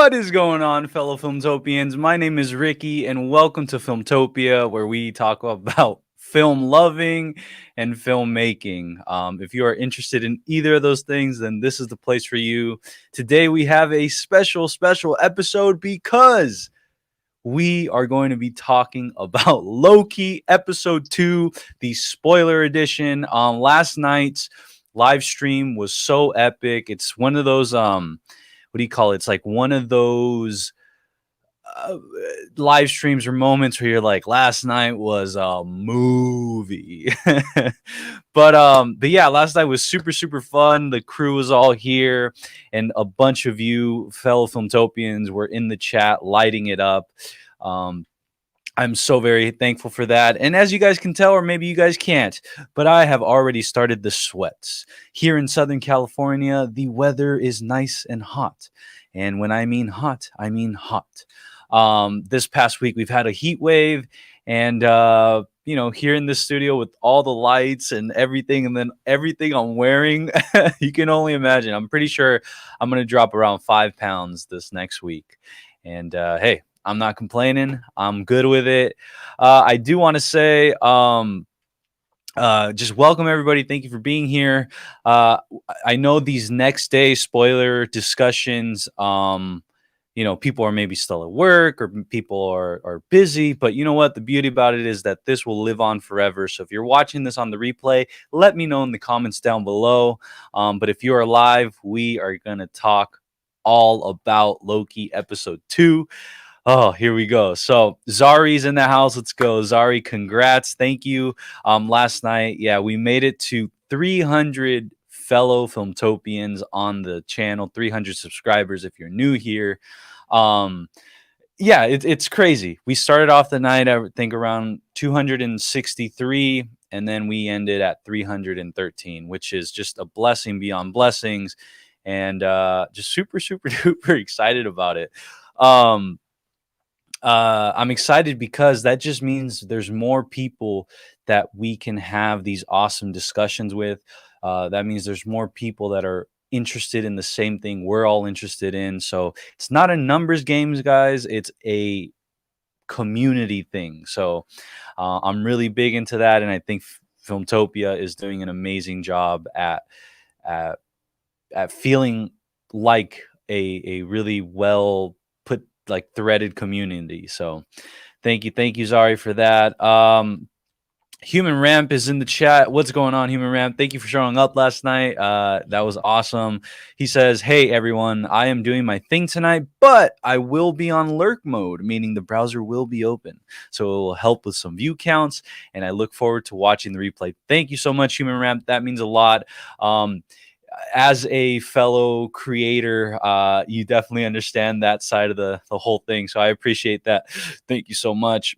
What is going on, fellow Filmtopians? My name is Ricky, and welcome to Filmtopia, where we talk about film loving and filmmaking. If you are interested in either of those things, then this is the place for you. Today, we have a special episode because we are going to be talking about Loki episode 2, the spoiler edition. Last night's live stream was so epic. It's one of those what do you call it? It's like one of those uh, live streams or moments where you're like, last night was a movie. But yeah, last night was super fun. The crew was all here, and a bunch of you fellow Filmtopians were in the chat lighting it up. I'm so very thankful for that. And as you guys can tell, or maybe you guys can't, but I have already started the sweats. Here in Southern California, the weather is nice and hot. And when I mean hot, I mean hot. This past week, we've had a heat wave. And, here in the studio with all the lights and everything, and then everything I'm wearing, you can only imagine. I'm pretty sure I'm going to drop around 5 pounds this next week. And hey, I'm not complaining. I'm good with it. I do want to say, just welcome everybody. Thank you for being here. I know these next day spoiler discussions, people are maybe still at work or people are busy, but you know what? The beauty about it is that this will live on forever. So if you're watching this on the replay, let me know in the comments down below. But if you are live, we are going to talk all about Loki episode 2. Oh, here we go. So Zari's in the house. Let's go. Zari, congrats. Thank you. Last night, yeah, we made it to 300 fellow Filmtopians on the channel, 300 subscribers if you're new here. Yeah, it's crazy. We started off the night, I think, around 263, and then we ended at 313, which is just a blessing beyond blessings, and just super duper excited about it. I'm excited because that just means there's more people that we can have these awesome discussions with. That means there's more people that are interested in the same thing we're all interested in. So it's not a numbers games, guys. It's a community thing. So I'm really big into that, and I think Filmtopia is doing an amazing job at feeling like a really well put, like, threaded community. So thank you Zari for that. Human Ramp is in the chat. What's going on, Human Ramp? Thank you for showing up last night. That was awesome. He says, hey everyone, I am doing my thing tonight, but I will be on lurk mode, meaning the browser will be open, so it will help with some view counts, and I look forward to watching the replay. Thank you so much, Human Ramp. That means a lot. As a fellow creator, you definitely understand that side of the whole thing. So I appreciate that. Thank you so much.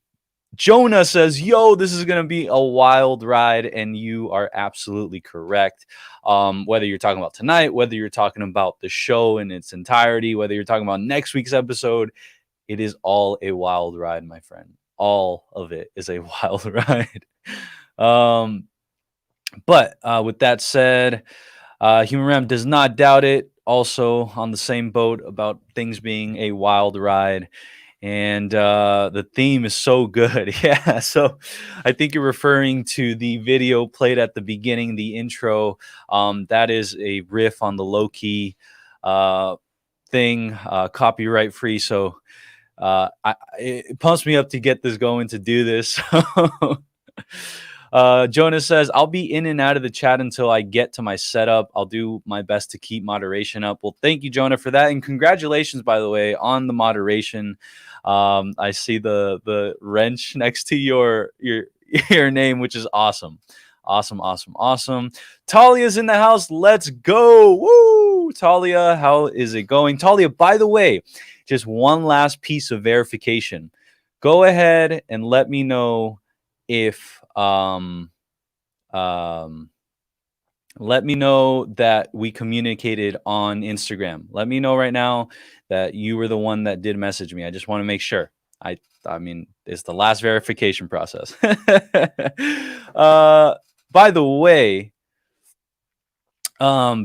Jonah says, yo, this is going to be a wild ride. And you are absolutely correct. Whether you're talking about tonight, whether you're talking about the show in its entirety, whether you're talking about next week's episode, it is all a wild ride, my friend. All of it is a wild ride. But with that said, Human Ram does not doubt it. Also on the same boat about things being a wild ride. And the theme is so good. Yeah, so I think you're referring to the video played at the beginning, the intro. That is a riff on the Loki thing, copyright free. So it pumps me up to get this going, to do this. Jonah says, I'll be in and out of the chat until I get to my setup. I'll do my best to keep moderation up. Well, thank you, Jonah, for that. And congratulations, by the way, on the moderation. I see the wrench next to your name, which is awesome. Awesome. Talia's in the house. Let's go. Woo! Talia, how is it going? Talia, by the way, just one last piece of verification. Go ahead and let me know if let me know that we communicated on Instagram. Let me know right now that you were the one that did message me. I just want to make sure. I mean, it's the last verification process. By the way,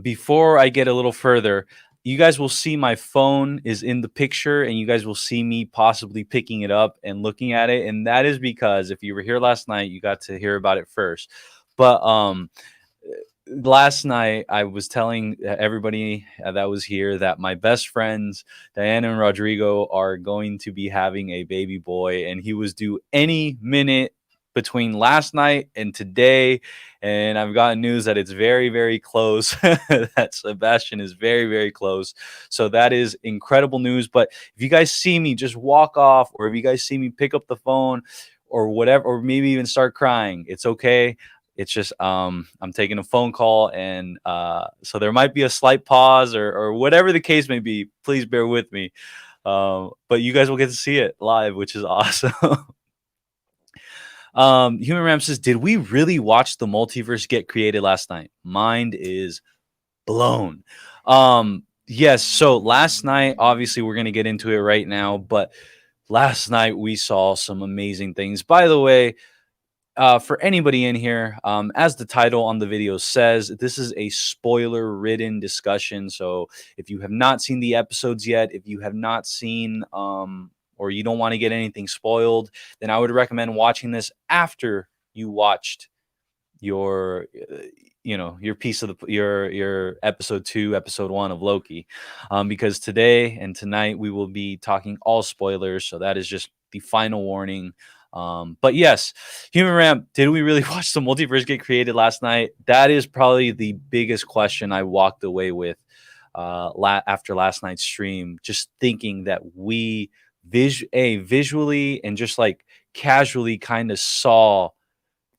before I get a little further, you guys will see my phone is in the picture, and you guys will see me possibly picking it up and looking at it. And that is because if you were here last night, you got to hear about it first. But last night I was telling everybody that was here that my best friends Diana and Rodrigo are going to be having a baby boy, and he was due any minute between last night and today. And I've gotten news that it's very, very close. That Sebastian is very, very close. So that is incredible news. But if you guys see me just walk off, or if you guys see me pick up the phone or whatever, or maybe even start crying, it's okay. It's just I'm taking a phone call, and so there might be a slight pause, or whatever the case may be. Please bear with me. But you guys will get to see it live, which is awesome. Human Ram says, did we really watch the multiverse get created last night? Mind is blown. Yes, so last night, obviously we're gonna get into it right now, but last night we saw some amazing things. By the way, for anybody in here, as the title on the video says, this is a spoiler-ridden discussion. So if you have not seen the episodes yet, if you have not seen or you don't want to get anything spoiled, then I would recommend watching this after you watched your your piece of your episode 2, episode 1 of Loki, because today and tonight we will be talking all spoilers. So that is just the final warning. But yes, Human Ramp, did we really watch the multiverse get created last night? That is probably the biggest question I walked away with after last night's stream, just thinking that we visually and just like casually kind of saw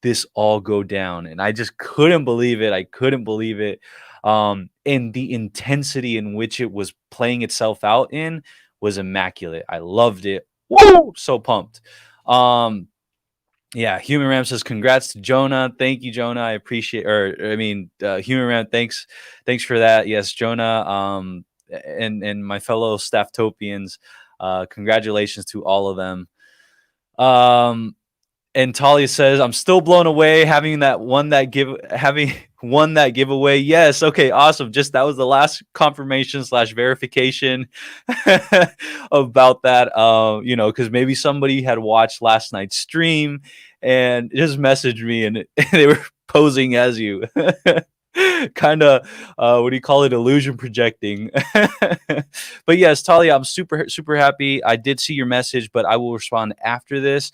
this all go down, and I just couldn't believe it. I couldn't believe it. And the intensity in which it was playing itself out in was immaculate. I loved it. Woo! So pumped. Yeah, Human Ram says congrats to Jonah. Thank you, Jonah. I appreciate, Human Ram, thanks for that. Yes, Jonah, and my fellow Stafftopians, congratulations to all of them. And Talia says, I'm still blown away having won that giveaway. Yes. Okay. Awesome. Just that was the last confirmation / verification about that. Because maybe somebody had watched last night's stream and just messaged me, and they were posing as you. Kind of what do you call it, illusion projecting. But yes, Talia, I'm super happy. I did see your message, but I will respond after this.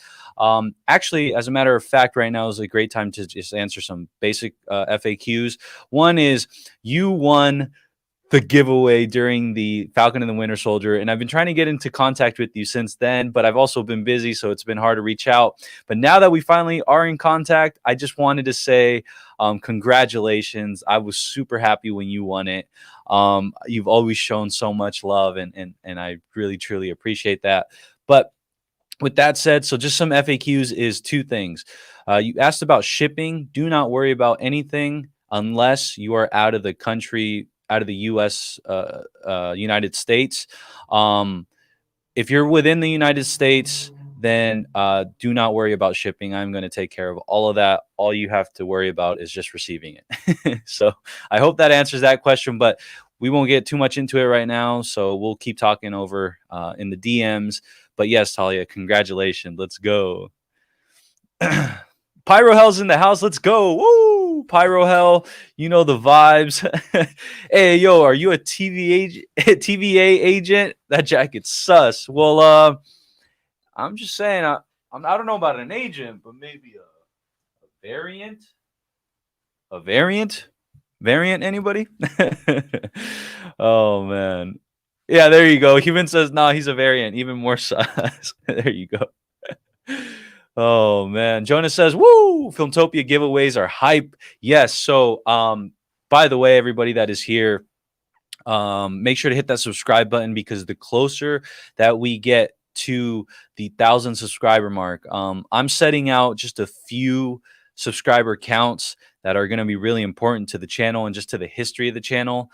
Actually, as a matter of fact, right now is a great time to just answer some basic FAQs. One is, you won the giveaway during the Falcon and the Winter Soldier, and I've been trying to get into contact with you since then, but I've also been busy, so it's been hard to reach out. But now that we finally are in contact, I just wanted to say congratulations. I was super happy when you won it. You've always shown so much love, and I really truly appreciate that. But with that said, so just some FAQs is 2 things. You asked about shipping. Do not worry about anything unless you are out of the country, out of the U.S., United States. If you're within the United States, then do not worry about shipping. I'm going to take care of all of that. All you have to worry about is just receiving it. So I hope that answers that question, but we won't get too much into it right now. So we'll keep talking over in the DMs. But yes, Talia, congratulations. Let's go. Pyro Hell's in the house. Let's go. Woo! Pyro Hell, you know the vibes. Hey, yo, are you a TVA agent? That jacket's sus. Well, I'm just saying, I don't know about an agent, but maybe a variant. A variant? Variant, anybody? Oh, man. Yeah, there you go. Human says, nah, he's a variant. Even more sus. There you go. Oh, man. Jonah says, woo! Filmtopia giveaways are hype. Yes. So, by the way, everybody that is here, make sure to hit that subscribe button, because the closer that we get to the 1,000 subscriber mark, I'm setting out just a few subscriber counts that are going to be really important to the channel and just to the history of the channel.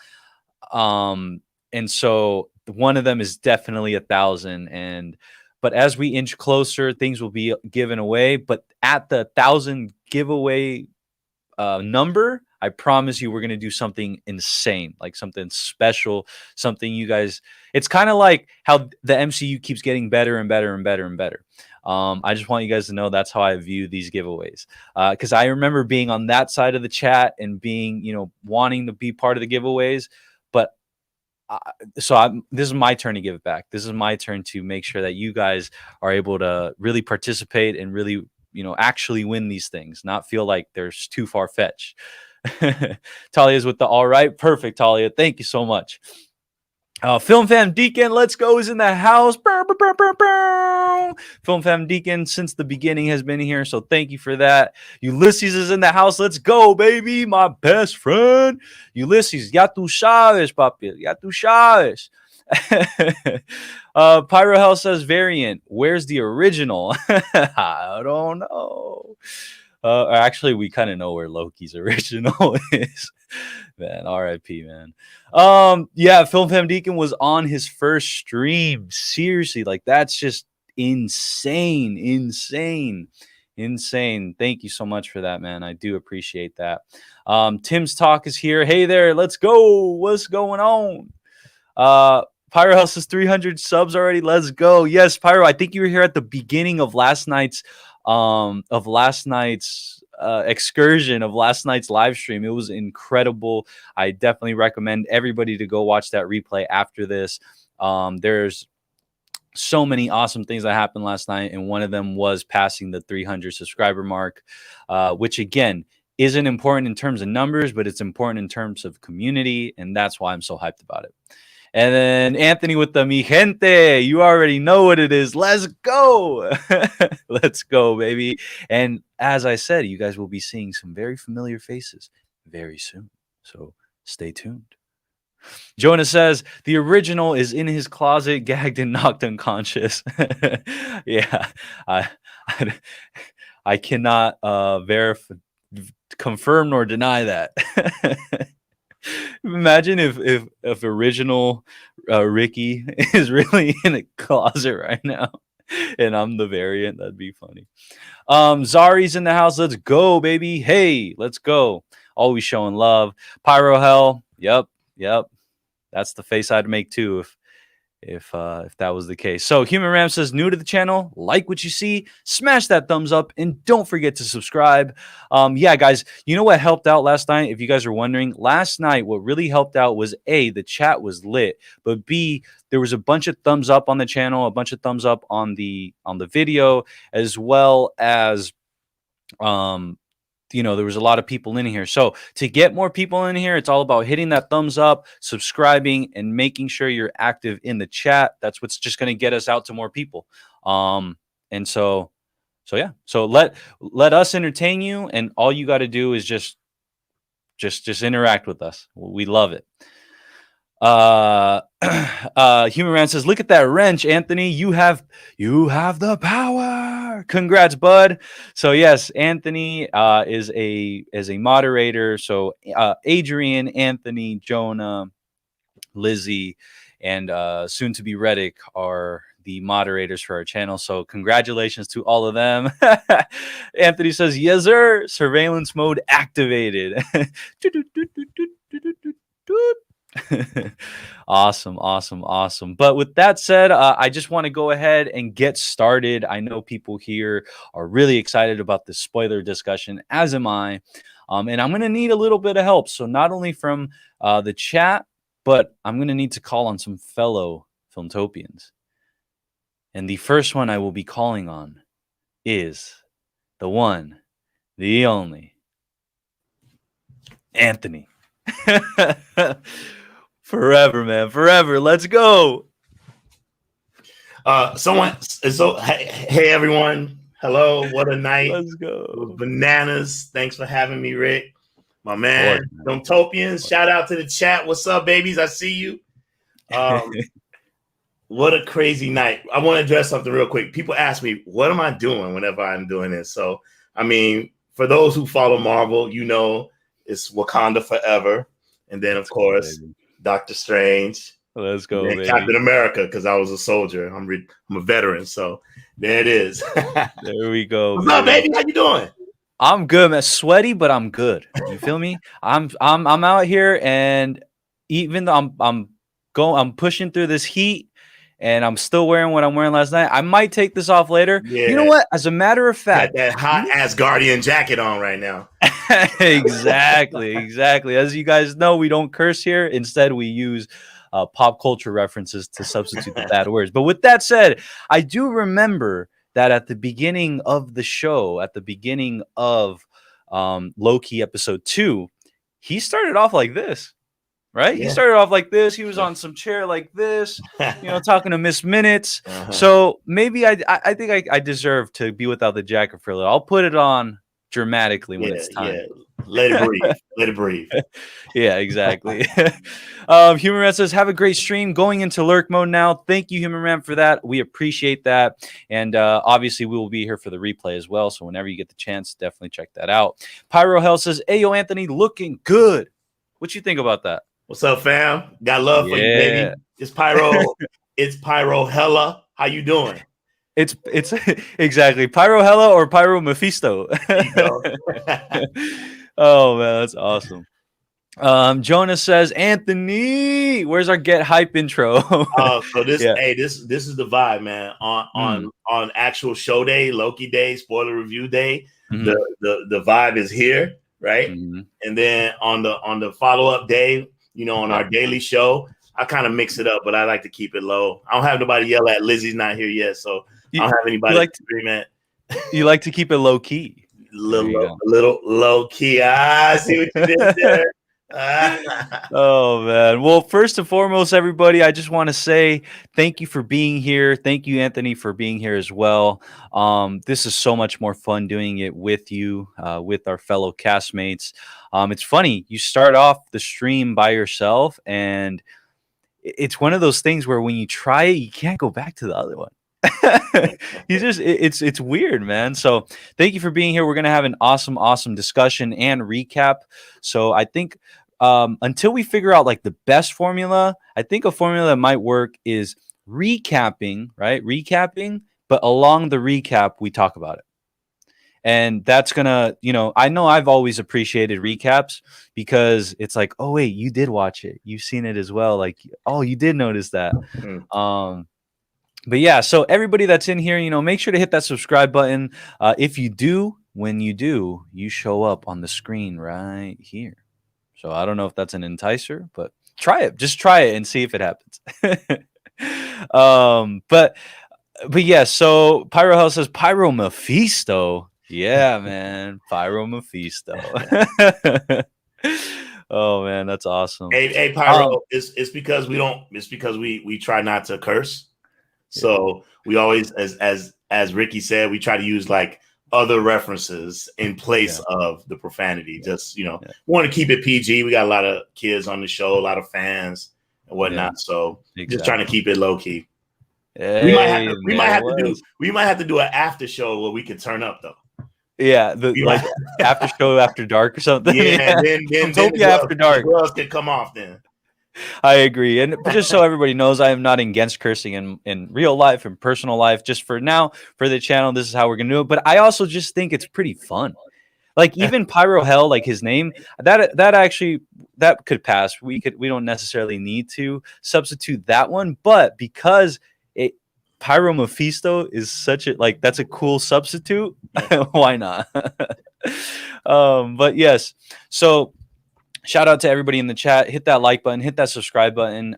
And so one of them is definitely 1,000. But as we inch closer, things will be given away. But at the 1,000 giveaway number, I promise you we're going to do something insane, like something special, something you guys, it's kind of like how the MCU keeps getting better and better and better and better. I just want you guys to know that's how I view these giveaways. Because I remember being on that side of the chat and being, you know, wanting to be part of the giveaways. But this is my turn to give it back. This is my turn to make sure that you guys are able to really participate and really, you know, actually win these things, not feel like they're too far fetched. Talia's with the all right. Perfect, Talia. Thank you so much. Film Fam Deacon, let's go, is in the house. Film Fam Deacon since the beginning has been here, so thank you for that. Ulysses is in the house. Let's go, baby. My best friend. Ulysses, ya tu sabes, papi. Ya tu sabes. Pyro Hell says variant. Where's the original? I don't know. Actually, we kind of know where Loki's original is. Man, RIP, man. Yeah, Film Fam Deacon was on his first stream. Seriously, like that's just insane. Thank you so much for that, man. I do appreciate that. Tim's Talk is here. Hey there, let's go. What's going on? Pyro House is 300 subs already. Let's go. Yes, Pyro, I think you were here at the beginning of last night's excursion of last night's live stream. It was incredible. I definitely recommend everybody to go watch that replay after this. There's so many awesome things that happened last night, and one of them was passing the 300 subscriber mark, which again isn't important in terms of numbers, but it's important in terms of community, and that's why I'm so hyped about it. And then Anthony with the mi gente, you already know what it is. Let's go. Let's go, baby. And as I said, you guys will be seeing some very familiar faces very soon. So stay tuned. Jonah says the original is in his closet, gagged and knocked unconscious. Yeah, I cannot confirm nor deny that. Imagine if original Ricky is really in a closet right now and I'm the variant. That'd be funny. Zari's in the house. Let's go, baby. Hey, let's go. Always showing love. Pyro Hell. Yep. That's the face I'd make too if that was the case. So Human Ram says, new to the channel, like what you see, smash that thumbs up, and don't forget to subscribe. Yeah, guys, you know what helped out last night? If you guys are wondering, last night what really helped out was A, the chat was lit, but B, there was a bunch of thumbs up on the channel, a bunch of thumbs up on the video, as well as you know, there was a lot of people in here. So to get more people in here, it's all about hitting that thumbs up, subscribing, and making sure you're active in the chat. That's what's just going to get us out to more people. And so yeah. So let us entertain you, and all you got to do is just interact with us. We love it. Human Man says, look at that wrench, Anthony. You have the power. Congrats, bud. So yes, Anthony is a moderator. So Adrian, Anthony, Jonah, Lizzie, and soon to be Reddick are the moderators for our channel. So congratulations to all of them. Anthony says, yes, sir. Surveillance mode activated. Awesome. But with that said, I just want to go ahead and get started. I know people here are really excited about this spoiler discussion, as am I. And I'm going to need a little bit of help. So not only from the chat, but I'm going to need to call on some fellow Filmtopians. And the first one I will be calling on is the one, the only, Anthony. Forever, man. Forever. Let's go. Hey, everyone. Hello. What a night. Let's go. Bananas. Thanks for having me, Rick. My man. Filmtopians. Shout out to the chat. What's up, babies? I see you. What a crazy night. I want to address something real quick. People ask me, what am I doing whenever I'm doing this? So, I mean, for those who follow Marvel, you know, it's Wakanda Forever. And then, of course, Doctor Strange. Let's go, baby. Captain America, because I was a soldier. I'm a veteran, so there it is. There we go. What's up, baby? How you doing? I'm good, man. Sweaty, but I'm good. You feel me? I'm out here, and even though I'm pushing through this heat, and I'm still wearing what I'm wearing last night. I might take this off later. You know Yeah, what? As a matter of got fact, that hot ass Guardian jacket on right now. exactly. As you guys know, we don't curse here. Instead, we use pop culture references to substitute the bad words. But with that said, I do remember that at the beginning of the show, at the beginning of Loki episode 2, he started off like this, right? He Yeah. started off like this. He was Yeah. on some chair like this, talking to Miss Minutes. Uh-huh. So maybe I think I deserve to be without the jacket for a little. I'll put it on dramatically when it's time. Yeah. Let it breathe. Let it breathe. Yeah, exactly. Human Ram says, have a great stream going into lurk mode now. Thank you, Human Ram, for that. We appreciate that. And obviously, we will be here for the replay as well. So whenever you get the chance, definitely check that out. Pyro Hell says, Ayo, Anthony, looking good. What you think about that? What's up, fam? Got love for you, baby. It's Pyro. It's Pyro Hella. How you doing? It's exactly Pyro Hella or Pyro Mephisto. Oh man, that's awesome. Jonah says, Anthony, where's our get hype intro? So this, this is the vibe, man. On actual show day, Loki day, spoiler review day, the vibe is here, right? And then on the follow up day, on our daily show, I kind of mix it up, but I like to keep it low. I don't have nobody yell at Lizzie's not here yet, so I don't have anybody to scream at. You like to keep it low key. Little low key. I see what you did there. Oh man. Well, first and foremost, everybody, I just want to say thank you for being here. Thank you, Anthony, for being here as well. This is so much more fun doing it with you, with our fellow castmates. It's funny, you start off the stream by yourself, and it's one of those things where when you try it, you can't go back to the other one. It's weird, man. So thank you for being here. We're gonna have an awesome discussion and recap. So I think until we figure out like the best formula, I think a formula that might work is recapping, right? Recapping, but along the recap, we talk about it. And that's gonna, I know I've always appreciated recaps because it's like, oh wait, you did watch it, you've seen it as well. Like, oh, you did notice that. But yeah, so everybody that's in here, make sure to hit that subscribe button. If you do, when you do, you show up on the screen right here. So I don't know if that's an enticer, but try it. Just try it and see if it happens. But yeah, so Pyro Hell says Pyro Mephisto. Yeah, man, Pyro Mephisto. Oh man, that's awesome. Hey Pyro, it's because we try not to curse. So we always, as Ricky said, we try to use like other references in place of the profanity. Just we want to keep it PG. We got a lot of kids on the show, a lot of fans and whatnot. So just trying to keep it low key. Hey, we might have to do an after show where we can turn up though. Yeah, like after show after dark or something. Yeah, then Filmtopia after dark. Who else can come off then? I agree. And just so everybody knows, I am not against cursing in real life and personal life. Just for now, for the channel, this is how we're gonna do it. But I also just think it's pretty fun. Like even Pyro Hell, like his name, that could pass. We don't necessarily need to substitute that one, but because Pyro Mephisto is such a that's a cool substitute. Why not? But yes, so shout out to everybody in the chat. Hit that like button, hit that subscribe button.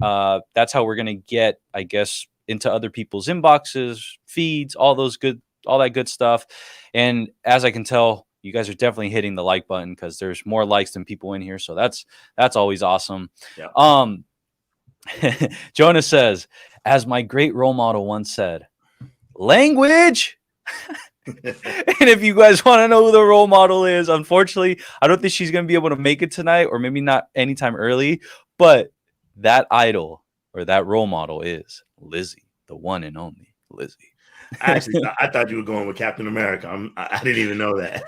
That's how we're gonna get, I guess, into other people's inboxes, feeds, all that good stuff. And as I can tell, you guys are definitely hitting the like button because there's more likes than people in here. So that's always awesome. Yeah. Jonah says, as my great role model once said, language. And if you guys want to know who the role model is, unfortunately, I don't think she's going to be able to make it tonight, or maybe not anytime early. But that idol or that role model is Lizzie, the one and only Lizzie. Actually, I thought you were going with Captain America. I didn't even know that.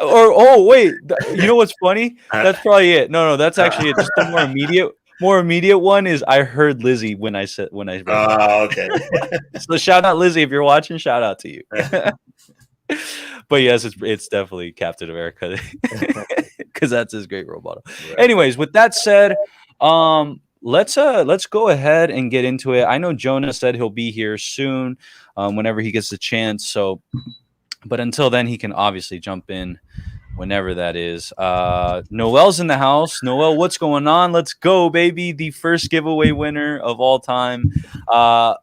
Wait, you know what's funny? That's probably it. No, that's actually it. Just the more immediate one is I heard Lizzie when I read oh, okay. So shout out Lizzie if you're watching. Shout out to you. But yes, it's definitely Captain America because that's his great role model. Right. Anyways, with that said, let's go ahead and get into it. I know Jonah said he'll be here soon, whenever he gets the chance. So, but until then, he can obviously jump in whenever that is. Noel's in the house. Noel, what's going on? Let's go, baby. The first giveaway winner of all time.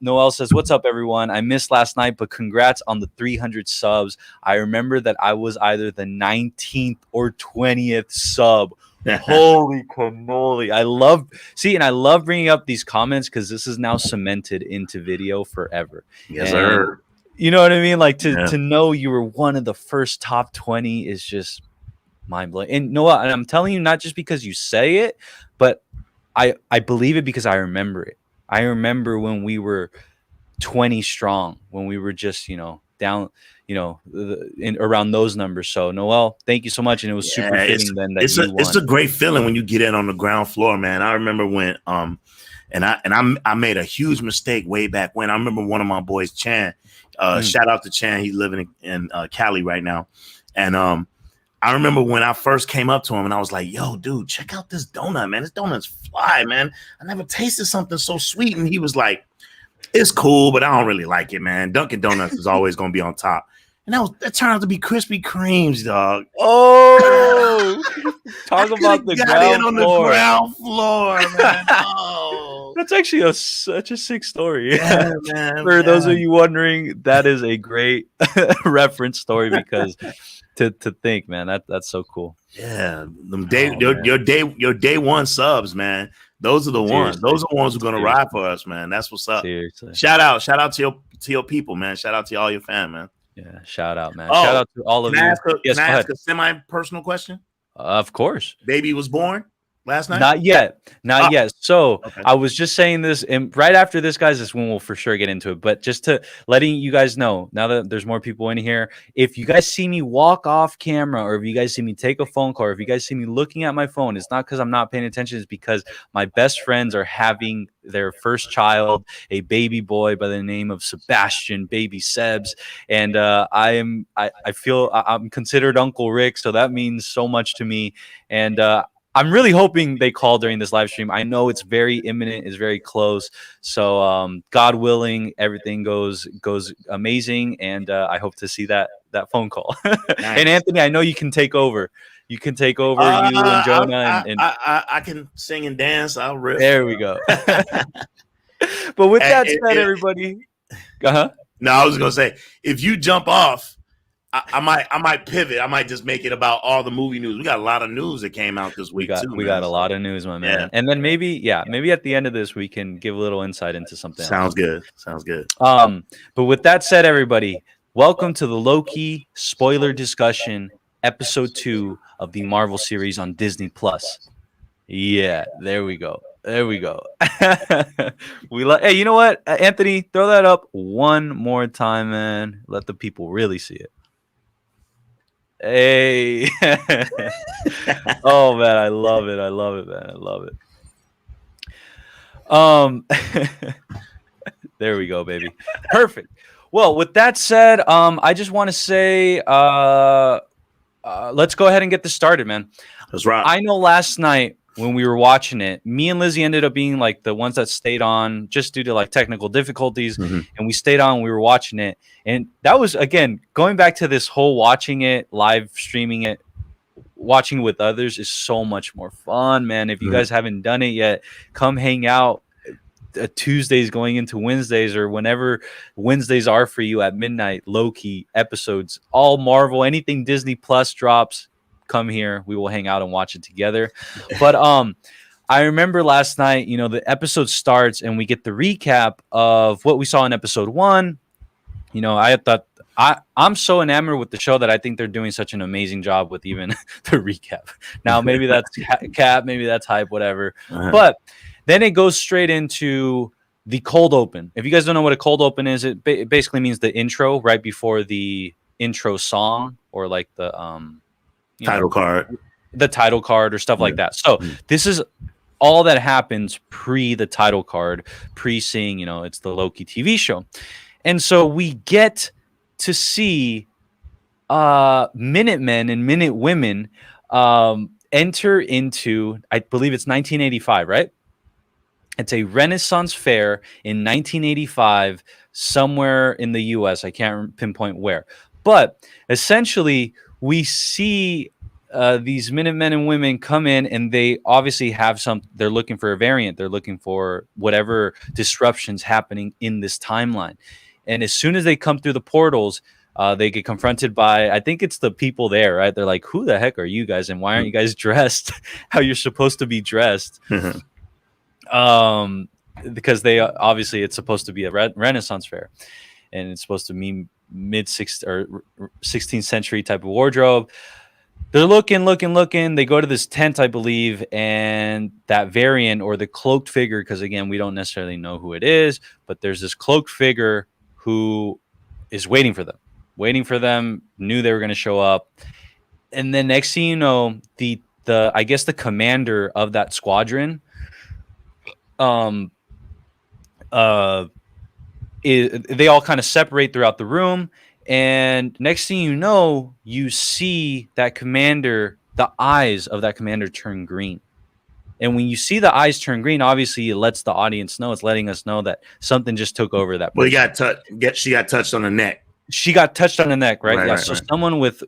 Noel says, what's up, everyone? I missed last night, but congrats on the 300 subs. I remember that I was either the 19th or 20th sub. Holy cannoli. I love bringing up these comments because this is now cemented into video forever. Yes, sir. You know what I mean? Like to know you were one of the first top 20 is just mind blowing. And Noah, and I'm telling you, not just because you say it, but I believe it because I remember it. I remember when we were 20 strong, when we were just, down, around those numbers. So Noel, thank you so much. And it was super fitting then that you won. It's a great feeling when you get in on the ground floor, man. I remember when I made a huge mistake way back when. I remember one of my boys, Chan. Shout out to Chan. He's living in Cali right now. And I remember when I first came up to him and I was like, yo, dude, check out this donut, man. This donut's fly, man. I never tasted something so sweet. And he was like, it's cool, but I don't really like it, man. Dunkin' Donuts is always going to be on top. And that turned out to be Krispy Kremes, dog. Oh, talk about the ground floor, man. Oh. That's actually such a sick story. Yeah, man, For those of you wondering, that is a great reference story because to think, man, that's so cool. Yeah, your day one subs, man. Those are the ones. Those are the ones who are gonna ride for us, man. That's what's up. Seriously. Shout out to your people, man. Shout out to all your fam, man. Yeah, shout out, man. Shout out to all of you. Can I ask a semi-personal question? Of course. Baby was born last night? Not yet. So I was just saying this, and right after this, guys, this one we'll for sure get into it. But just to letting you guys know, now that there's more people in here, if you guys see me walk off camera, or if you guys see me take a phone call, or if you guys see me looking at my phone, it's not because I'm not paying attention. It's because my best friends are having their first child, a baby boy by the name of Sebastian, baby Sebs, and I feel I'm considered Uncle Rick, so that means so much to me, and I'm really hoping they call during this live stream. I know it's very imminent, it's very close. So God willing, everything goes amazing, and I hope to see that phone call. Nice. And Anthony, I know you can take over. You can take over, you and Jonah. I can sing and dance. I'll rip. There we go. But with that said, everybody. No, I was gonna say, if you jump off, I might pivot. I might just make it about all the movie news. We got a lot of news that came out this week. We got a lot of news, my man. Yeah. And then maybe at the end of this, we can give a little insight into something. Sounds good. But with that said, everybody, welcome to the Loki spoiler discussion, episode 2 of the Marvel series on Disney Plus. Yeah, there we go. Hey, you know what, Anthony? Throw that up one more time, man. Let the people really see it. Hey. Oh man, I love it, man. I love it. There we go, baby. Perfect. Well, with that said, I just want to say let's go ahead and get this started, man. That's right. I know last night when we were watching it, me and Lizzie ended up being like the ones that stayed on just due to like technical difficulties. Mm-hmm. And we stayed on, we were watching it. And that was, again, going back to this whole watching it, live streaming it, watching with others is so much more fun, man. If you guys haven't done it yet, come hang out Tuesdays going into Wednesdays, or whenever Wednesdays are for you at midnight. Loki episodes, all Marvel, anything Disney Plus drops, come here, we will hang out and watch it together. But I remember last night, the episode starts and we get the recap of what we saw in episode 1. I thought I'm so enamored with the show that I think they're doing such an amazing job with even the recap. Now maybe that's cap, maybe that's hype, whatever. But then it goes straight into the cold open. If you guys don't know what a cold open is, it basically means the intro right before the intro song, or like the title card or stuff like that. So this is all that happens pre the title card, pre-seeing, it's the Loki TV show. And so we get to see Minutemen and Minute Women enter into, I believe it's 1985, right? It's a Renaissance fair in 1985, somewhere in the US. I can't pinpoint where. But essentially, we see these Minutemen and women come in, and they obviously have they're looking for a variant. They're looking for whatever disruptions happening in this timeline. And as soon as they come through the portals, they get confronted by, I think it's the people there, right? They're like, who the heck are you guys? And why aren't you guys dressed how you're supposed to be dressed? Because they obviously, it's supposed to be a Renaissance fair, and it's supposed to mean mid-16th century type of wardrobe. They're looking. They go to this tent, I believe, and that variant, or the cloaked figure, because again, we don't necessarily know who it is, but there's this cloaked figure who is waiting for them, knew they were going to show up. And then next thing you know, the I guess the commander of that squadron they all kind of separate throughout the room, and next thing you know, you see that commander, the eyes of that commander turn green. And when you see the eyes turn green, obviously it lets the audience know, it's letting us know that something just took over that person. Well, she got touched on the neck. She got touched on the neck, right? Right, So right. someone with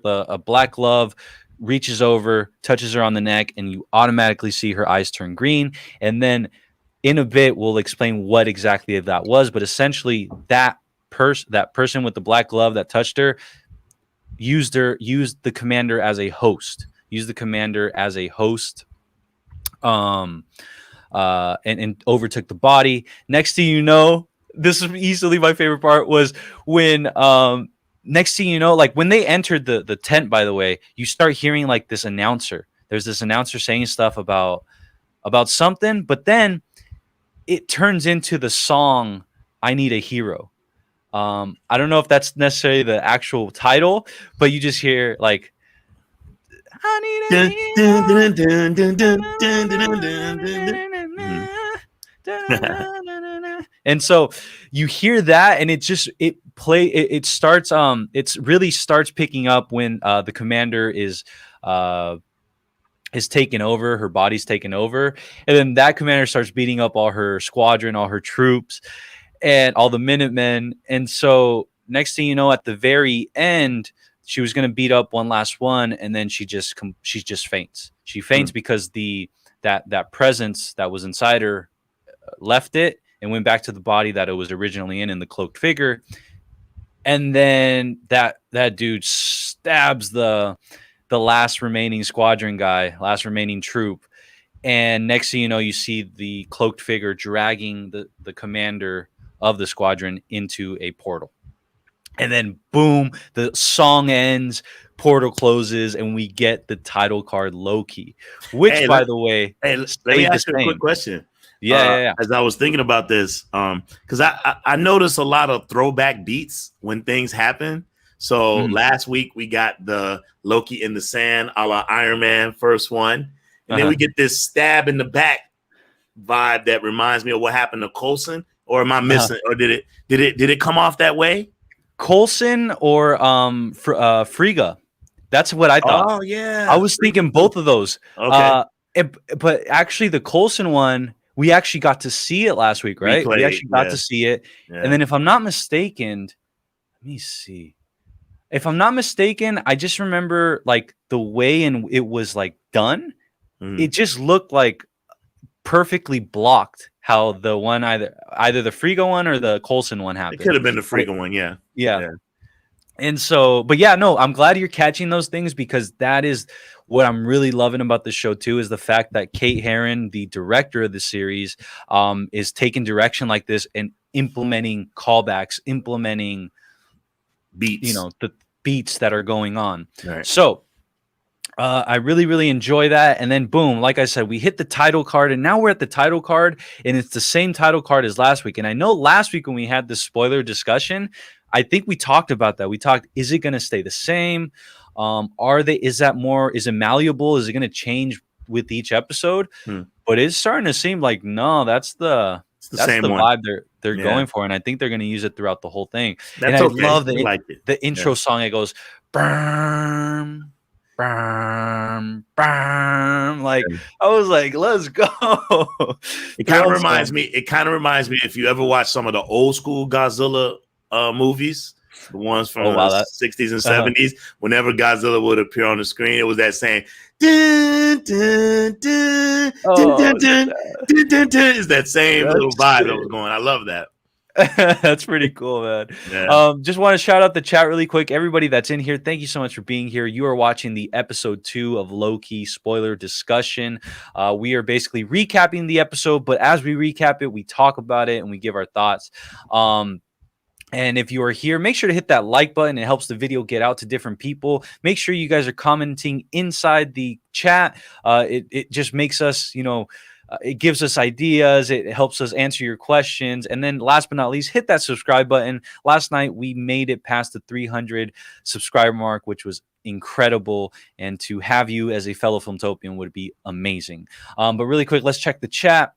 a black glove reaches over, touches her on the neck, and you automatically see her eyes turn green. And then in a bit, we'll explain what exactly that was. But essentially, that person with the black glove that touched her used the commander as a host. And overtook the body. Next thing you know, this is easily my favorite part, was when next thing you know, like when they entered the tent, by the way, you start hearing like this announcer. There's this announcer saying stuff about something, but then it turns into the song "I Need a Hero." I don't know if that's necessarily the actual title, but you just hear like, "I need a hero." And so you hear that, and it really starts picking up when the commander is taken over, her body's taken over, and then that commander starts beating up all her squadron, all her troops, and all the Minutemen. And so next thing you know, at the very end, she was going to beat up one last one, and then she just faints. She faints because that presence that was inside her left it and went back to the body that it was originally in the cloaked figure. And then that dude stabs the last remaining squadron guy, last remaining troop. And next thing you know, you see the cloaked figure dragging the commander of the squadron into a portal. And then boom, the song ends, portal closes, and we get the title card Loki, which, by the way, let me ask you a quick question. Yeah. As I was thinking about this, because I noticed a lot of throwback beats when things happen. So last week we got the Loki in the sand, a la Iron Man first one, and then we get this stab in the back vibe that reminds me of what happened to Coulson. Or am I missing? Or did it come off that way? Coulson or Frigga? That's what I thought. Oh yeah, I was thinking both of those. Okay, but actually, the Coulson one, we actually got to see it last week, right? We actually got to see it. Yeah. And then, if I'm not mistaken, let me see. If I'm not mistaken, I just remember like the way it was like done. It just looked like perfectly blocked. How the one either the Frigga one or the Coulson one happened. It could have been the Frigga one, yeah. And so, but yeah, no, I'm glad you're catching those things, because that is what I'm really loving about the show too, is the fact that Kate Herron, the director of the series, is taking direction like this and implementing callbacks, implementing beats, the beats that are going on. Right. So I really, really enjoy that. And then boom, like I said, we hit the title card, and now we're at the title card, and it's the same title card as last week. And I know last week when we had the spoiler discussion, I think we talked about that. We talked, is it going to stay the same? Is it malleable? Is it going to change with each episode? But it's starting to seem like, no, that's the same vibe they're going for, and I think they're going to use it throughout the whole thing. That's and okay. I love We like it. the intro song. It goes, "Burn, burn, burn." Like, I was like, let's go. It kind of reminds me. It kind of reminds me if you ever watch some of the old school Godzilla movies, the ones from the 60s and 70s. Whenever Godzilla would appear on the screen, it was that same dun, dun, dun, dun, dun, dun, dun, dun, dun. It's that same little vibe that was going. I love that. That's pretty cool, man. Just want to shout out the chat really quick. Everybody that's in here, thank you so much for being here. You are watching the episode 2 of Loki spoiler discussion. We are basically recapping the episode, but as we recap it, we talk about it and we give our thoughts. And if you are here, make sure to hit that like button. It helps the video get out to different people. Make sure you guys are commenting inside the chat. It just makes us, it gives us ideas. It helps us answer your questions. And then last but not least, hit that subscribe button. Last night, we made it past the 300 subscriber mark, which was incredible. And to have you as a fellow Filmtopian would be amazing. But really quick, let's check the chat.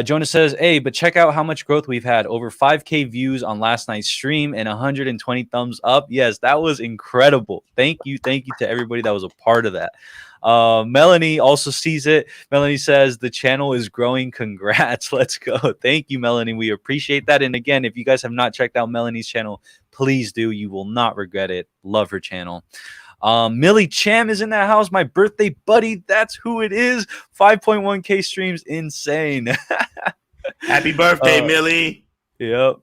Jonah says, hey, but check out how much growth we've had. Over 5K views on last night's stream and 120 thumbs up. Yes, that was incredible. Thank you to everybody that was a part of that. Melanie also sees it. Melanie says the channel is growing. Congrats. Let's go. Thank you, Melanie. We appreciate that. And again, if you guys have not checked out Melanie's channel, please do. You will not regret it. Love her channel. Millie Cham is in that house. My birthday buddy. That's who it is. 5.1K streams. Insane. Happy birthday, Millie. Yep.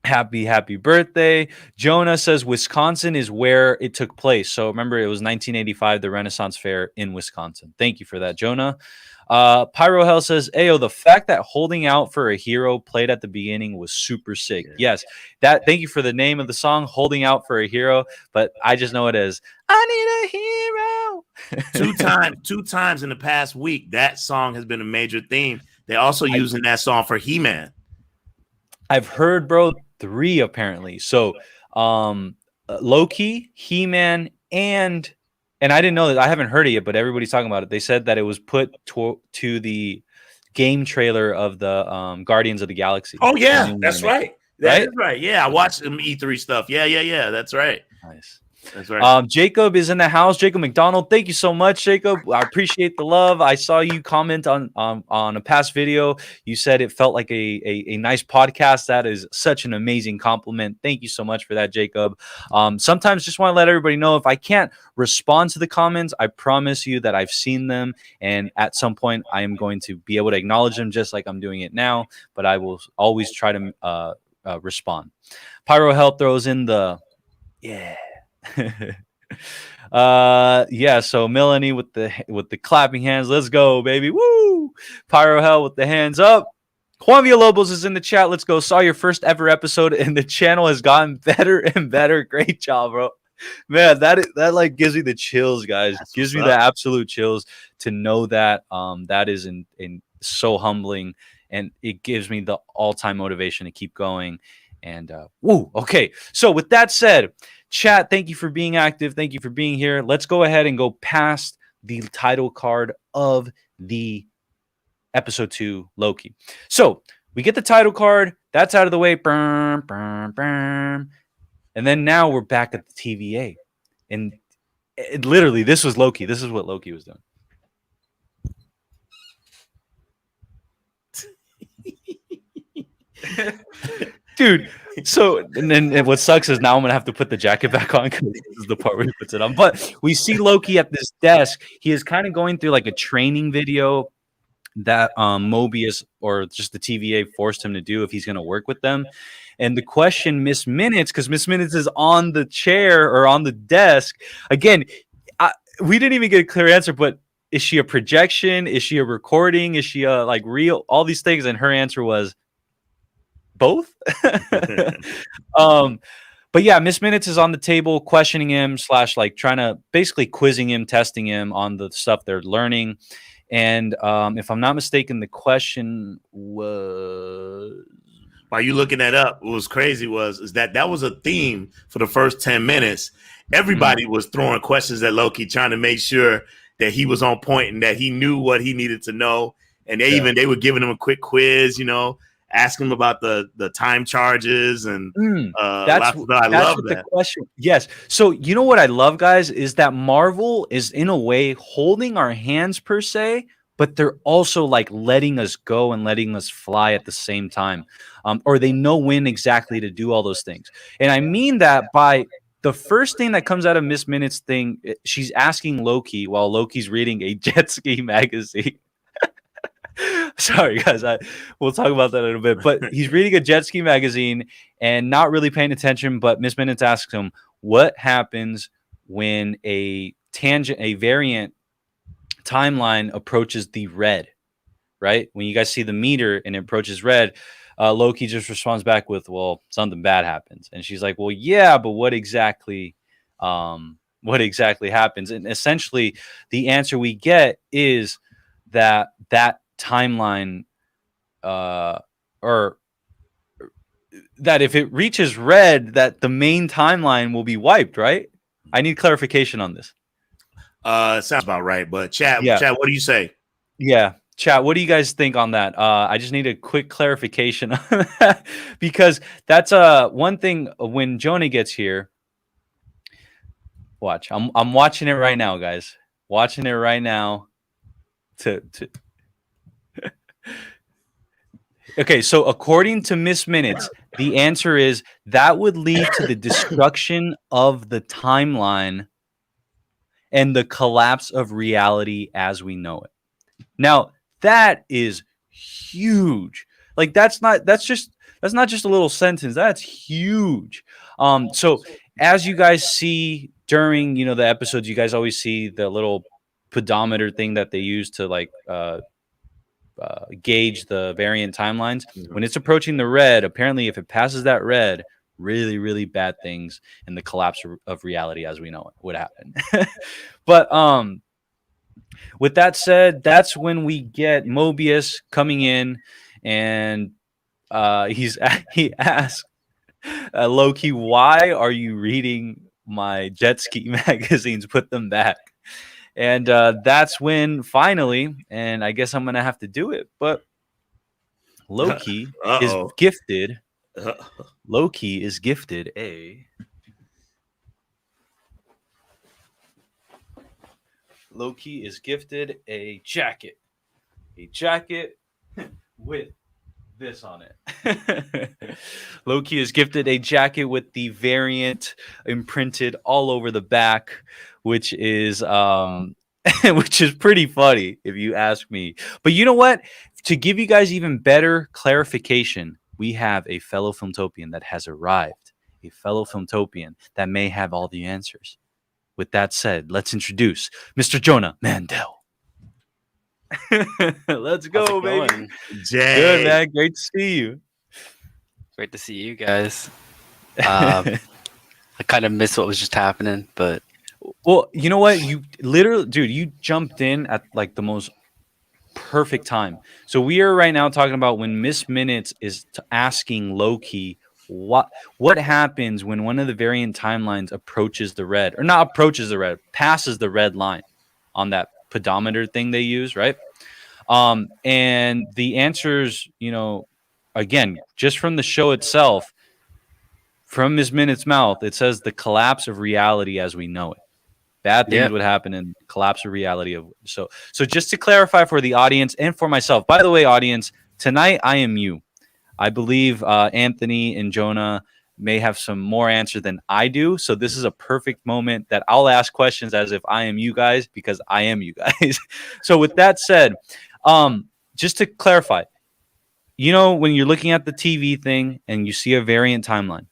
Happy birthday. Jonah says Wisconsin is where it took place. So remember, it was 1985, the Renaissance Fair in Wisconsin. Thank you for that, Jonah. Pyro Hell says, Ayo, the fact that holding out for a hero played at the beginning was super sick. Yes, thank you for the name of the song, Holding Out for a Hero, but I just know it as I need a hero. Two times in the past week, that song has been a major theme. They're also using that song for He-Man. I've heard, bro, 3 apparently. So Loki, He-Man, and I didn't know that. I haven't heard it yet, but everybody's talking about it. They said that it was put to the game trailer of the Guardians of the Galaxy. Oh yeah, that's right. That is right. Yeah, I watched some E3 stuff. Yeah. That's right. Nice. That's right. Jacob is in the house. Jacob McDonald, thank you so much, Jacob. I appreciate the love. I saw you comment on a past video. You said it felt like a nice podcast. That is such an amazing compliment. Thank you so much for that, Jacob. Sometimes just want to let everybody know if I can't respond to the comments, I promise you that I've seen them, and at some point I am going to be able to acknowledge them just like I'm doing it now, but I will always try to respond. Pyro Health throws in the so Melanie with the clapping hands. Let's go, baby. Woo! Pyro Hell with the hands up. Juan Villalobos is in the chat. Let's go. Saw your first ever episode and the channel has gotten better and better. Great job, bro. Man, that like gives me the chills, guys. Gives me the absolute chills to know that that is in so humbling, and it gives me the all-time motivation to keep going. And okay. So with that said, chat, thank you for being active. Thank you for being here. Let's go ahead and go past the title card of the episode 2 Loki. So we get the title card. That's out of the way. And then now we're back at the TVA. And literally, this was Loki. This is what Loki was doing. Dude, so and then what sucks is now I'm gonna have to put the jacket back on because this is the part where he puts it on. But we see Loki at this desk. He is kind of going through like a training video that Mobius or just the TVA forced him to do if he's gonna work with them. And the question Miss Minutes, because Miss Minutes is on the chair or on the desk. Again, we didn't even get a clear answer, but is she a projection? Is she a recording? Is she a like real? All these things, and her answer was both. But yeah, Miss Minutes is on the table questioning him / like trying to basically quizzing him, testing him on the stuff they're learning. And if I'm not mistaken, the question was, while you looking that up, what was crazy is that was a theme for the first 10 minutes. Everybody was throwing questions at Loki, trying to make sure that he was on point and that he knew what he needed to know. And they were giving him a quick quiz, ask him about the time charges and That's I love what that. the question. Yes. So you know what I love, guys, is that Marvel is in a way holding our hands per se, but they're also like letting us go and letting us fly at the same time. Or they know when exactly to do all those things. And I mean that by the first thing that comes out of Miss Minutes thing, she's asking Loki while Loki's reading a jet ski magazine. Sorry, guys. We'll talk about that in a bit. But he's reading a jet ski magazine and not really paying attention. But Miss Minutes asks him, "What happens when a variant timeline approaches the red? Right? When you guys see the meter and it approaches red, Loki just responds back with, "Well, something bad happens." And she's like, "Well, yeah, but what exactly?" What exactly happens? And essentially, the answer we get is that timeline or that if it reaches red, that the main timeline will be wiped, right? I need clarification on this. Sounds about right. But chat, what do you say? Yeah, chat, what do you guys think on that? I just need a quick clarification on that because that's one thing when Jonah gets here. Watch, I'm watching it right now, guys. Watching it right now. Okay, so according to Miss Minutes, the answer is that would lead to the destruction of the timeline and the collapse of reality as we know it. Now, that is huge. Like that's not just a little sentence. That's huge. So as you guys see during, the episodes, you guys always see the little pedometer thing that they use to like gauge the variant timelines. When it's approaching the red, apparently if it passes that red, really, really bad things and the collapse of reality as we know it would happen. But with that said, that's when we get Mobius coming in and he asks Loki, "Why are you reading my jet ski magazines? Put them back." And that's when finally, and I guess I'm going to have to do it, but Loki is gifted. Loki is gifted a jacket. A jacket with this on it. Loki is gifted a jacket with the variant imprinted all over the back, which is which is pretty funny if you ask me. But you know what? To give you guys even better clarification, we have a fellow Filmtopian that has arrived. A fellow Filmtopian that may have all the answers. With that said, let's introduce Mr. Jonah Mandel. Let's go, baby. Jay. Good, man. Great to see you. Great to see you guys. I kind of missed what was just happening, but well, you know what? You literally, dude, you jumped in at like the most perfect time. So we are right now talking about when Miss Minutes is asking Loki what happens when one of the variant timelines approaches the red, or not approaches the red, passes the red line on that pedometer thing they use, right? And the answers, again, just from the show itself, from Ms. Minutes' mouth, it says the collapse of reality as we know it. Bad things would happen in collapse of reality. So just to clarify for the audience and for myself, by the way, audience, tonight I am you. I believe Anthony and Jonah may have some more answer than I do. So this is a perfect moment that I'll ask questions as if I am you guys, because I am you guys. So with that said, just to clarify, when you're looking at the TV thing and you see a variant timeline,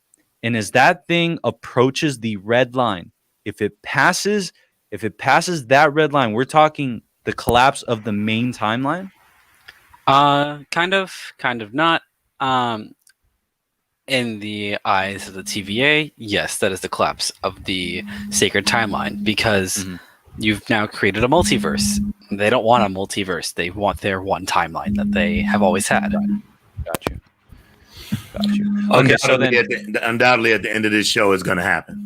and as that thing approaches the red line, if it passes that red line, we're talking the collapse of the main timeline? Kind of not. In the eyes of the TVA, yes, that is the collapse of the sacred timeline, because you've now created a multiverse. They don't want a multiverse. They want their one timeline that they have always had. Got you. Okay, so then undoubtedly at the end of this show is going to happen.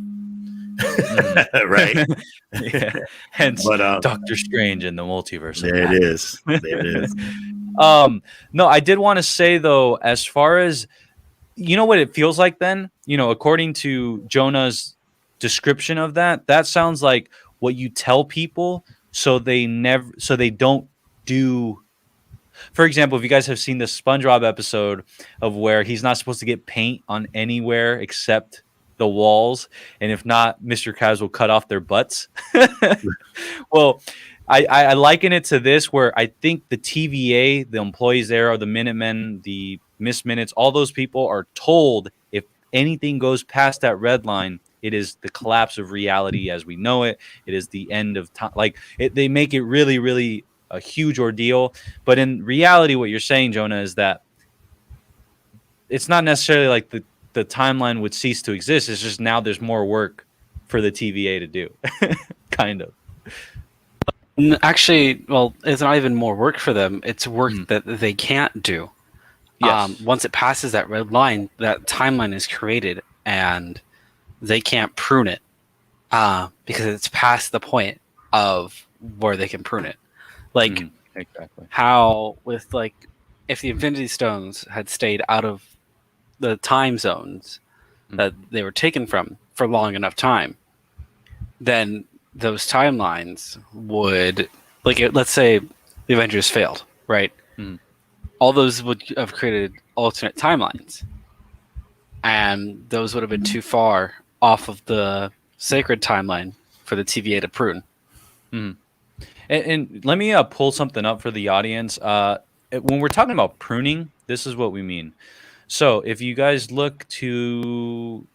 Right? Yeah. Hence Doctor Strange in the multiverse. There it is. No, I did want to say though, as far as you know what it feels like then, according to Jonah's description of that, that sounds like what you tell people so they don't do. For example, if you guys have seen the SpongeBob episode of where he's not supposed to get paint on anywhere except the walls, and if not, Mr. Krabs will cut off their butts. Well, I liken it to this, where I think the TVA, the employees there, or the Minutemen, the Miss Minutes, all those people are told if anything goes past that red line, it is the collapse of reality as we know it. It is the end of time. Like they make it really, really a huge ordeal. But in reality, what you're saying, Jonah, is that it's not necessarily like the timeline would cease to exist. It's just now there's more work for the TVA to do, kind of. Actually, well, it's not even more work for them. It's work that they can't do. Yes. Once it passes that red line, that timeline is created, and they can't prune it because it's past the point of where they can prune it. Like exactly how with like if the Infinity Stones had stayed out of the time zones that they were taken from for long enough time, then those timelines would, like, let's say the Avengers failed, right? All those would have created alternate timelines, and those would have been too far off of the sacred timeline for the TVA to prune. And let me pull something up for the audience. When we're talking about pruning, this is what we mean. So if you guys look to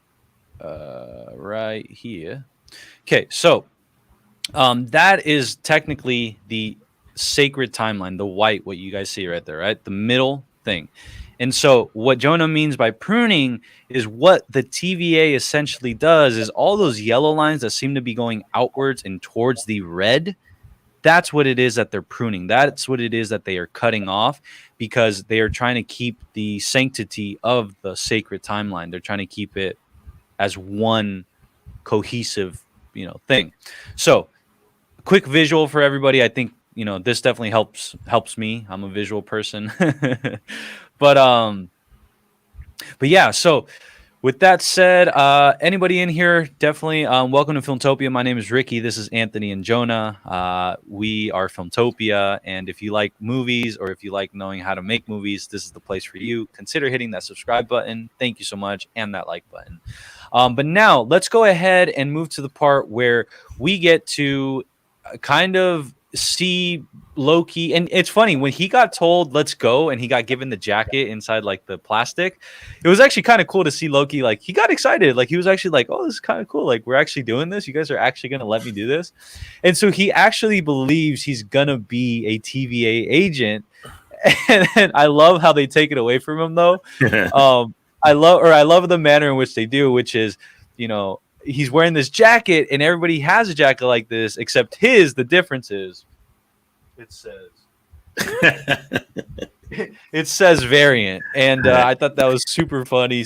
right here. Okay, so that is technically the sacred timeline, the white, what you guys see right there, right? The middle thing. And so what Jonah means by pruning is what the TVA essentially does is all those yellow lines that seem to be going outwards and towards the red, that's what it is that they're pruning. That's what it is that they are cutting off, because they are trying to keep the sanctity of the sacred timeline. They're trying to keep it as one cohesive, thing. So quick visual for everybody. I think, this definitely helps me. I'm a visual person. But yeah, so with that said, anybody in here, definitely welcome to Filmtopia. My name is Ricky. This is Anthony and Jonah. We are Filmtopia. And if you like movies, or if you like knowing how to make movies, this is the place for you. Consider hitting that subscribe button. Thank you so much. And that like button. But now let's go ahead and move to the part where we get to kind of see Loki. And it's funny, when he got told let's go and he got given the jacket inside like the plastic, it was actually kind of cool to see Loki, like he got excited, like he was actually like, oh, this is kind of cool, like we're actually doing this, you guys are actually gonna let me do this. And so he actually believes he's gonna be a TVA agent. And I love how they take it away from him though. I love the manner in which they do, which is, he's wearing this jacket and everybody has a jacket like this, except the difference is it says variant. And I thought that was super funny.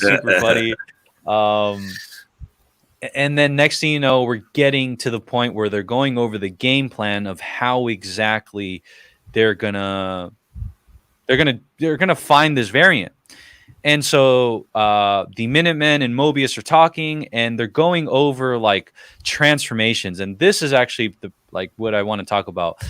And then next thing you know, we're getting to the point where they're going over the game plan of how exactly they're gonna find this variant. And so the Minutemen and Mobius are talking, and they're going over like transformations. And this is actually what I want to talk about.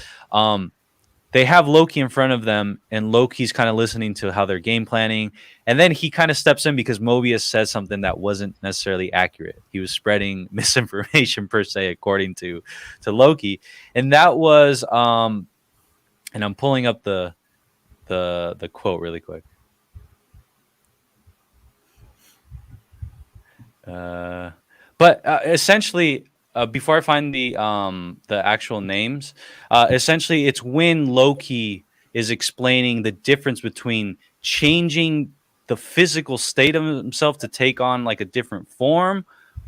They have Loki in front of them, and Loki's kind of listening to how they're game planning. And then he kind of steps in because Mobius says something that wasn't necessarily accurate. He was spreading misinformation per se, according to Loki. And that was, and I'm pulling up the quote really quick. But essentially, before I find the actual names, essentially it's when Loki is explaining the difference between changing the physical state of himself to take on like a different form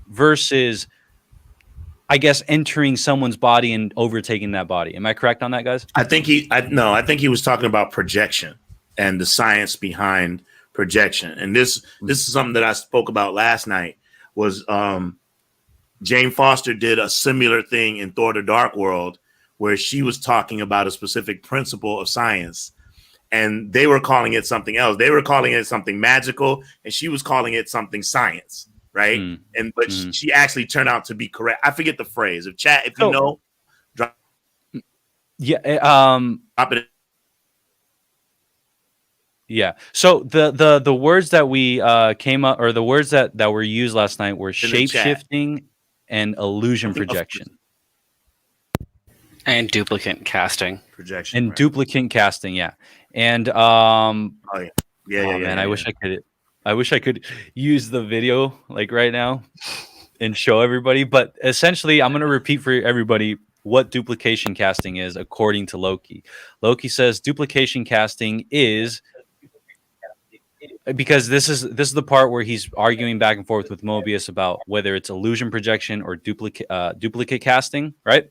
versus, I guess, entering someone's body and overtaking that body. Am I correct on that, guys? I think he was talking about projection and the science behind projection. And this is something that I spoke about last night. Was Jane Foster did a similar thing in Thor: The Dark World, where she was talking about a specific principle of science. and they were calling it something else. They were calling it something magical, and she was calling it something science, right? But she actually turned out to be correct. I forget the phrase. If you know, drop it. Yeah. So the words that we came up, or the words that were used last night, were shape shifting and illusion projection. And duplicate casting. Projection. And duplicate casting, yeah. And man, I wish I could use the video like right now and show everybody. But essentially, I'm gonna repeat for everybody what duplication casting is according to Loki. Loki says duplication casting is, because this is the part where he's arguing back and forth with Mobius about whether it's illusion projection or duplicate casting, right?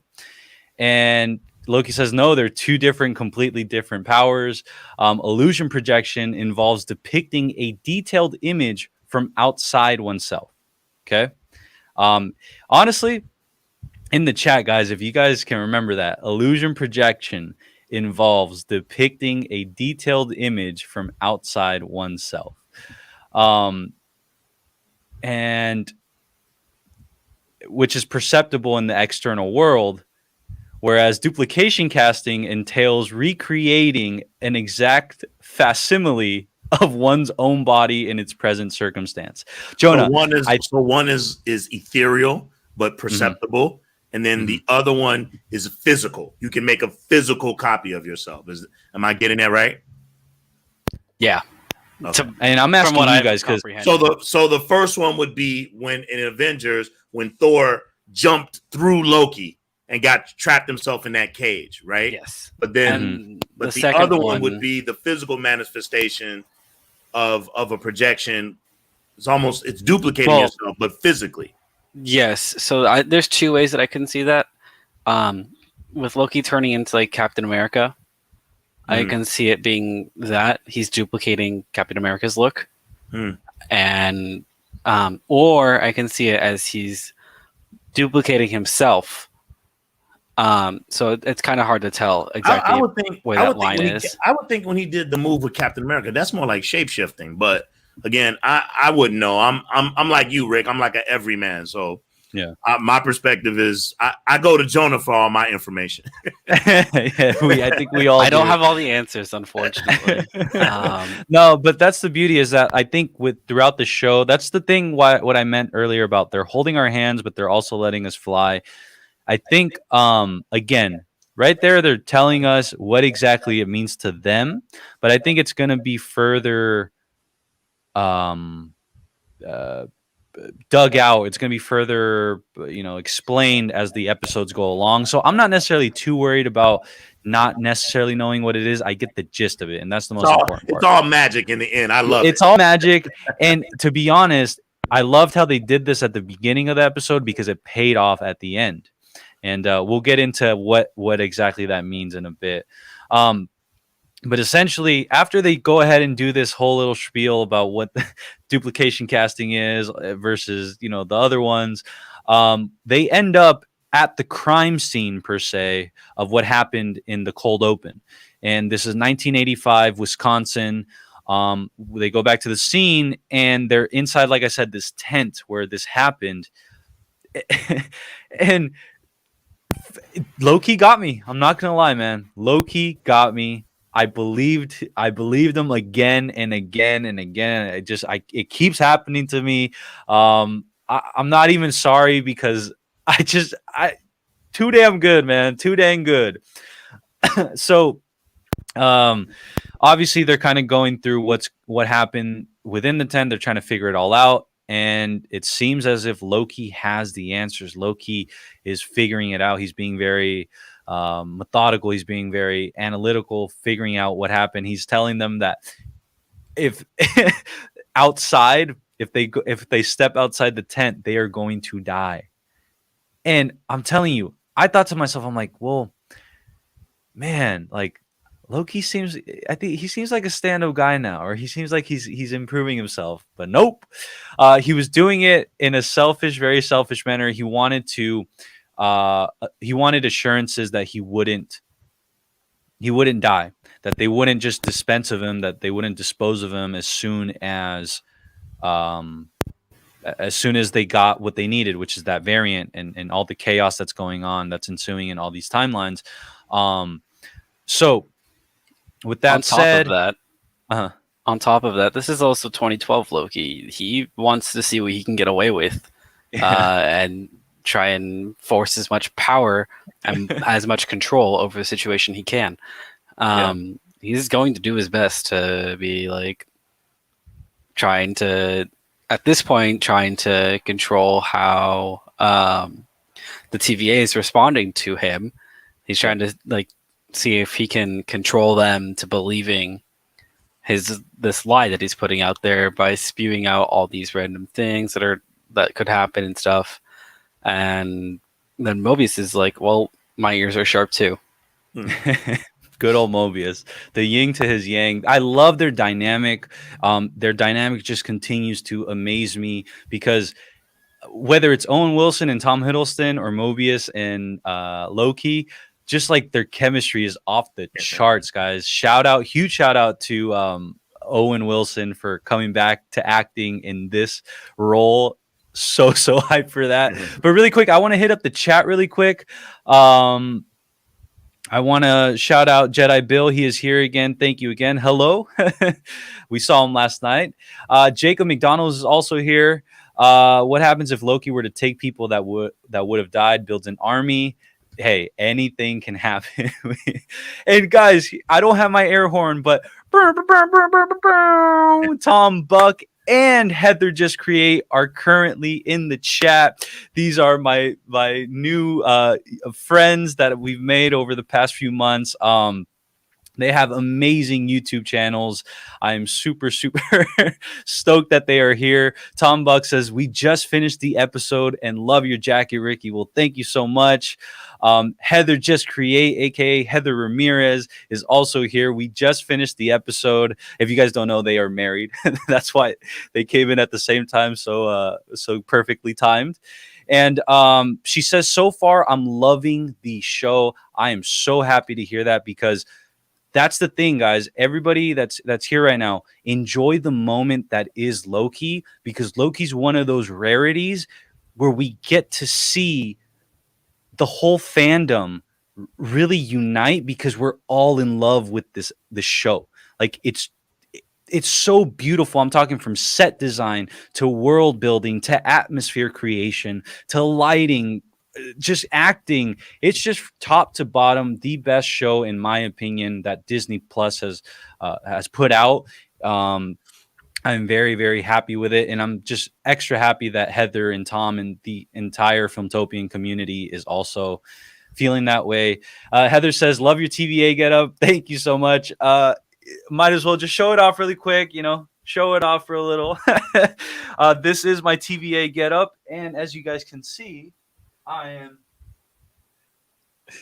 And Loki says, no, they're two completely different powers. Illusion projection involves depicting a detailed image from outside oneself. Okay. Honestly, in the chat, guys, if you guys can remember that, illusion projection involves depicting a detailed image from outside oneself. And which is perceptible in the external world. Whereas duplication casting entails recreating an exact facsimile of one's own body in its present circumstance. Jonah, so one is ethereal but perceptible, and then the other one is physical. You can make a physical copy of yourself. Am I getting that right? Yeah. Okay. And I'm asking you guys because so the first one would be when in Avengers, when Thor jumped through Loki and got trapped himself in that cage, right? Yes. But then, the other one would be the physical manifestation of a projection. It's duplicating yourself, but physically. Yes. So there's two ways that I can see that. With Loki turning into like Captain America, I can see it being that he's duplicating Captain America's look, and or I can see it as he's duplicating himself. So it's kind of hard to tell exactly where that line is. I would think when he did the move with Captain America, that's more like shape shifting. But again, I wouldn't know. I'm like you, Rick. I'm like an everyman. So yeah, my perspective is I go to Jonah for all my information. I think we all. I don't have all the answers, unfortunately. No, but that's the beauty, is that I think throughout the show, that's the thing. What I meant earlier about they're holding our hands, but they're also letting us fly. I think, again, right there, they're telling us what exactly it means to them, but I think it's going to be further dug out. It's going to be further, explained as the episodes go along. So I'm not necessarily too worried about not necessarily knowing what it is. I get the gist of it, and that's the most important part. It's all magic in the end. I love it. It's all magic, and to be honest, I loved how they did this at the beginning of the episode because it paid off at the end. And we'll get into what exactly that means in a bit. But essentially, after they go ahead and do this whole little spiel about what the duplication casting is versus, the other ones, they end up at the crime scene, per se, of what happened in the cold open. And this is 1985, Wisconsin. They go back to the scene, and they're inside, like I said, this tent where this happened. And Loki got me. I'm not gonna lie, man. Loki got me. I believed him again and again and again. It keeps happening to me. I'm not even sorry, because too damn good, man. Too dang good. So, obviously they're kind of going through what happened within the tent. They're trying to figure it all out. And it seems as if Loki has the answers. Loki is figuring it out. He's being very methodical. He's being very analytical, figuring out what happened. He's telling them that if outside, if they step outside the tent, they are going to die. And I'm telling you, I thought to myself, I'm like, well, man, like, Loki I think he seems like a stand-up guy now, or he seems like he's improving himself. But nope. He was doing it in a very selfish manner. He wanted assurances that he wouldn't he wouldn't die, that they wouldn't just dispense of him, that they wouldn't dispose of him as soon as they got what they needed, which is that variant and all the chaos that's going on, that's ensuing in all these timelines. So with that said, on top of that, this is also 2012 Loki. He wants to see what he can get away with, and try and force as much power and as much control over the situation he can. He's going to do his best to be like trying to control how the TVA is responding to him. He's trying to like see if he can control them to believing this lie that he's putting out there by spewing out all these random things that could happen and stuff. And then Mobius is like, well, my ears are sharp too. Good old Mobius, the yin to his yang. I love their dynamic. Their dynamic just continues to amaze me, because whether it's Owen Wilson and Tom Hiddleston or Mobius and Loki, just like their chemistry is off the charts, guys. Huge shout out to Owen Wilson for coming back to acting in this role. So hyped for that. But really quick, I want to hit up the chat really quick. I want to shout out Jedi Bill. He is here again. Thank you again. Hello. We saw him last night. Jacob McDonald is also here. What happens if Loki were to take people that would have died, builds an army? Hey, anything can happen. And guys, I don't have my air horn, but Tom Buck and Heather Just Create are currently in the chat. These are my new friends that we've made over the past few months. They have amazing YouTube channels. I'm super stoked that they are here. Tom Buck says, we just finished the episode and love your jacket, Ricky. Well, thank you so much. Heather Just Create, aka Heather Ramirez, is also here. We just finished the episode. If you guys don't know, they are married. That's why they came in at the same time. So perfectly timed. And she says, so far, I'm loving the show. I am so happy to hear that, because that's the thing, guys. Everybody that's here right now, enjoy the moment that is Loki, because Loki's one of those rarities where we get to see the whole fandom really unite, because we're all in love with this show. Like it's so beautiful. I'm talking from set design to world building to atmosphere creation to lighting, just acting. It's just top to bottom the best show, in my opinion, that Disney Plus has put out. I'm very, very happy with it, and I'm just extra happy that Heather and Tom and the entire Filmtopian community is also feeling that way. Heather says, love your TVA get up. Thank you so much. Might as well just show it off really quick, show it off for a little. This is my TVA get up, and as you guys can see, I'm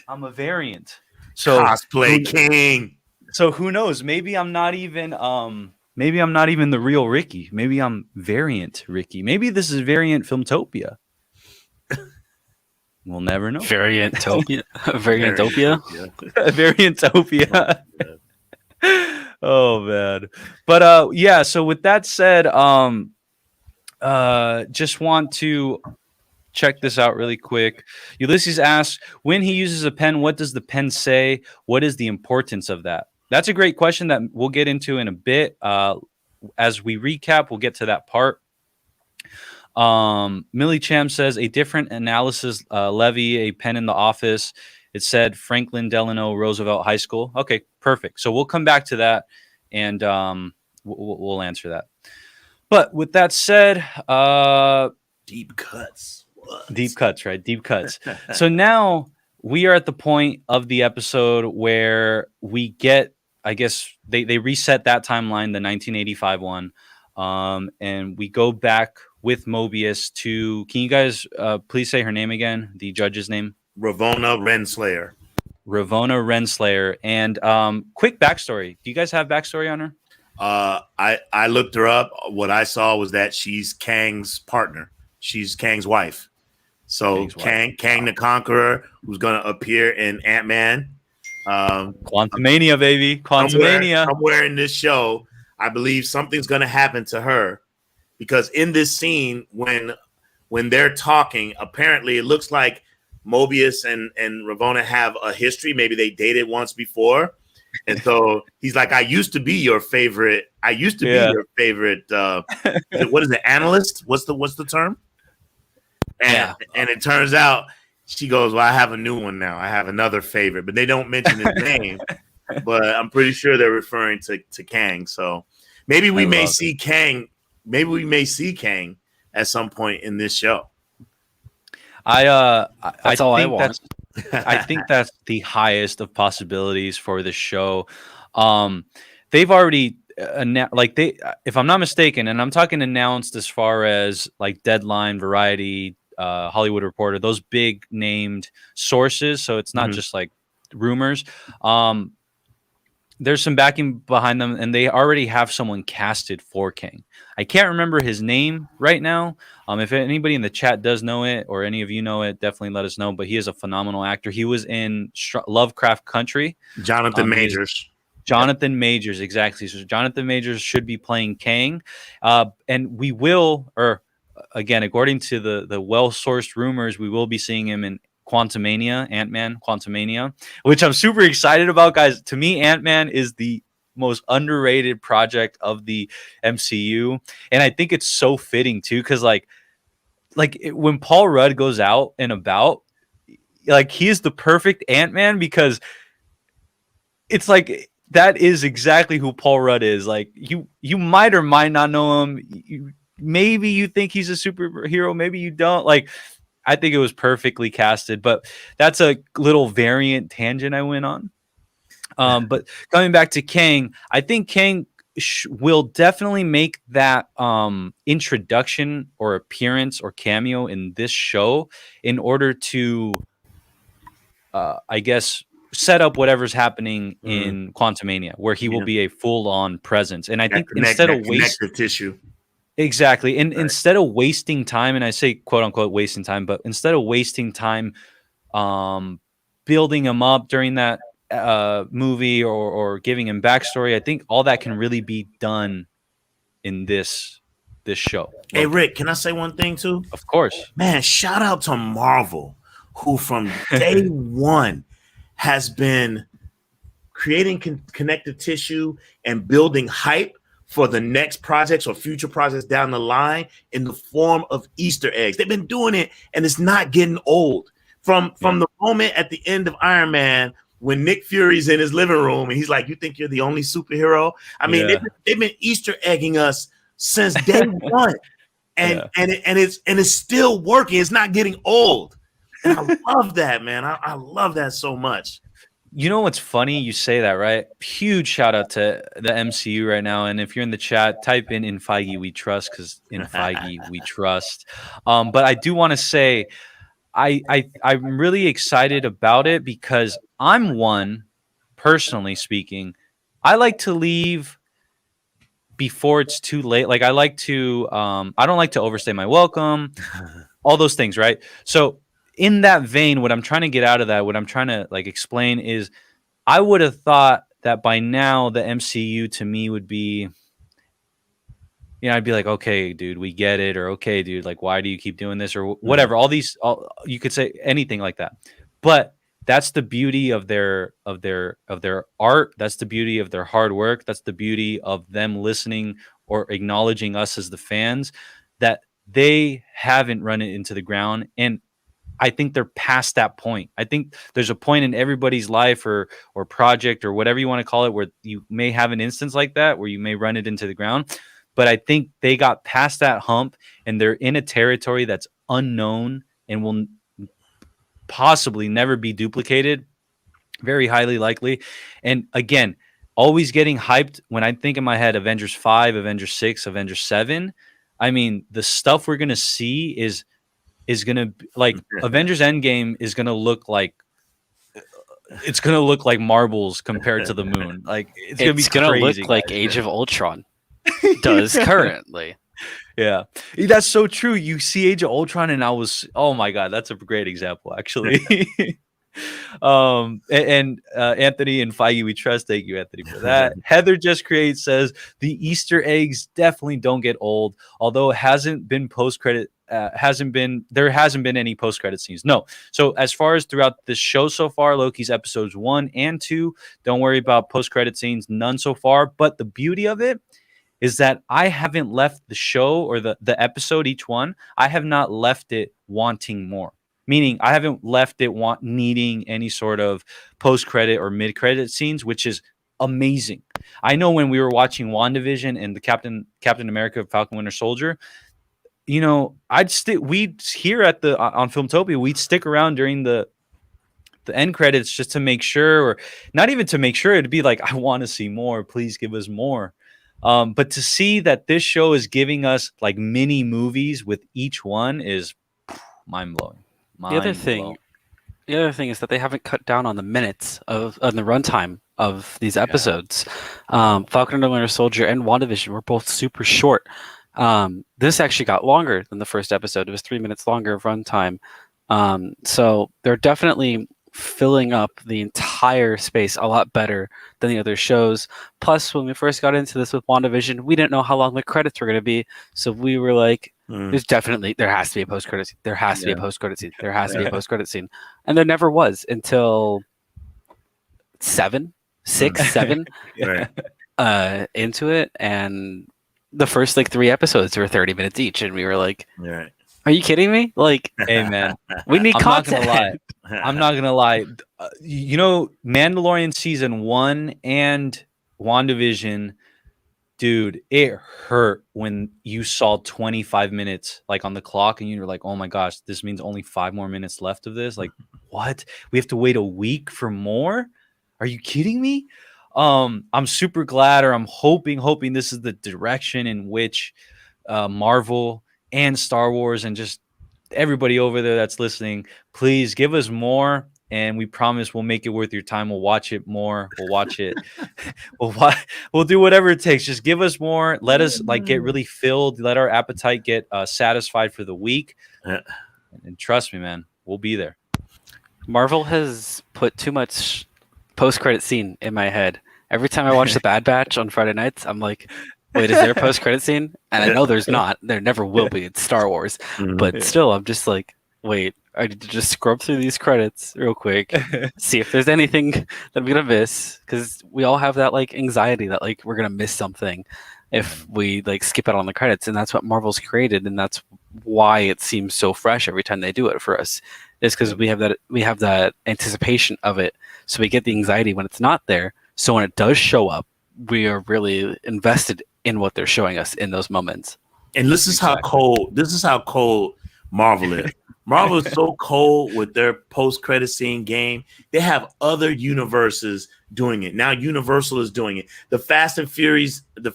a variant. So cosplay king. So who knows? Maybe I'm not even the real Ricky. Maybe I'm variant Ricky. Maybe this is variant Filmtopia. We'll never know. Variantopia. Variantopia. Variantopia. Oh man. But yeah, so with that said, just want to check this out really quick. Ulysses asks, when he uses a pen, what does the pen say? What is the importance of that? That's a great question that we'll get into in a bit. As we recap, we'll get to that part. Millie Cham says, a different analysis levy, a pen in the office. It said Franklin Delano Roosevelt High School. Okay, perfect. So we'll come back to that, and we'll answer that. But with that said, deep cuts. What? Deep cuts, right? Deep cuts. So now we are at the point of the episode where we get, I guess they reset that timeline, the 1985 one, and we go back with Mobius to, can you guys please say her name again, the judge's name? Ravonna Renslayer. Ravonna Renslayer. And quick backstory. Do you guys have backstory on her? I looked her up. What I saw was that she's Kang's partner. She's Kang's wife. So Kang the Conqueror, who's going to appear in Ant-Man. Quantumania, baby. Quantumania. Somewhere in this show, I believe something's going to happen to her, because in this scene, when they're talking, apparently it looks like Mobius and Ravonna have a history. Maybe they dated once before. And so he's like, I used to be your favorite. I used to be your favorite. What is it? Analyst? What's the term? And it turns out she goes, well, I have a new one now. I have another favorite, but they don't mention his name. But I'm pretty sure they're referring to Kang. So maybe we may see Kang. Maybe we may see Kang at some point in this show. That's all I want. I think that's the highest of possibilities for the show. They've already if I'm not mistaken, and I'm talking announced as far as like Deadline, Variety, Hollywood Reporter, those big named sources. So it's not just like rumors. There's some backing behind them, and they already have someone casted for Kang. I can't remember his name right now. If anybody in the chat does know it, or any of you know it, definitely let us know. But he is a phenomenal actor. He was in Lovecraft Country. Jonathan Majors. Jonathan Majors, exactly. So Jonathan Majors should be playing Kang. And we will, or again, according to the well-sourced rumors, we will be seeing him in Quantumania, Ant-Man, Quantumania, which I'm super excited about, guys. To me, Ant-Man is the most underrated project of the MCU, and I think it's so fitting too, because when Paul Rudd goes out and about, like, he is the perfect Ant-Man, because it's like that is exactly who Paul Rudd is. Like, you might or might not know him. Maybe you think he's a superhero, maybe you don't. Like, I think it was perfectly casted, but that's a little variant tangent I went on. But coming back to Kang, I think Kang will definitely make that introduction or appearance or cameo in this show in order to, I guess, set up whatever's happening in Quantumania, where he will be a full-on presence. And I think instead of connective tissue. Exactly. And instead of wasting time, and I say quote unquote wasting time, but instead of wasting time building him up during that movie or giving him backstory, I think all that can really be done in this show. Hey, Rick, can I say one thing too? Of course. Man, shout out to Marvel, who from day one has been creating connective tissue and building hype for the next projects or future projects down the line in the form of Easter eggs. They've been doing it, and it's not getting old. From the moment at the end of Iron Man, when Nick Fury's in his living room and he's like, "You think you're the only superhero?" I mean, they've been Easter egging us since day one, and it's still working. It's not getting old, and I love that, man. I love that so much. You know what's funny? You say that, right? Huge shout out to the MCU right now. And if you're in the chat, type in Feige we trust, because in Feige we trust. But I do want to say I'm really excited about it, because I'm one, personally speaking, I like to leave before it's too late. Like, I like to I don't like to overstay my welcome, all those things, right? So in that vein, what I'm trying to get out of that, what I'm trying to explain is, I would have thought that by now the MCU to me would be, I'd be like, okay, dude, we get it, or okay, dude, like, why do you keep doing this, or whatever. You could say anything like that, but that's the beauty of their art. That's the beauty of their hard work. That's the beauty of them listening or acknowledging us as the fans, that they haven't run it into the ground. And I think they're past that point. I think there's a point in everybody's life or project or whatever you want to call it, where you may have an instance like that, where you may run it into the ground. But I think they got past that hump, and they're in a territory that's unknown and will possibly never be duplicated, very highly likely. And again, always getting hyped when I think in my head, Avengers 5, Avengers 6, Avengers 7. I mean, the stuff we're going to see is going to, like, Avengers Endgame is going to look like, it's going to look like marbles compared to the moon. Like, it's going to look like Age of Ultron does currently. Yeah, that's so true. You see Age of Ultron, and I was, oh my God, that's a great example, actually. And Anthony and Feige, we trust. Thank you, Anthony, for that. Heather Just Creates says the Easter eggs definitely don't get old, although it hasn't been post-credit. There hasn't been any post-credit scenes. No. So as far as throughout the show so far, Loki's episodes 1 and 2, don't worry about post-credit scenes, none so far. But the beauty of it is that I haven't left the show or the episode, each one, I have not left it wanting more. Meaning I haven't left it needing any sort of post-credit or mid-credit scenes, which is amazing. I know when we were watching WandaVision and the Captain America Falcon Winter Soldier, you know, we'd here at on Filmtopia, we'd stick around during the end credits just to make sure, or not even to make sure, it'd be like, I want to see more, please give us more. But to see that this show is giving us like mini movies with each one is mind-blowing. The other thing is that they haven't cut down on the minutes on the runtime of these episodes. Falcon and the Winter Soldier and WandaVision were both super short. This actually got longer than the first episode. It was 3 minutes longer of runtime. So they're definitely filling up the entire space a lot better than the other shows. Plus, when we first got into this with WandaVision, we didn't know how long the credits were going to be. So we were like, there has to be a post-credit scene. There has to be a post-credit scene. There has to be a post-credit scene. And there never was until 7 into it. And the first like 3 episodes were 30 minutes each. And we were like, are you kidding me? Like, hey, man, we need content. I'm not going to lie. You know, Mandalorian season 1 and WandaVision, dude, it hurt when you saw 25 minutes like on the clock and you were like, oh my gosh, this means only 5 more minutes left of this. Like, what? We have to wait a week for more? Are you kidding me? I'm super glad, or I'm hoping this is the direction in which Marvel and Star Wars and just everybody over there that's listening, please give us more. And we promise we'll make it worth your time. We'll watch it more. We'll watch it. We'll do whatever it takes. Just give us more. Let us like get really filled. Let our appetite get satisfied for the week. And trust me, man, we'll be there. Marvel has put too much post-credit scene in my head. Every time I watch The Bad Batch on Friday nights, I'm like, wait, is there a post-credit scene? And I know there's not. There never will be. It's Star Wars. But still, I'm just like, wait, I need to just scrub through these credits real quick, see if there's anything that I'm going to miss. Because we all have that like anxiety that like we're going to miss something if we like skip out on the credits. And that's what Marvel's created. And that's why it seems so fresh every time they do it for us. Is because we have that anticipation of it. So we get the anxiety when it's not there. So when it does show up, we are really invested in what they're showing us in those moments. And this is how cold Marvel is. Marvel is so cold with their post-credit scene game. They have other universes doing it. Now Universal is doing it. The Fast and Furious, am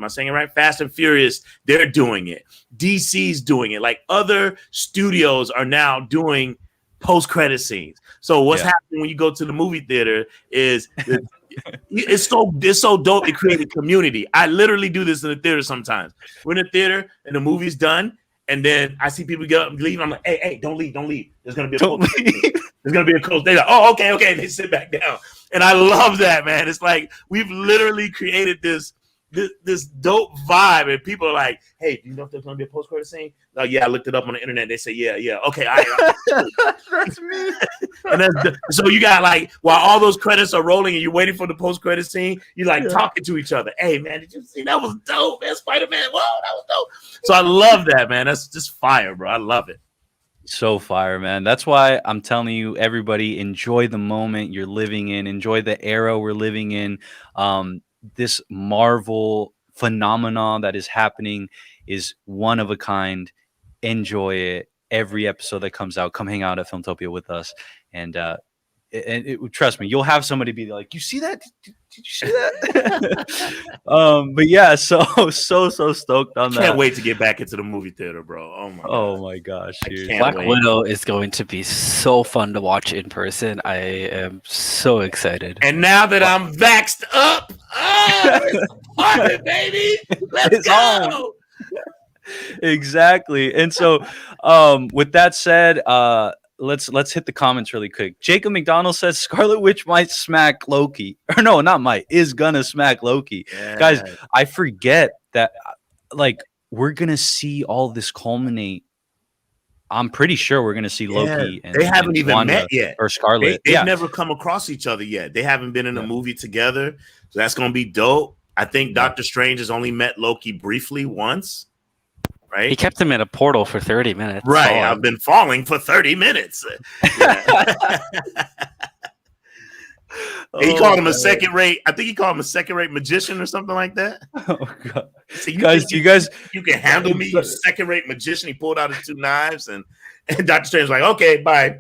I saying it right? Fast and Furious, they're doing it. DC's doing it. Like other studios are now doing post-credit scenes. So what's happening when you go to the movie theater is it's so dope. It created community. I literally do this in the theater sometimes. We're in the theater and the movie's done, and then I see people get up and leave. I'm like, hey, don't leave. There's gonna be a coach. They're like, oh, okay. And they sit back down. And I love that, man. It's like we've literally created this dope vibe, and people are like, hey, do you know if there's gonna be a post-credit scene? Oh yeah, I looked it up on the internet. They say yeah. Okay, that's me. And so you got like, while all those credits are rolling and you're waiting for the post-credit scene, you're like talking to each other. Hey man, did you see that was dope, man? Spider-Man, whoa, that was dope. So I love that, man. That's just fire, bro. I love it. So fire, man. That's why I'm telling you, everybody, enjoy the moment you're living in. Enjoy the era we're living in. This Marvel phenomenon that is happening is one of a kind. Enjoy it. Every episode that comes out, come hang out at Filmtopia with us. And trust me, you'll have somebody be like, you see that? Did you see that? But yeah, so stoked on that. Can't wait to get back into the movie theater, bro. Oh my gosh, dude. Black Widow is going to be so fun to watch in person. I am so excited. And now that I'm vaxxed up, it's party, baby. Let's go. Exactly. And so with that said, let's hit the comments really quick. Jacob McDonald says Scarlet Witch might smack Loki, or no, not might, is gonna smack Loki. Yeah. Guys, I forget that like we're gonna see all this culminate. I'm pretty sure we're gonna see Loki and they haven't and even Wanda met yet. or Scarlet. They've Yeah, never come across each other yet. They haven't been in a movie together. So that's gonna be dope. I think Doctor Strange has only met Loki briefly once. Right? He kept him in a portal for 30 minutes. Right. Falling. I've been falling for 30 minutes. Yeah. He called him a second rate. I think he called him a second rate magician or something like that. Oh god, So you can handle me, you second rate magician. He pulled out his 2 knives, and Doctor Strange was like, okay, bye.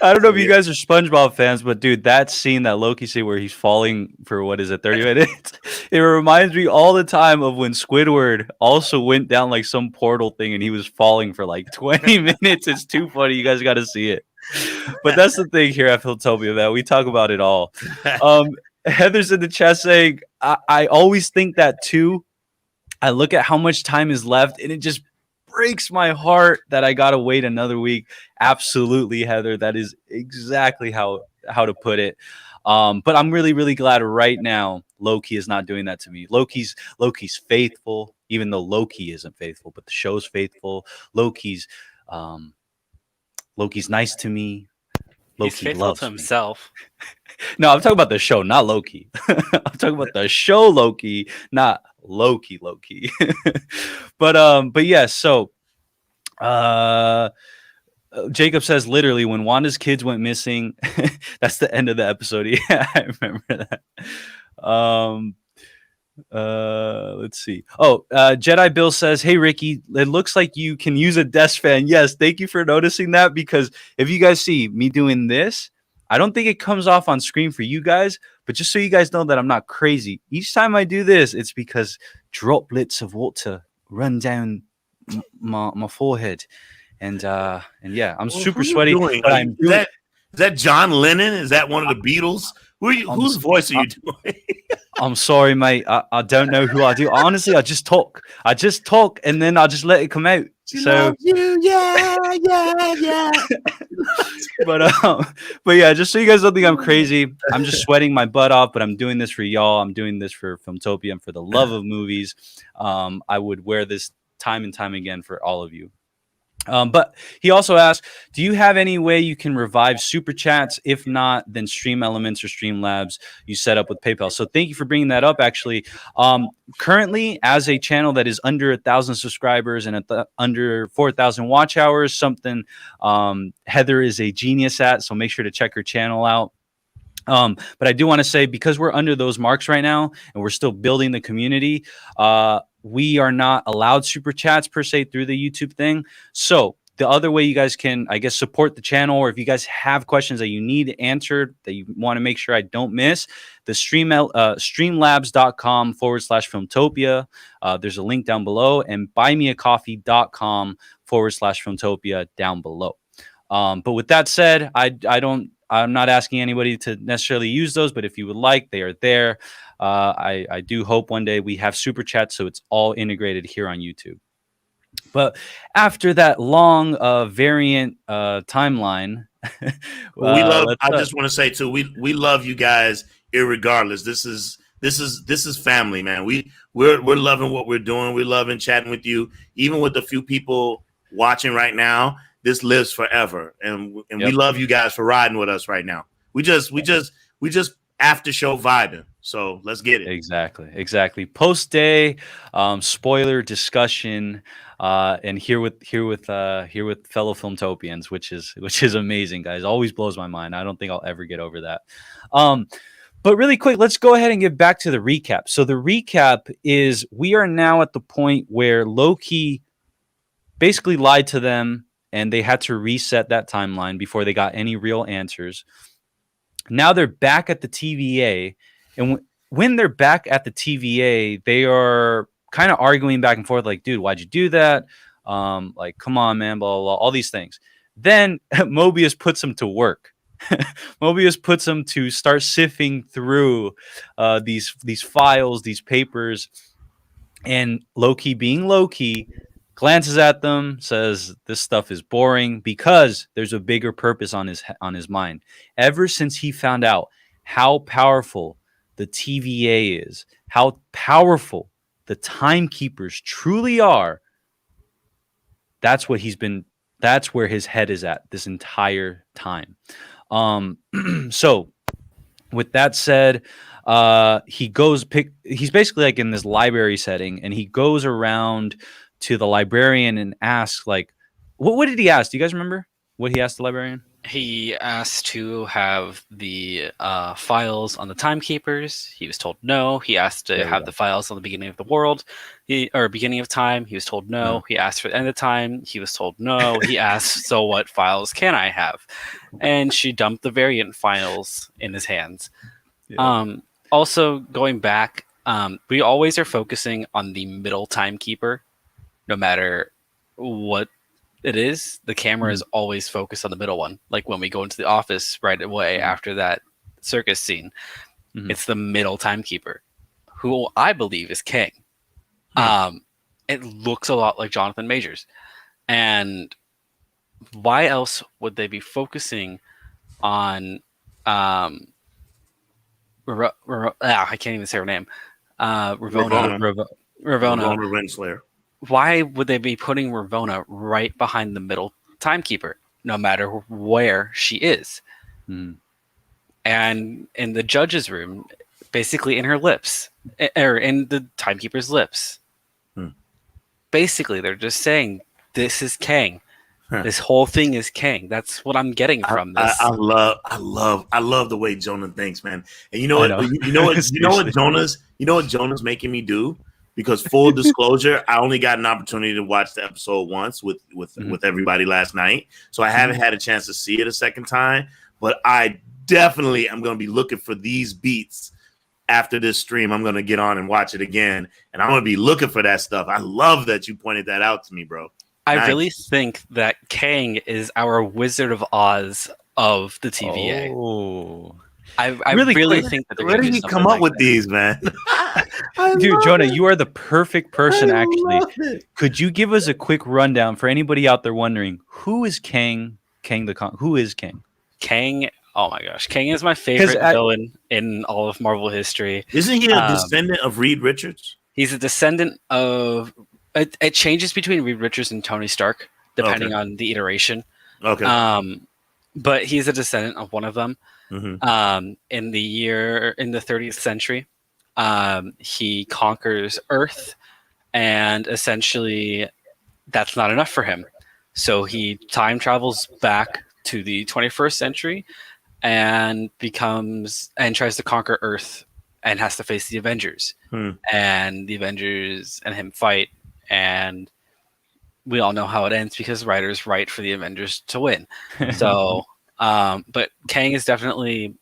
I don't know if you guys are SpongeBob fans, but dude, that scene that Loki scene where he's falling for 30 minutes, it reminds me all the time of when Squidward also went down like some portal thing and he was falling for like 20 minutes. It's too funny. You guys got to see it. But that's the thing here at Filmtopia, man. We talk about it all. Heather's in the chat saying, I always think that too. I look at how much time is left and it just breaks my heart that I gotta wait another week. Absolutely, Heather. That is exactly how to put it. But I'm really, really glad right now Loki is not doing that to me. Loki's faithful, even though Loki isn't faithful, but the show's faithful. Loki's nice to me. Loki He's faithful loves to me. himself. No, I'm talking about the show, not Loki. I'm talking about the show Loki, not Loki. But yeah, so Jacob says literally when Wanda's kids went missing, that's the end of the episode. Yeah, I remember that. Let's see. Jedi Bill says, hey Ricky, it looks like you can use a desk fan. Yes, thank you for noticing that, because if you guys see me doing this, I don't think it comes off on screen for you guys, but just so you guys know that I'm not crazy. Each time I do this, it's because droplets of water run down my forehead, and yeah, I'm super sweaty. But is that John Lennon? Is that one of the Beatles? Whose voice are you doing? I'm sorry, mate. I don't know who I do. Honestly, I just talk, and then I just let it come out. So yeah. But yeah, just so you guys don't think I'm crazy, I'm just sweating my butt off, but I'm doing this for y'all. I'm doing this for Filmtopia and for the love of movies. I would wear this time and time again for all of you. But he also asked, do you have any way you can revive super chats? If not, then Stream Elements or Streamlabs you set up with PayPal. So thank you for bringing that up. Actually, currently, as a channel that is under 1,000 subscribers and under 4,000 watch hours, something Heather is a genius at. So make sure to check her channel out. But I do want to say, because we're under those marks right now and we're still building the community, we are not allowed super chats per se through the YouTube thing. So the other way you guys can, I guess, support the channel, or if you guys have questions that you need answered that you want to make sure I don't miss, the streamlabs.com/Filmtopia. There's a link down below, and buymeacoffee.com/Filmtopia down below. But with that said, I'm not asking anybody to necessarily use those, but if you would like, they are there. I do hope one day we have super chats, so it's all integrated here on YouTube. But after that long variant timeline, I just want to say too, we love you guys irregardless. This is family, man. We're loving what we're doing. We're loving chatting with you, even with the few people watching right now. This lives forever, and we love you guys for riding with us right now. We just after show vibing. So let's get it. Exactly. Post day, spoiler discussion, and here with fellow Filmtopians, which is amazing, guys. Always blows my mind. I don't think I'll ever get over that. But really quick, let's go ahead and get back to the recap. So the recap is we are now at the point where Loki basically lied to them, and they had to reset that timeline before they got any real answers. Now they're back at the TVA, and when they're back at the TVA, they are kind of arguing back and forth, like, dude, why'd you do that? Like, come on, man, blah, blah, blah, all these things. Then Mobius puts them to work. Mobius puts them to start sifting through these files, these papers, and Loki, being Loki, glances at them, says this stuff is boring because there's a bigger purpose on his mind. Ever since he found out how powerful the TVA is, how powerful the timekeepers truly are, that's where his head is at this entire time. So with that said, he's basically like in this library setting, and he goes around to the librarian and asks, like, what did he ask? Do you guys remember what he asked the librarian? He asked to have the files on the timekeepers. He was told no. He asked to have the files on the beginning of the world, or beginning of time. He was told no. He asked for the end of time. He was told no. He asked, so what files can I have? And she dumped the variant files in his hands. Yeah. Also, going back, we always are focusing on the middle timekeeper, no matter what it is. The camera is always focused on the middle one. Like when we go into the office right away after that circus scene, it's the middle timekeeper, who I believe is King. It looks a lot like Jonathan Majors. And why else would they be focusing on I can't even say her name. Ravonna Renslayer. Why would they be putting Ravonna right behind the middle timekeeper, no matter where she is? And in the judge's room, basically in her lips, or in the timekeeper's lips. Basically, they're just saying, this is Kang. This whole thing is Kang. That's what I'm getting from this. I love the way Jonah thinks, man. And you know what Jonah's making me do? Because full disclosure, I only got an opportunity to watch the episode once with everybody last night. So I haven't had a chance to see it a second time. But I definitely am going to be looking for these beats after this stream. I'm going to get on and watch it again. And I'm going to be looking for that stuff. I love that you pointed that out to me, bro. I really think that Kang is our Wizard of Oz of the TVA. Oh. I really think that where did he come up with these, man? Dude, Jonah, you are the perfect person, actually. Could you give us a quick rundown for anybody out there wondering, who is Kang? Who is Kang? Kang, oh my gosh. Kang is my favorite villain in all of Marvel history. Isn't he a descendant of Reed Richards? He's a descendant of... It changes between Reed Richards and Tony Stark, depending on the iteration. Okay. But he's a descendant of one of them. In the 30th century, he conquers Earth, and essentially that's not enough for him. So he time travels back to the 21st century and tries to conquer Earth and has to face the Avengers. And the Avengers and him fight, and we all know how it ends because writers write for the Avengers to win. So but Kang is definitely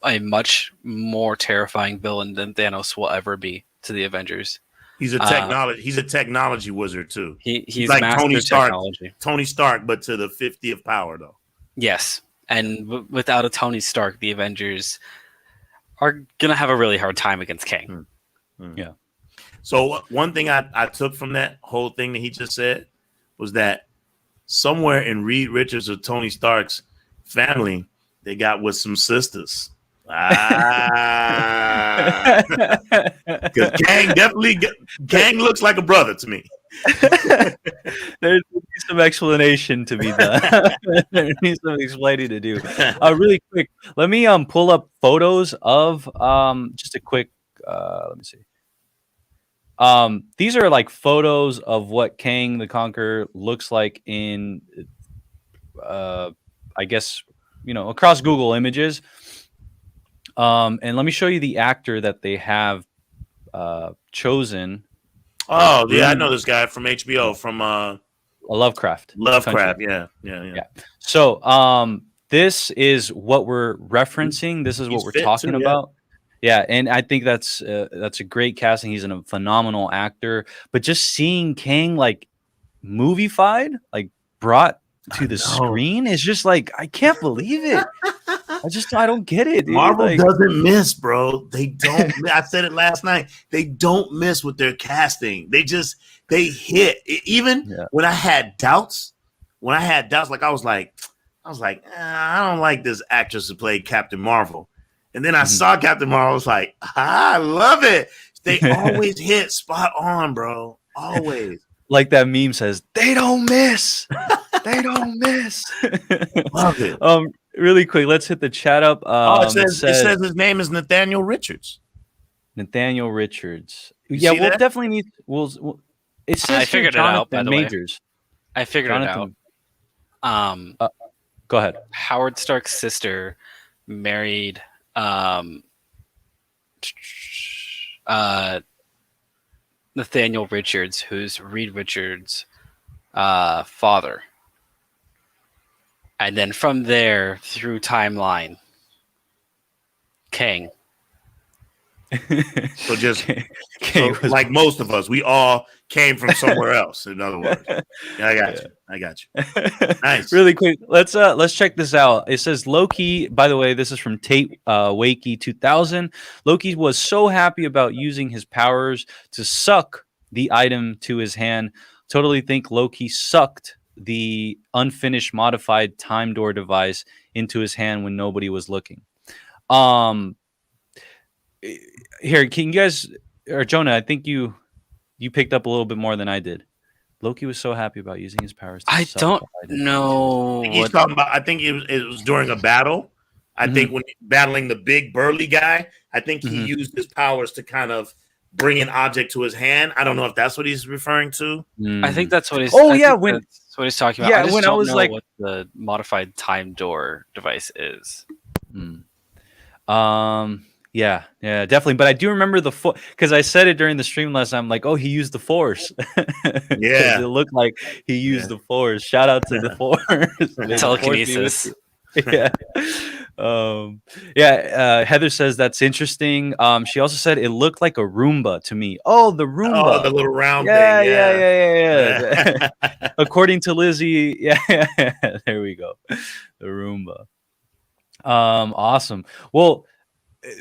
a much more terrifying villain than Thanos will ever be to the Avengers. He's a technology wizard too. He's like Tony Stark, but to the 50th power though. Yes, and without a Tony Stark, the Avengers are gonna have a really hard time against Kang. Yeah. So one thing I took from that whole thing that he just said was that somewhere in Reed Richards or Tony Stark's family, they got with some sisters. Because Kang looks like a brother to me. There's some explanation to be done. There needs some explaining to do. Really quick, let me pull up photos of just a quick. Let me see. These are like photos of what Kang the Conqueror looks like in, I guess, across Google Images. And let me show you the actor that they have chosen. Oh, yeah, I know this guy from HBO, from Lovecraft. Yeah. So, this is what we're referencing. This is what we're talking about. Yeah, and I think that's a great casting. He's a phenomenal actor. But just seeing Kang like moviefied, like brought to the screen is just like, I can't believe it. I don't get it, dude. Marvel Like, doesn't miss, bro. They don't. I said it last night. They don't miss with their casting. They hit. Even when I had doubts, like I was like, I don't like this actress who played Captain Marvel. And then I saw Captain Marvel. I was like, I love it. They always hit spot on, bro. Always. Like that meme says, they don't miss. They don't miss. Love it. Really quick, let's hit the chat up. It says his name is Nathaniel Richards. Nathaniel Richards. You Yeah, see we'll that? definitely need. It says I figured it out, by the way. Majors. I figured it out. Go ahead. Howard Stark's sister married Nathaniel Richards, who's Reed Richards' father. And then from there, through timeline, Kang. So just like most of us, we all came from somewhere else. In other words, I got you. Nice. Really quick, let's check this out. It says Loki. By the way, this is from Tate Wakey 2000. Loki was so happy about using his powers to suck the item to his hand. Totally think Loki sucked the unfinished modified time door device into his hand when nobody was looking. Here, can you guys, or Jonah, I think you picked up a little bit more than I did. Loki was so happy about using his powers. I don't know. He's talking about. I think it was during a battle. I think when battling the big burly guy, I think he used his powers to kind of bring an object to his hand. I don't know if that's what he's referring to. I think that's what he's. That's what he's talking about. Yeah, when I was like, what the modified time door device is. Yeah, definitely. But I do remember the because I said it during the stream last time. I'm like, oh, he used the Force. Yeah, it looked like he used the Force. Shout out to the Force. Telekinesis. Heather says that's interesting. She also said it looked like a Roomba to me. Oh, the Roomba. Oh, the little round thing. Yeah. According to Lizzie, there we go. The Roomba. Awesome. Well,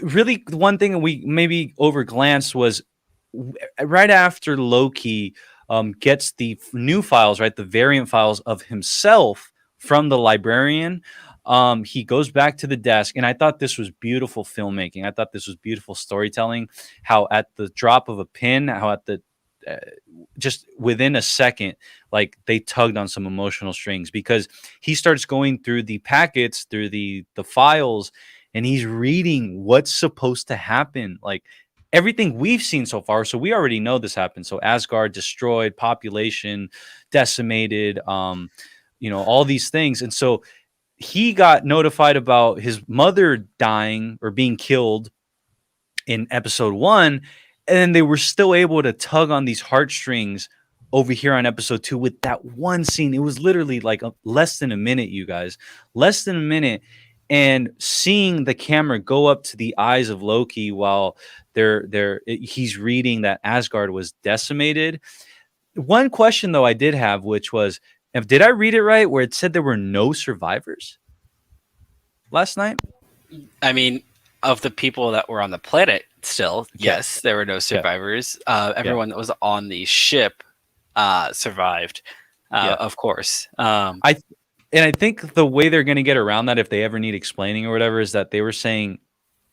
really, one thing we maybe overglanced was right after Loki gets the new files, right, the variant files of himself from the librarian. He goes back to the desk, and I thought this was beautiful filmmaking. I thought this was beautiful storytelling. How at the drop of a pin, how at the just within a second, like they tugged on some emotional strings, because he starts going through the packets, through the files, and he's reading what's supposed to happen, like everything we've seen so far. So we already know this happened. So Asgard destroyed, population decimated, all these things. And so he got notified about his mother dying or being killed in episode 1. And they were still able to tug on these heartstrings over here on episode 2 with that one scene. It was literally like less than a minute, you guys, less than a minute. And seeing the camera go up to the eyes of Loki while he's reading that Asgard was decimated. One question, though, I did have, which was, did I read it right where it said there were no survivors last night? I mean, of the people that were on the planet still, yes, there were no survivors. Everyone that was on the ship survived, of course. And I think the way they're going to get around that, if they ever need explaining or whatever, is that they were saying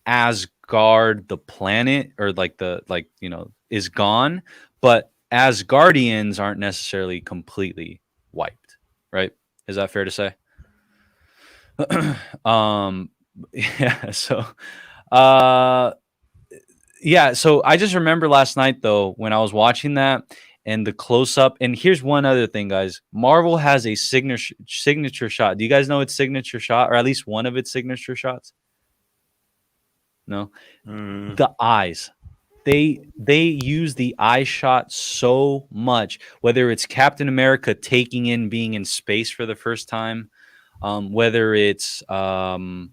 Asgard, the planet, or is gone, but Asgardians aren't necessarily completely wiped, right? Is that fair to say? So I just remember last night, though, when I was watching that and the close-up. And here's one other thing, guys. Marvel has a signature shot. Do you guys know its signature shot, or at least one of its signature shots? No? The eyes. They use the eye shot so much, whether it's Captain America taking in being in space for the first time, whether it's, again,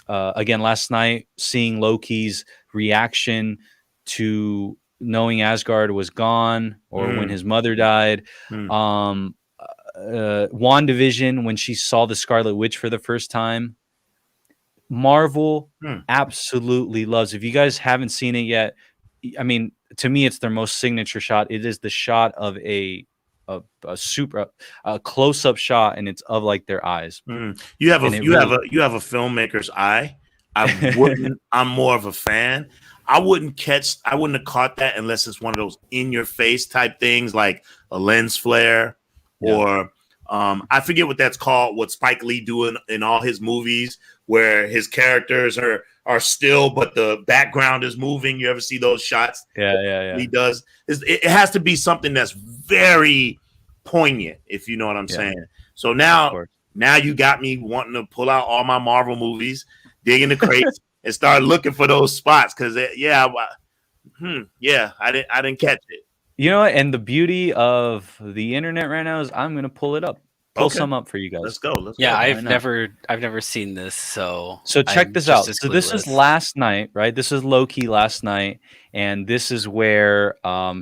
last night, seeing Loki's reaction to knowing Asgard was gone, or when his mother died. WandaVision when she saw the Scarlet Witch for the first time. Marvel absolutely loves. If you guys haven't seen it yet, I mean, to me, it's their most signature shot. It is the shot of a super close up shot, and it's of like their eyes. You have a filmmaker's eye. I wouldn't. I'm more of a fan. I wouldn't have caught that unless it's one of those in your face type things like a lens flare or I forget what that's called. What Spike Lee doing in all his movies where his characters are still, but the background is moving. You ever see those shots? Yeah. He does. It has to be something that's very poignant, if you know what I'm saying. So now you got me wanting to pull out all my Marvel movies, dig in the crates, and start looking for those spots because I didn't catch it. You know what? And the beauty of the internet right now is I'm gonna pull it up. Pull some up for you guys. Let's go. I've never seen this, so check this out. So this is last night, right? This is Loki last night, and this is where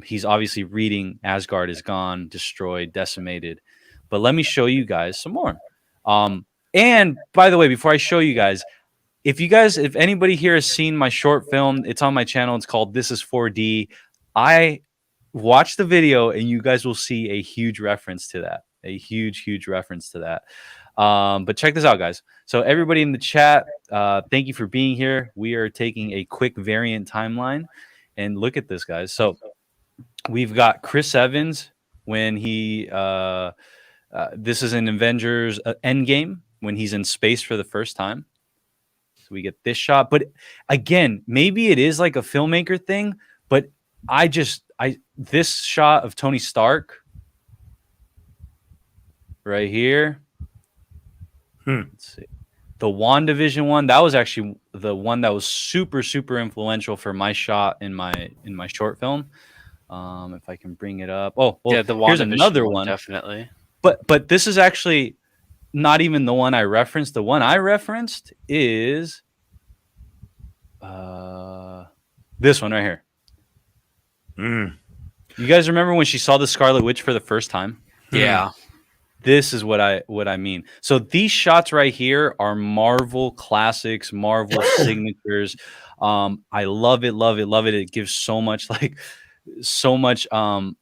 he's obviously reading Asgard is gone, destroyed, decimated. But let me show you guys some more. And by the way, before I show you guys, if anybody here has seen my short film, it's on my channel. It's called This Is 4D. Watch the video, and you guys will see a huge reference to that. A huge reference to that. But check this out, guys. So everybody in the chat, thank you for being here. We are taking a quick variant timeline, and look at this, guys. So we've got Chris Evans when he this is in Avengers Endgame when he's in space for the first time. So we get this shot. But again, maybe it is like a filmmaker thing, but this shot of Tony Stark right here. Let's see. The WandaVision one, that was actually the one that was super influential for my shot in my short film. If I can bring it up. Oh, well, the here's another one. Definitely. But this is actually not even the one I referenced. The one I referenced is this one right here. You guys remember when she saw the Scarlet Witch for the first time? Yeah. This is what I mean. So these shots right here are Marvel classics, Marvel signatures. I love it. It gives so much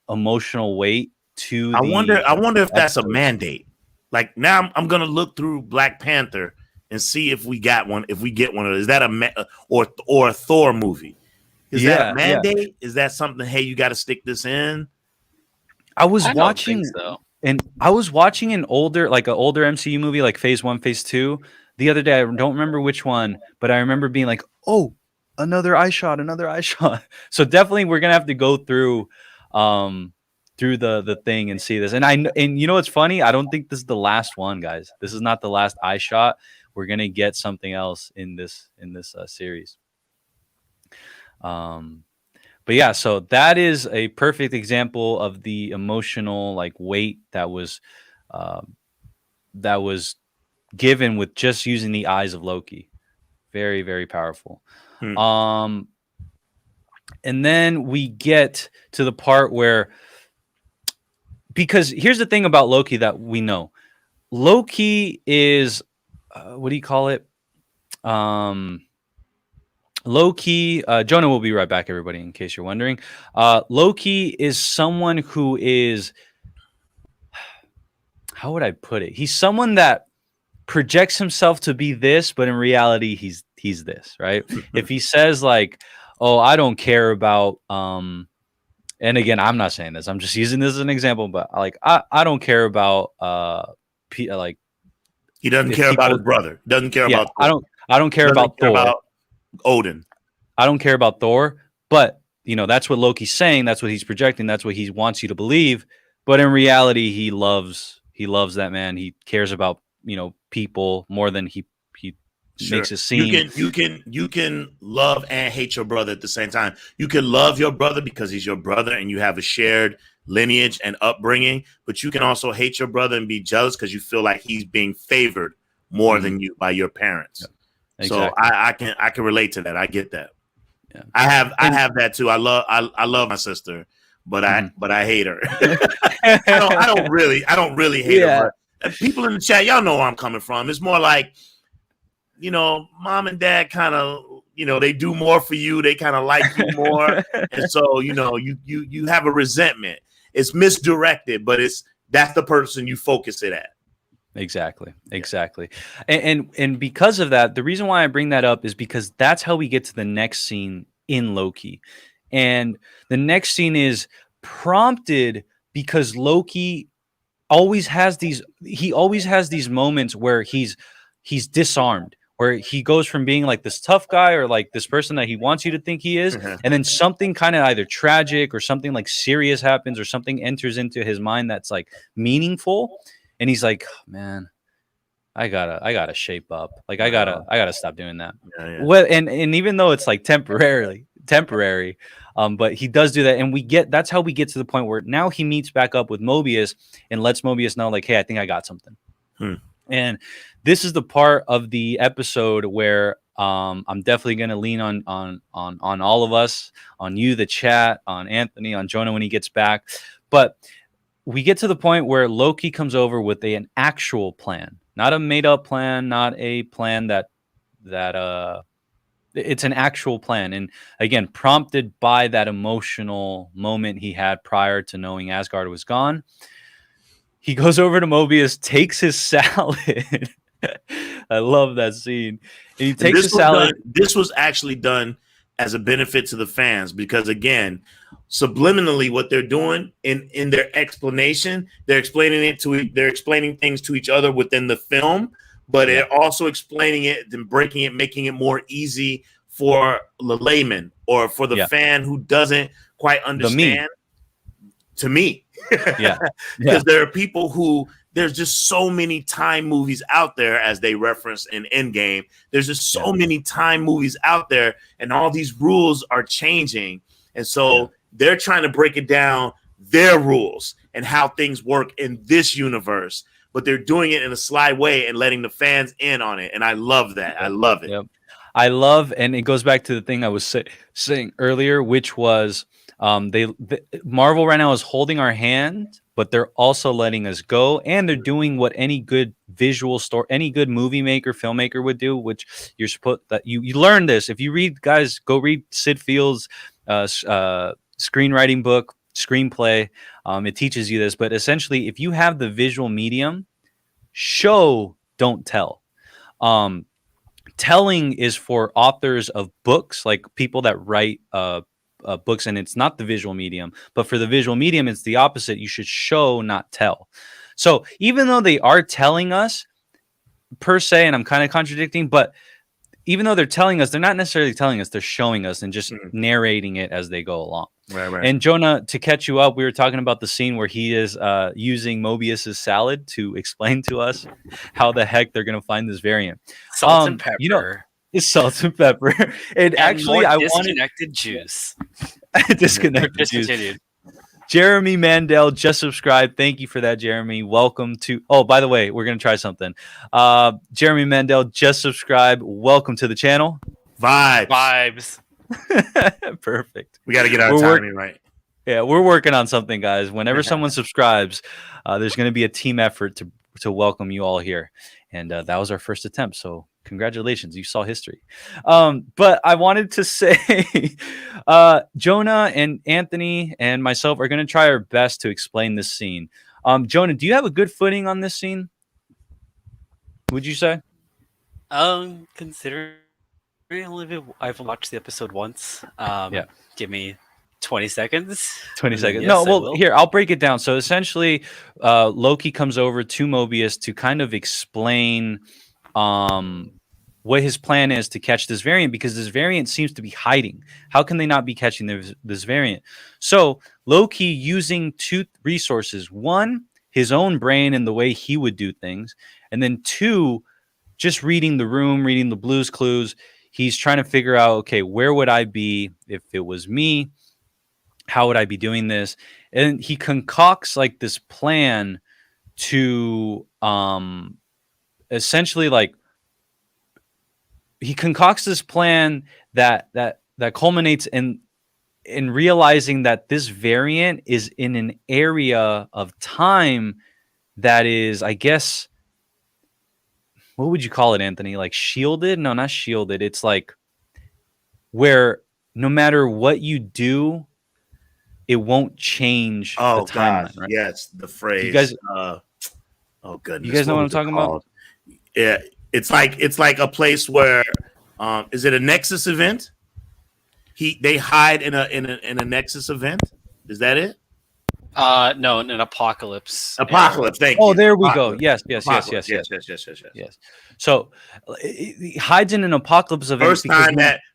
emotional weight to I wonder if that's a mandate. Like now I'm gonna look through Black Panther and see if we got one, if we get one of those. Is that or a Thor movie? Is that a mandate? Yeah. Is that something, hey, you got to stick this in? I was watching an older MCU movie, like Phase 1, Phase 2, the other day. I don't remember which one, but I remember being like, oh, another eye shot. So definitely we're going to have to go through the thing and see this. And you know what's funny? I don't think this is the last one, guys. This is not the last eye shot. We're going to get something else in this series. But yeah, so that is a perfect example of the emotional weight that was given with just using the eyes of Loki. Very, very powerful. And then we get to the part where, because here's the thing about Loki that we know. Loki is what do you call it? Loki, Jonah will be right back, everybody, in case you're wondering. Loki is someone who is, how would I put it? He's someone that projects himself to be this, but in reality, he's this, right? If he says oh, I don't care about, and again, I'm not saying this, I'm just using this as an example, but I don't care about, he doesn't care about his brother. Doesn't care about. I don't care about Thor. Odin. I don't care about Thor, but that's what Loki's saying. That's what he's projecting. That's what he wants you to believe. But in reality, he loves that man. He cares about people more than he makes it seem. You can love and hate your brother at the same time. You can love your brother because he's your brother and you have a shared lineage and upbringing. But you can also hate your brother and be jealous because you feel like he's being favored more than you by your parents. Yeah. Exactly. So I can relate to that. I get that. Yeah. I have that too. I love my sister, but I hate her. I don't really hate her. But people in the chat, y'all know where I'm coming from. It's more like, mom and dad kind of, they do more for you. They kind of like you more, and so you have a resentment. It's misdirected, but that's the person you focus it at. Exactly. And because of that, the reason why I bring that up is because that's how we get to the next scene in Loki. And the next scene is prompted because Loki always has these moments where he's disarmed, where he goes from being like this tough guy or like this person that he wants you to think he is, and then something kind of either tragic or something like serious happens or something enters into his mind that's like meaningful. And he's like, man, I gotta shape up. Like I gotta stop doing that. Well, and even though it's like temporary, but he does do that, and that's how we get to the point where now he meets back up with Mobius and lets Mobius know, like, hey, I think I got something. And this is the part of the episode where I'm definitely gonna lean on all of us, on you, the chat, on Anthony, on Jonah when he gets back, but we get to the point where Loki comes over with an actual plan, not a made up plan, not a plan that it's an actual plan. And again, prompted by that emotional moment he had prior to knowing Asgard was gone. He goes over to Mobius, takes his salad. I love that scene. And he takes his salad. This was actually done as a benefit to the fans because, again, subliminally, what they're doing in their explanation, they're explaining things to each other within the film, but they're also explaining it and breaking it, making it more easy for the layman or for the fan who doesn't quite understand. To me, because there are people who. There's just so many time movies out there, as they reference in Endgame. There's just so many time movies out there, and all these rules are changing. And so they're trying to break it down, their rules and how things work in this universe. But they're doing it in a sly way and letting the fans in on it. And I love that. I love it. I love, and it goes back to the thing I was saying earlier, which was Marvel right now is holding our hand, but they're also letting us go, and they're doing what any good any good movie maker, filmmaker would do, which you're supposed that you learn this. If you read, guys, go read Sid Field's screenwriting book, Screenplay. It teaches you this, but essentially, if you have the visual medium, show, don't tell. Telling is for authors of books, like people that write books, and it's not the visual medium. But for the visual medium, it's the opposite. You should show, not tell. So even though they are telling us per se, and I'm kind of contradicting, but even though they're telling us, they're not necessarily telling us, they're showing us and just narrating it as they go along. Right. And Jonah, to catch you up, we were talking about the scene where he is using Mobius's salad to explain to us how the heck they're going to find this variant. Salt and pepper. It's salt and pepper. And actually, I disconnected juice. Disconnected juice. Jeremy Mandel just subscribed. Thank you for that, Jeremy. Welcome to. Oh, by the way, we're gonna try something. Jeremy Mandel just subscribed. Welcome to the channel. Vibes. Perfect. We got to get our timing right. Yeah, we're working on something, guys. Whenever someone subscribes, there's going to be a team effort to welcome you all here. And that was our first attempt. So congratulations. You saw history. But I wanted to say Jonah and Anthony and myself are going to try our best to explain this scene. Jonah, do you have a good footing on this scene? Would you say? Considering I've watched the episode once. Yeah. Give me 20 seconds. 20 seconds. Yes, No, well, here, I'll break it down. So essentially, Loki comes over to Mobius to kind of explain what his plan is to catch this variant, because this variant seems to be hiding. How can they not be catching this variant? So Loki, using two resources: one, his own brain and the way he would do things, and then two, just reading the room, reading the Blue's Clues. He's trying to figure out, okay, where would I be if it was me? How would I be doing this? And he concocts like this plan to essentially, like, he concocts this plan that culminates in in realizing that this variant is in an area of time that is, I guess, what would you call it, Anthony? Like shielded? No, not shielded. It's like where no matter what you do, it won't change the timeline, right? Yes, the phrase. You guys, oh goodness, you guys know what I'm talking about? Yeah, it's like a place where, is it a Nexus event? They hide in a Nexus event. Is that it? No, an apocalypse. Apocalypse. Thank you. Oh, there we Apocalypse. go. Yes. Yes. So it hides in an apocalypse event.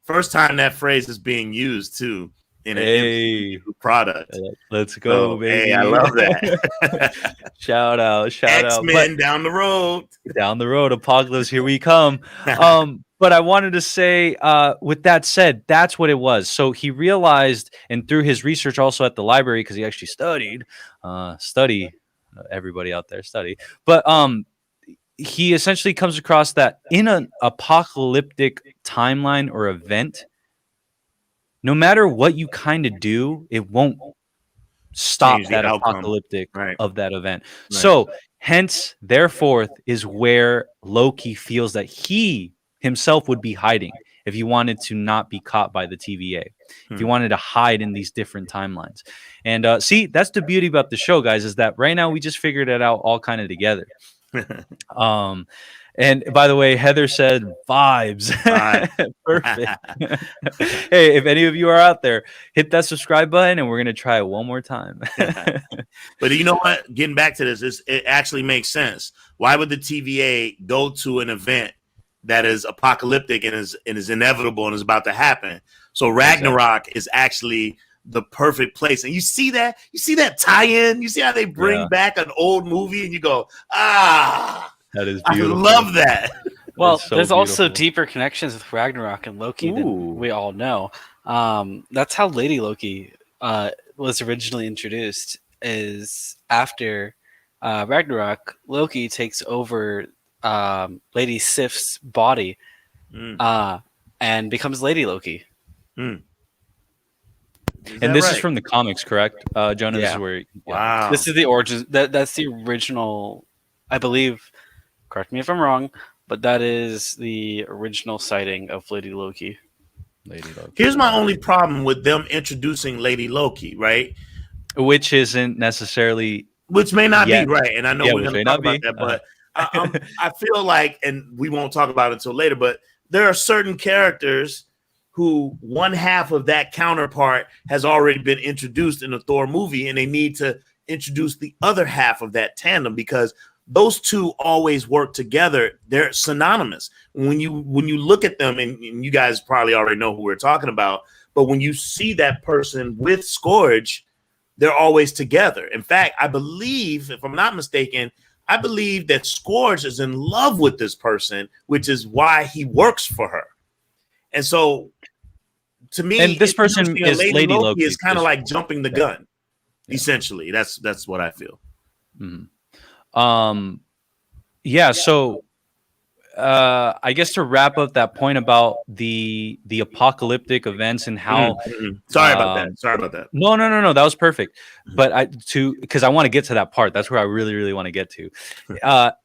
First time that phrase is being used too in an MCU product. Let's go, baby. Hey, I love that. shout out. X-Men down the road. Down the road, apocalypse, here we come. But I wanted to say, with that said, that's what it was. So he realized, and through his research also at the library, because he actually studied, everybody out there study. But he essentially comes across that in an apocalyptic timeline or event, no matter what you kind of do, it won't stop that apocalyptic of that event. Right. So hence, therefore, is where Loki feels that he himself would be hiding if he wanted to not be caught by the TVA, if he wanted to hide in these different timelines. And see, that's the beauty about the show, guys, is that right now we just figured it out all kind of together. And by the way, Heather said vibes. Perfect. Hey, if any of you are out there, hit that subscribe button and we're going to try it one more time. But you know what? Getting back to this, it actually makes sense. Why would the TVA go to an event that is apocalyptic and is inevitable and is about to happen? So Ragnarok is actually the perfect place. And you see that tie-in? You see how they bring back an old movie and you go, that is beautiful. I love that. Well, there's also deeper connections with Ragnarok and Loki than we all know. That's how Lady Loki was originally introduced, is after Ragnarok, Loki takes over Lady Sif's body and becomes Lady Loki. And this is from the comics, correct, Jonah? This is where wow. This is the origin. That's the original, I believe. Correct me if I'm wrong, but that is the original sighting of Lady Loki. Here's my only problem with them introducing Lady Loki, right? Which isn't necessarily, which may not be right, and I know we're going to talk about that, but I feel like, and we won't talk about it until later, but there are certain characters who one half of that counterpart has already been introduced in the Thor movie, and they need to introduce the other half of that tandem because those two always work together. They're synonymous. When you look at them, and you guys probably already know who we're talking about, but when you see that person with Scourge, they're always together. In fact, I believe, if I'm not mistaken, that Scourge is in love with this person, which is why he works for her. And so, to me, and this person is Lady Loki. Is kind of like jumping the gun. Essentially, that's what I feel. Mm-hmm. So I guess to wrap up that point about the apocalyptic events and how sorry about that. No, that was perfect. But because I want to get to that part. That's where I really, really want to get to.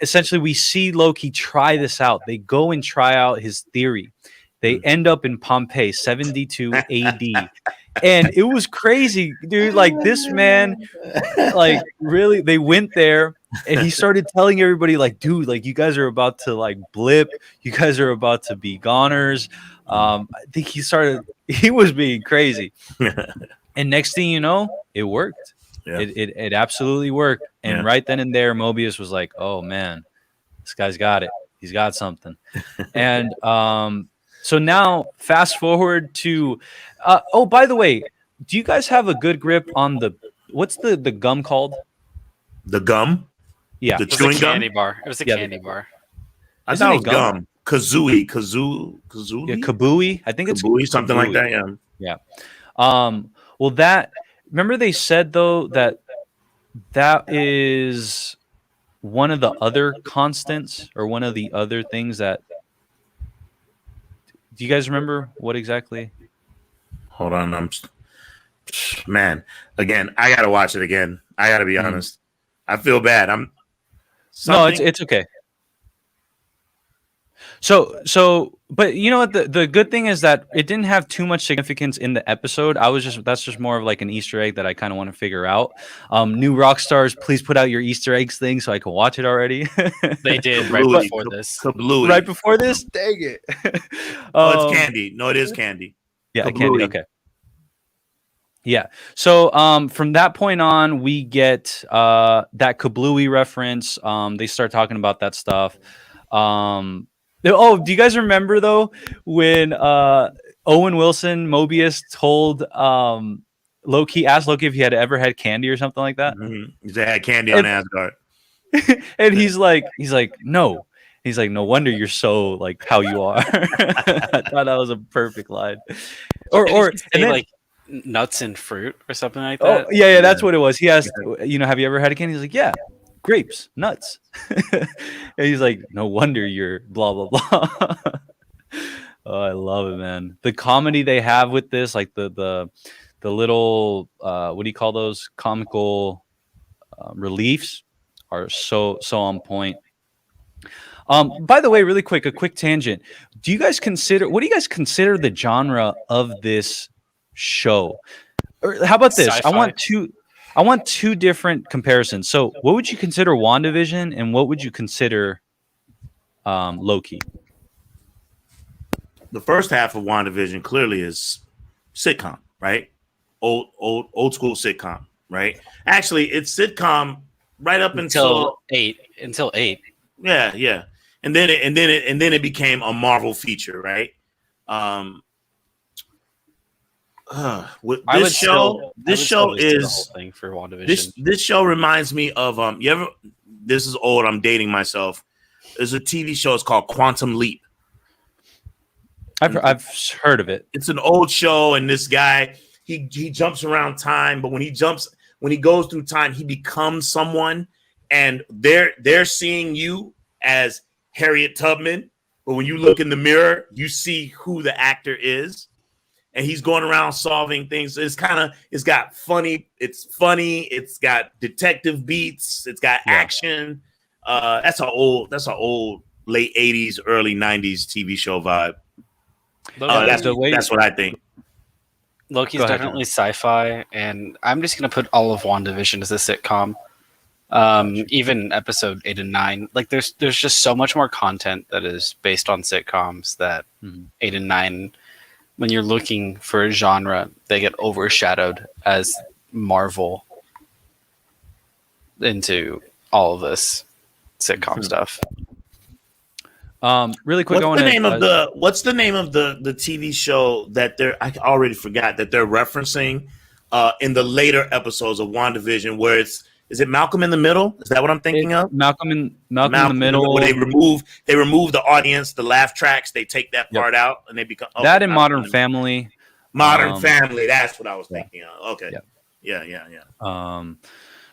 Essentially, we see Loki try this out. They go and try out his theory. They end up in Pompeii, 72 AD. And it was crazy, dude. Like, this man, like, really, they went there and he started telling everybody, like, dude, like, you guys are about to, like, blip. You guys are about to be goners. I think he was being crazy. And next thing you know, it worked. Yeah. It absolutely worked. And right then and there, Mobius was like, oh, man, this guy's got it. He's got something. And, so now, fast forward to, by the way, do you guys have a good grip on what's the gum called? The gum? Yeah. The chewing gum? Candy bar. It was a candy bar. I thought it was gum. Kazooie. Yeah, Kabooie. I think it's Kabooie, something like that, yeah. Well, remember they said, though, that is one of the other constants or one of the other things that, do you guys remember what exactly? Hold on, Man, again, I gotta watch it again. I gotta be honest. I feel bad. It's okay. So, but you know what? The good thing is that it didn't have too much significance in the episode. That's just more of like an Easter egg that I kind of want to figure out. New rock stars, please put out your Easter eggs thing so I can watch it already. They did right before this. Kablooey. Right before this, dang it. Oh, it's candy. No, it is candy. Yeah, candy. Okay. Yeah. So from that point on, we get that Kablooey reference. They start talking about that stuff. Do you guys remember though when Owen Wilson Mobius told Loki, asked Loki if he had ever had candy or something like that? Mm-hmm. They had candy on Asgard. And he's like, no. He's like, no wonder you're so like how you are. I thought that was a perfect line. Or and then, like nuts and fruit or something like that. Oh yeah, that's what it was. He asked, have you ever had a candy? He's like, yeah, grapes, nuts. And he's like, no wonder you're blah blah blah. Oh, I love it, man. The comedy they have with this, like the little what do you call those comical reliefs, are so on point. By the way, really quick, a quick tangent. What do you guys consider the genre of this show? Or how about this? Sci-fi. I want two different comparisons. So what would you consider WandaVision and what would you consider Loki? The first half of WandaVision clearly is sitcom, right? Old school sitcom, right? Actually, it's sitcom right up until 8. Yeah. And then it became a Marvel feature, right? This show is thing for WandaVision. This show reminds me of this is old, I'm dating myself. There's a TV show, it's called Quantum Leap. I've heard of it. It's an old show, and this guy he jumps around time, but when he goes through time, he becomes someone, and they're seeing you as Harriet Tubman, but when you look in the mirror, you see who the actor is, and he's going around solving things. It's got funny, it's got detective beats, it's got action. That's an old late 80s, early 90s TV show vibe. That's what I think. Loki's definitely sci-fi, and I'm just gonna put all of WandaVision as a sitcom. Even episode 8 and 9, like there's just so much more content that is based on sitcoms that 8 and 9, when you're looking for a genre, they get overshadowed as Marvel into all of this sitcom stuff. Really quick, what's the name of the TV show that I already forgot that they're referencing in the later episodes of WandaVision, where is it Malcolm in the Middle? Is that what I'm thinking of? Malcolm in the Middle. Where they remove the audience, the laugh tracks, they take that part out, and they become that in Modern Family. Modern Family, that's what I was thinking of. Okay. Yeah.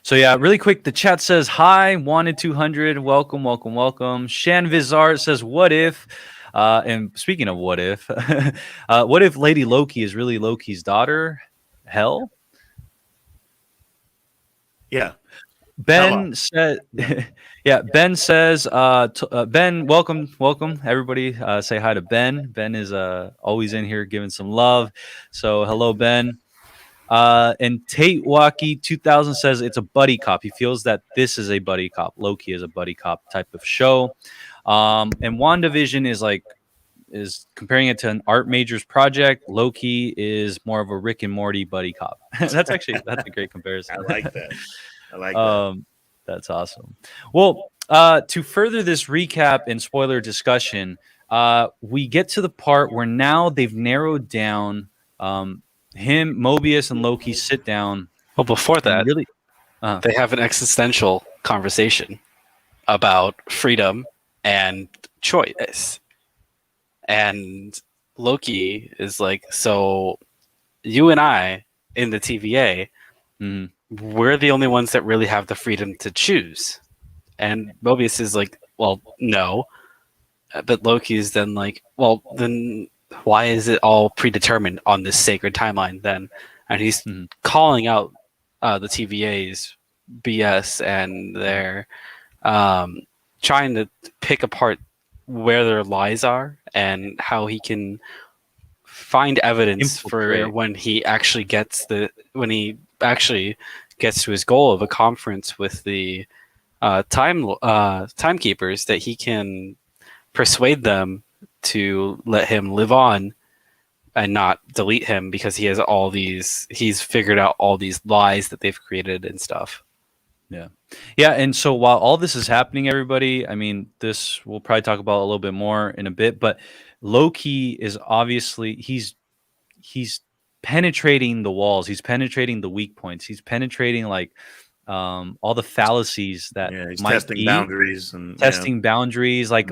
So yeah, really quick, the chat says hi, Wanted 200, welcome. Shan Vizar says, what if? And speaking of what if, what if Lady Loki is really Loki's daughter? Hell? Yeah. Ben said, Ben says, Ben, welcome, everybody. Say hi to Ben. Ben is always in here giving some love. So hello, Ben. And Tate Waki 2000 says it's a buddy cop. He feels that this is a buddy cop. Loki is a buddy cop type of show. And WandaVision is comparing it to an art majors project. Loki is more of a Rick and Morty buddy cop. that's a great comparison. I like that. That's awesome. Well, to further this recap and spoiler discussion, we get to the part where now they've narrowed down him, Mobius, and Loki sit down. Well, before that, they have an existential conversation about freedom and choice. And Loki is like, so you and I in the TVA, we're the only ones that really have the freedom to choose. And Mobius is like, well, no. But Loki's then like, well, then why is it all predetermined on this sacred timeline then? and he's calling out the TVA's BS, and they're trying to pick apart where their lies are and how he can find evidence for when he actually gets to his goal of a conference with the timekeepers, that he can persuade them to let him live on and not delete him, because he's figured out all these lies that they've created and stuff. Yeah, and so while all this is happening, everybody, I mean, this we'll probably talk about a little bit more in a bit, but Loki is obviously he's penetrating the walls, he's penetrating the weak points, he's penetrating like all the fallacies that he's might testing be boundaries and boundaries. Like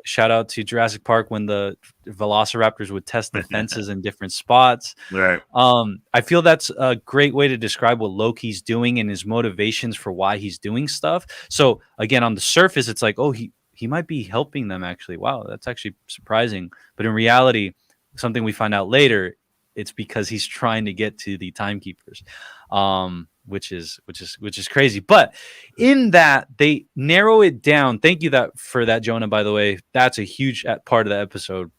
shout out to Jurassic Park when the Velociraptors would test the fences in different spots. Right. I feel that's a great way to describe what Loki's doing and his motivations for why he's doing stuff. So again, on the surface, it's like, oh, he might be helping them actually. Wow, that's actually surprising. But in reality, something we find out later, it's because he's trying to get to the timekeepers. Which is crazy. But in that, they narrow it down. Thank you for that, Jonah, by the way. That's a huge part of the episode.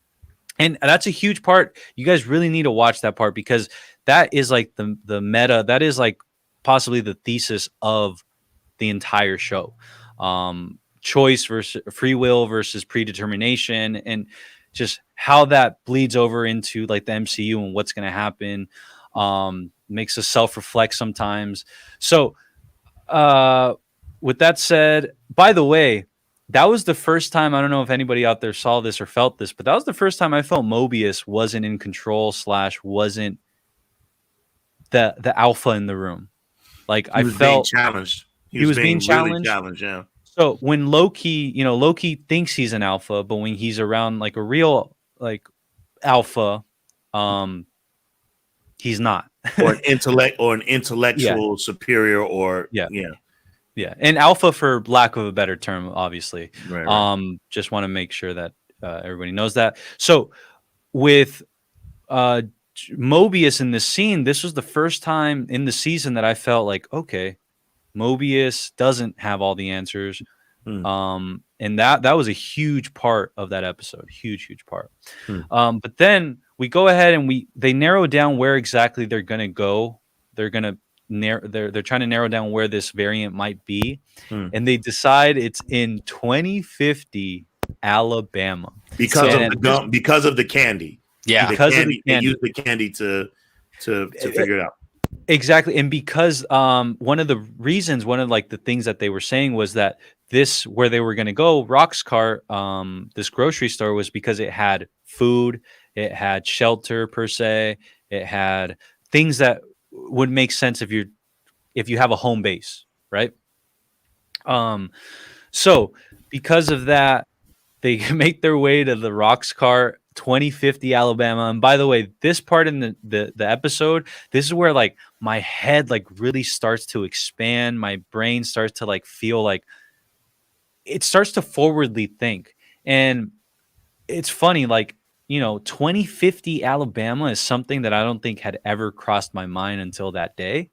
And that's a huge part. You guys really need to watch that part, because that is like the meta. That is like possibly the thesis of the entire show. Choice versus free will versus predetermination, and just how that bleeds over into like the MCU and what's going to happen. Makes us self-reflect sometimes. So with that said, by the way, that was the first time, I don't know if anybody out there saw this or felt this, but that was the first time I felt Mobius wasn't in control / wasn't the alpha in the room. Like I felt being challenged. He was being challenged. Really challenged, yeah. So when Loki thinks he's an alpha, but when he's around like a real like alpha, he's not. Or an intellectual superior, or yeah. And alpha, for lack of a better term, obviously. Right. Just want to make sure that everybody knows that. So with Mobius in this scene, this was the first time in the season that I felt like, okay, Mobius doesn't have all the answers. And that was a huge part of that episode. Huge part. But then we go ahead and they narrow down where exactly they're going to go. They're going to they're trying to narrow down where this variant might be. And they decide it's in 2050 Alabama. Because of the candy. Yeah. Because of the candy. They use the candy to figure it out. Exactly. And because one of the things that they were saying was that this, where they were going to go, Roxcart, this grocery store, was because it had food, it had shelter per se, it had things that would make sense if you have a home base, right? So because of that, they make their way to the Roxcart 2050 Alabama. And by the way, this part in the episode, this is where like my head like really starts to expand. My brain starts to like feel like it starts to forwardly think. And it's funny, like, 2050 Alabama is something that I don't think had ever crossed my mind until that day.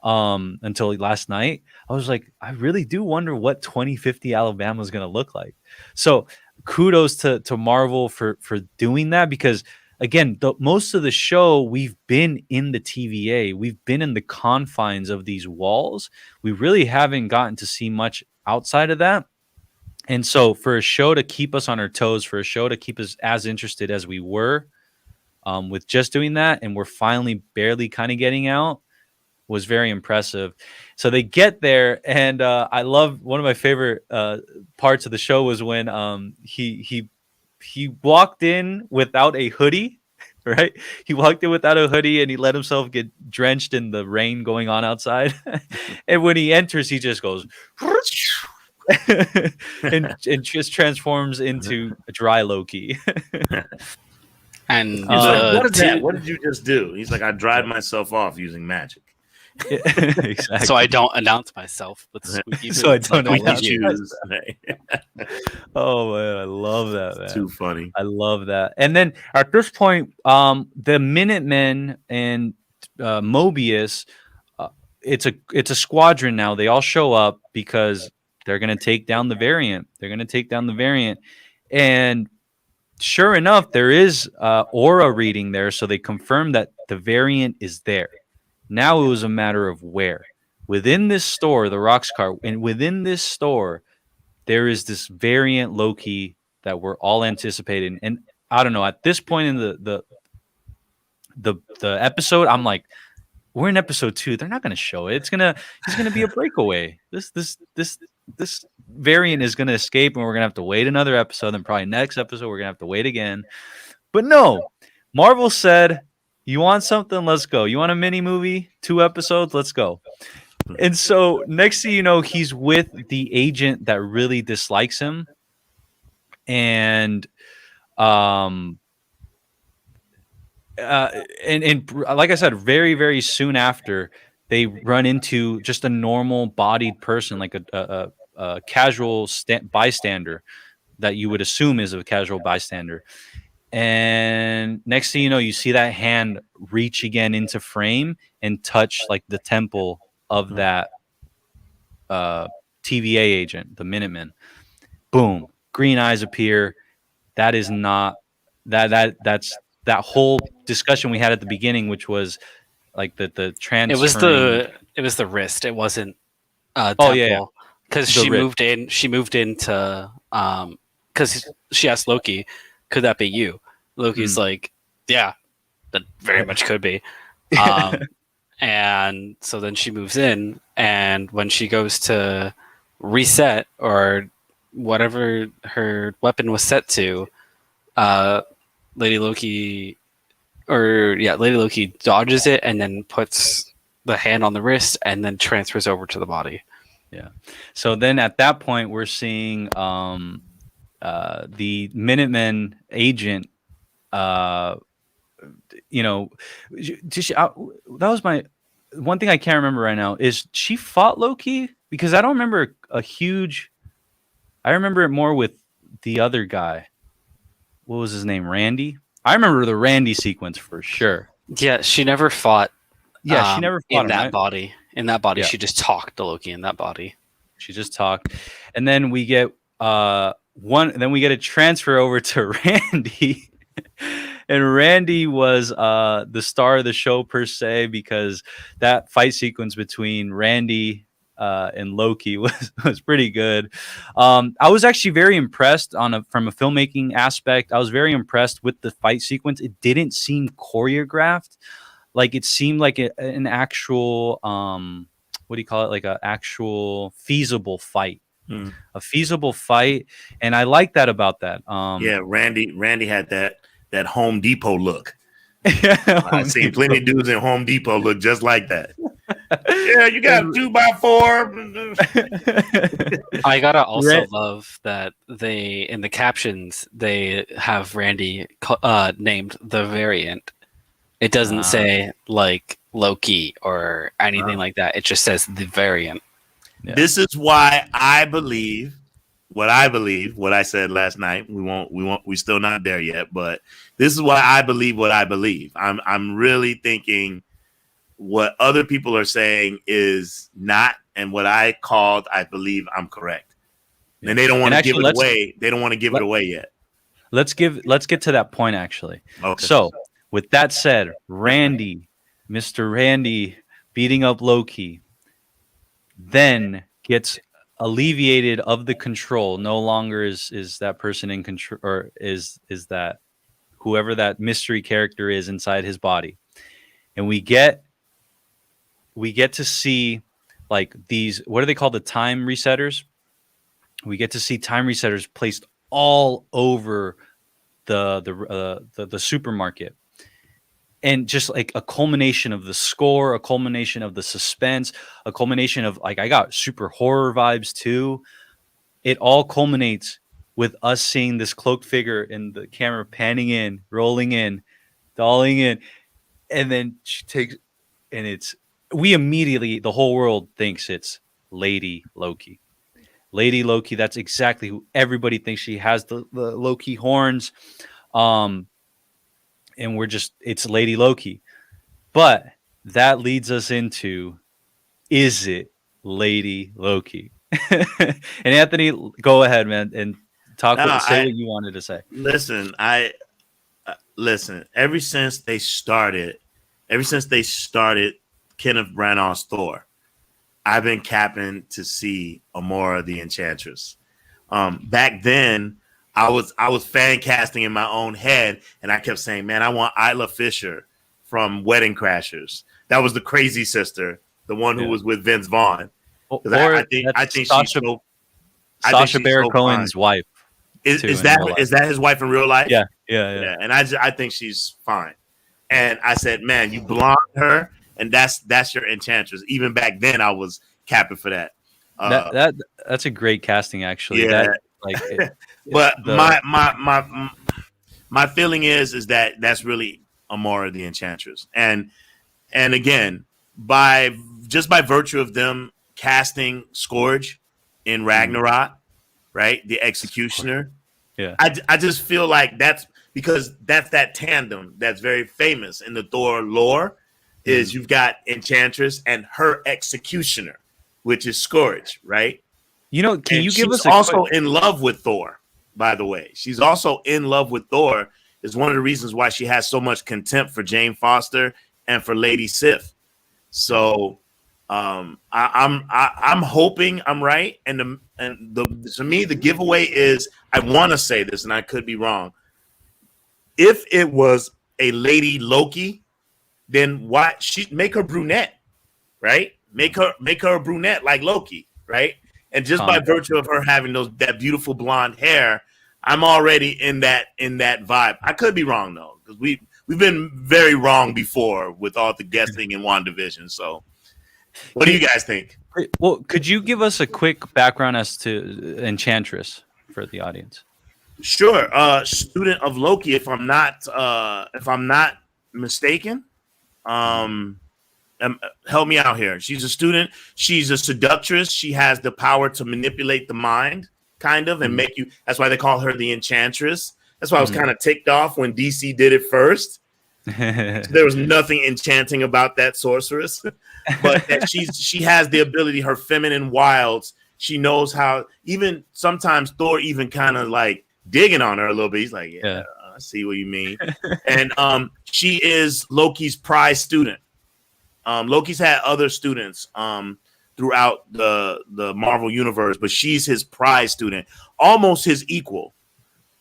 Until last night. I was like, I really do wonder what 2050 Alabama is going to look like. So kudos to Marvel for doing that, because again, most of the show, we've been in the TVA, we've been in the confines of these walls. We really haven't gotten to see much outside of that. And so for a show to keep us on our toes, for a show to keep us as interested as we were with just doing that, and we're finally barely kind of getting out, was very impressive. So they get there, and I love, one of my favorite parts of the show was when he walked in without a hoodie, right? He walked in without a hoodie, and he let himself get drenched in the rain going on outside. And when he enters, he just goes and just transforms into a dry Loki. And he's like, what is that? What did you just do? He's like, I dried myself off using magic. Exactly. So I don't announce myself with squeaky. So I don't announce choose. Oh man, I love that, man. It's too funny. I love that. And then at this point, the Minutemen and Mobius, it's a squadron now. They all show up because they're going to take down the variant. And sure enough, there is aura reading there, so they confirm that the variant is there. Now it was a matter of where. Within this store, the Roxcar, and within this store, there is this variant Loki that we're all anticipating. And I don't know, at this point in the episode, I'm like, we're in episode 2. They're not going to show it. It's gonna be a breakaway. This variant is going to escape, and we're going to have to wait another episode. And probably next episode, we're going to have to wait again. But no, Marvel said, "You want something? Let's go. You want a mini movie? 2 episodes? Let's go." And so next thing you know, he's with the agent that really dislikes him, and like I said, very, very soon after, they run into just a normal bodied person, like a casual bystander that you would assume is a casual bystander. And next thing you know, you see that hand reach again into frame and touch like the temple of that TVA agent, the Minuteman. Boom, green eyes appear. That is not that's that whole discussion we had at the beginning, which was like the transfer. It was the wrist. It wasn't temple. Yeah. Because she moved into because she asked Loki, could that be you? Loki's like, yeah, that very much could be. And so then she moves in, and when she goes to reset or whatever her weapon was set to, Lady Loki dodges it and then puts the hand on the wrist and then transfers over to the body. Yeah. So then at that point, we're seeing the Minutemen agent. That was my one thing I can't remember right now. Is she fought Loki? Because I don't remember I remember it more with the other guy. What was his name? Randy? I remember the Randy sequence for sure. Yeah, she never fought. Yeah, she never fought in that body. In that body, she just talked to Loki in that body. She just talked, and then we get Then we get a transfer over to Randy, and Randy was the star of the show per se, because that fight sequence between Randy and Loki was pretty good. I was actually very impressed from a filmmaking aspect. I was very impressed with the fight sequence. It didn't seem choreographed. Like it seemed like an actual what do you call it? Like an actual feasible fight. A feasible fight, and I like that about that. Randy had that Home Depot look. I've seen plenty of dudes in Home Depot look just like that. Yeah, you got a 2x4. I gotta also love that they, in the captions, they have Randy named the variant. It doesn't say like Loki or anything like that. It just says the variant. Yeah. This is why I believe what I said last night. We're still not there yet, but this is why I believe what I believe. I'm really thinking what other people are saying is not, and what I believe I'm correct. And they don't want to give it away. They don't want to give it away yet. Let's get to that point actually. Okay. So with that said, Mr. Randy beating up Loki, then gets alleviated of the control. No longer is that person in control, or is that whoever that mystery character is inside his body. And we get to see like these, what are they called? The time resetters. We get to see time resetters placed all over the supermarket. And just like a culmination of the score, a culmination of the suspense, a culmination of like, I got super horror vibes too. It all culminates with us seeing this cloaked figure and the camera panning in, rolling in, dolling in. And then she takes, and we immediately, the whole world thinks it's Lady Loki. Lady Loki, that's exactly who everybody thinks. She has the Loki horns. And it's Lady Loki. But that leads us into, is it Lady Loki? And Anthony, go ahead, man, and say what you wanted to say. Listen, listen. Ever since they started Kenneth Branagh's Thor, I've been capping to see Amora the Enchantress. Back then, I was fan casting in my own head, and I kept saying, "Man, I want Isla Fisher from Wedding Crashers." That was the crazy sister, the one who was with Vince Vaughn. I think Sacha Baron Cohen's wife. Is that his wife in real life? Yeah. And I think she's fine. And I said, man, you blonde her, and that's your Enchantress. Even back then, I was capping for that. That's a great casting, actually. Yeah. But my feeling is that that's really Amora the Enchantress, and again, by virtue of them casting Scourge in Ragnarok, right, the Executioner. Yeah, I just feel like that's because that's that tandem that's very famous in the Thor lore. Is you've got Enchantress and her Executioner, which is Scourge, right? You know, can you give us also in love with Thor, by the way. She's also in love with Thor. Is one of the reasons why she has so much contempt for Jane Foster and for Lady Sif. So I'm hoping I'm right. And to me, the giveaway is, I want to say this, and I could be wrong. If it was a Lady Loki, then why she make her brunette, right? Make her a brunette like Loki, right? And just by virtue of her having that beautiful blonde hair, I'm already in that vibe. I could be wrong though, because we've been very wrong before with all the guessing in WandaVision. So, what do you guys think? Well, could you give us a quick background as to Enchantress for the audience? Sure. Student of Loki, if I'm not mistaken. Help me out here. She's a student. She's a seductress. She has the power to manipulate the mind, kind of, and make you. That's why they call her the Enchantress. That's why I was kind of ticked off when DC did it first. So there was nothing enchanting about that sorceress, but that she has the ability. Her feminine wilds. She knows how. Even sometimes Thor even kind of like digging on her a little bit. He's like, yeah. I see what you mean. And she is Loki's prize student. Loki's had other students throughout the Marvel universe, but she's his prize student, almost his equal.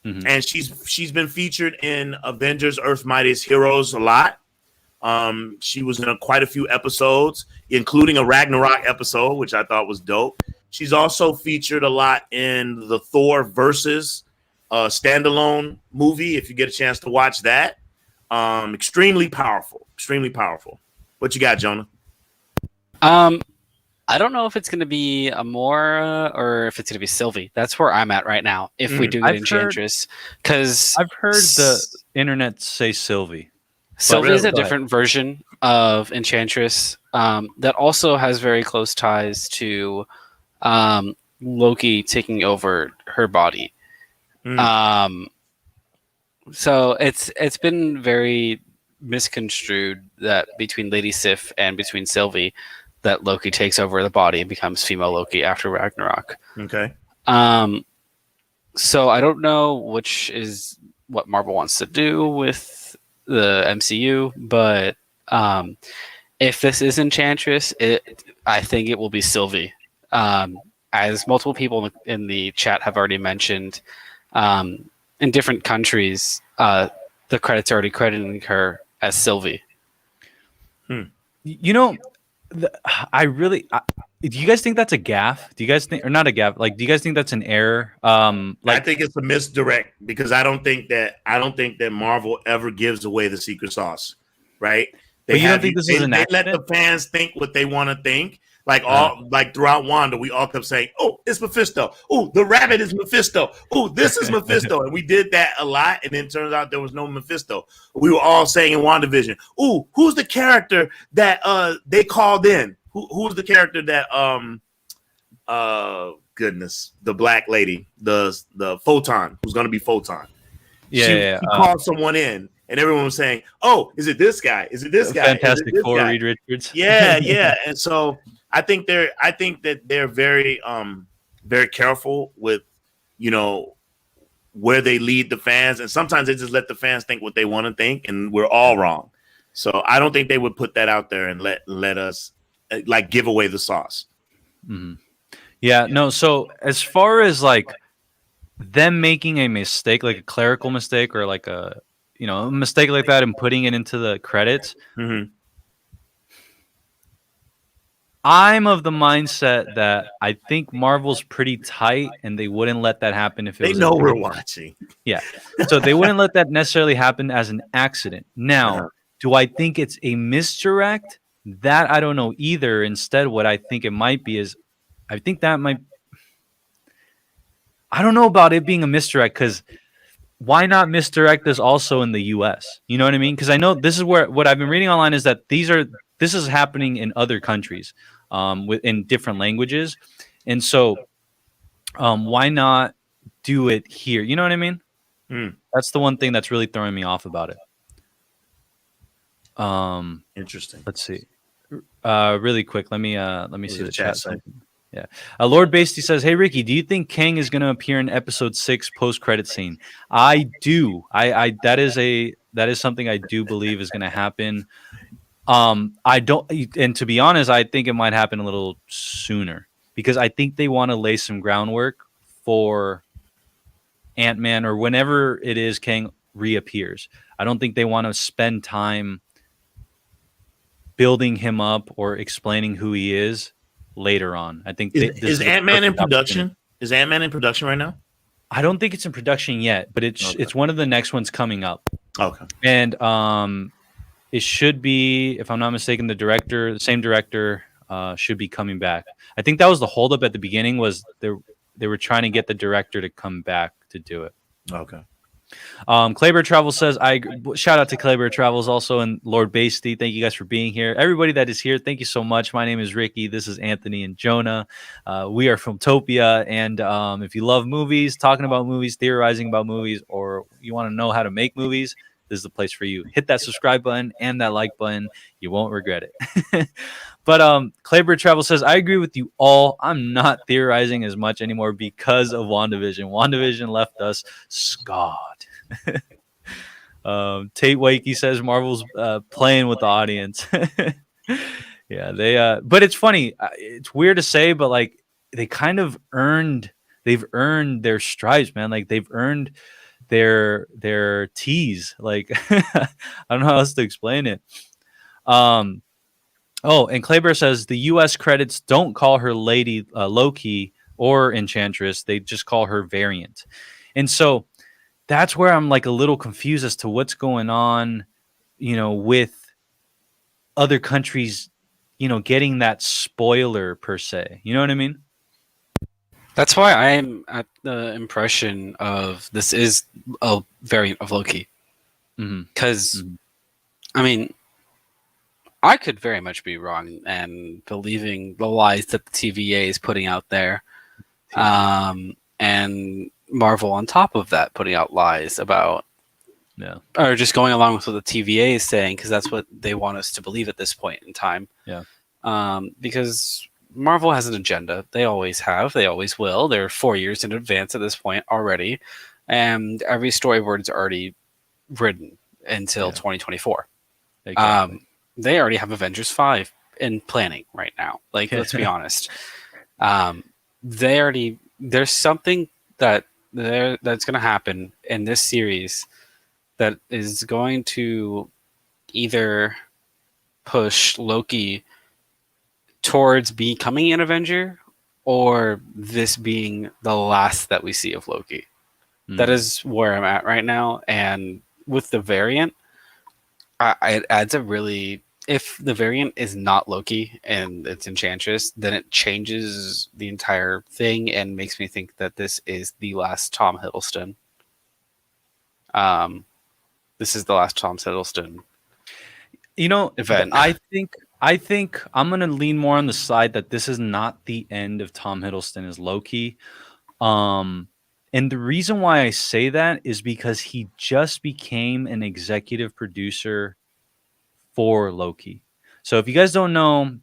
Mm-hmm. And she's been featured in Avengers: Earth's Mightiest Heroes a lot. She was in quite a few episodes, including a Ragnarok episode, which I thought was dope. She's also featured a lot in the Thor Versus standalone movie. If you get a chance to watch that, extremely powerful. What you got, Jonah? I don't know if it's going to be Amora or if it's going to be Sylvie. That's where I'm at right now. If we do get Enchantress, because I've heard the internet say Sylvie. Sylvie is a different version of Enchantress that also has very close ties to Loki taking over her body. So it's been very misconstrued that between Lady Sif and between Sylvie, that Loki takes over the body and becomes female Loki after Ragnarok. Okay. So I don't know which is what Marvel wants to do with the MCU, but if this is Enchantress, I think it will be Sylvie. As multiple people in the chat have already mentioned, in different countries, the credits are already crediting her as Sylvie. You know, do you guys think that's a gaffe? Do you guys think, or not a gaffe? Like, do you guys think that's an error? I think it's a misdirect, because I don't think that Marvel ever gives away the secret sauce, right? They let the fans think what they want to think. Like throughout Wanda, we all kept saying, "Oh, it's Mephisto. Oh, the rabbit is Mephisto. Oh, this is Mephisto." And we did that a lot, and then it turns out there was no Mephisto. We were all saying in WandaVision, "Oh, who's the character that they called in? Who's the character that goodness, the black lady, the Photon, who's going to be Photon?" She called someone in, and everyone was saying, "Oh, is it this guy? Is it this guy? Fantastic this Four, guy?" Reed Richards. Yeah. And so I think that they're very very careful with, you know, where they lead the fans, and sometimes they just let the fans think what they want to think, and we're all wrong. So I don't think they would put that out there and let us like give away the sauce. Mm-hmm. Yeah, no. So as far as like them making a mistake, like a clerical mistake or like a mistake like that, and putting it into the credits, I'm of the mindset that I think Marvel's pretty tight, and they wouldn't let that happen if they know we're watching. Yeah, so they wouldn't let that necessarily happen as an accident. Now, do I think it's a misdirect? That I don't know either. Instead, what I think it might be is, I think that might. I don't know about it being a misdirect, because why not misdirect this also in the U.S.? You know what I mean? Because I know this is what I've been reading online is that this is happening in other countries, in different languages, and so why not do it here? You know what I mean? That's the one thing that's really throwing me off about it. Interesting. Let's see. Really quick, let me see the chat. Yeah. Lord Basty says, "Hey Ricky, do you think Kang is going to appear in episode 6 post-credit scene?" I do. I that is something I do believe is going to happen. I don't, and to be honest, I think it might happen a little sooner, because I think they want to lay some groundwork for Ant-Man, or whenever it is Kang reappears. I don't think they want to spend time building him up or explaining who he is later on. I think is Ant-Man in production? Is Ant-Man in production right now? I don't think it's in production yet, but it's one of the next ones coming up. Okay. And it should be, if I'm not mistaken, the same director should be coming back. I think that was the holdup at the beginning, was they were trying to get the director to come back to do it. Okay. Claybear Travels says, shout out to Claybear Travels also, and Lord Basty. Thank you guys for being here. Everybody that is here, thank you so much. My name is Ricky. This is Anthony and Jonah. We are Filmtopia, and if you love movies, talking about movies, theorizing about movies, or you want to know how to make movies, this is the place for you. Hit that subscribe button and that like button. You won't regret it. But Claybear Travel says, "I agree with you all. I'm not theorizing as much anymore because of WandaVision. WandaVision left us scarred." Tate Wakey says, "Marvel's playing with the audience." Yeah, but it's funny. It's weird to say, but like they kind of they've earned their stripes, man. Like they've earned their tease. Like I don't know how else to explain it. Oh, and Claybear says the U.S. credits don't call her Lady Loki or Enchantress. They just call her Variant. And so that's where I'm like a little confused as to what's going on, with other countries, getting that spoiler per se. You know what I mean? That's why I'm at the impression of this is a variant of Loki. Because, I mean, I could very much be wrong and believing the lies that the TVA is putting out there. And Marvel on top of that putting out lies about, or just going along with what the TVA is saying, because that's what they want us to believe at this point in time. Because Marvel has an agenda. They always have. They always will. They're 4 years in advance at this point already. And every storyboard is already written until 2024. Exactly. They already have Avengers 5 in planning right now. Like, let's be honest. There's something that's going to happen in this series that is going to either push Loki towards becoming an Avenger, or this being the last that we see of Loki. That is where I'm at right now. And with the variant, it adds a really... If the variant is not Loki and it's Enchantress, then it changes the entire thing and makes me think that this is the last Tom Hiddleston. This is the last Tom Hiddleston event. I think I'm going to lean more on the side that this is not the end of Tom Hiddleston as Loki. And the reason why I say that is because he just became an executive producer for Loki. So if you guys don't know,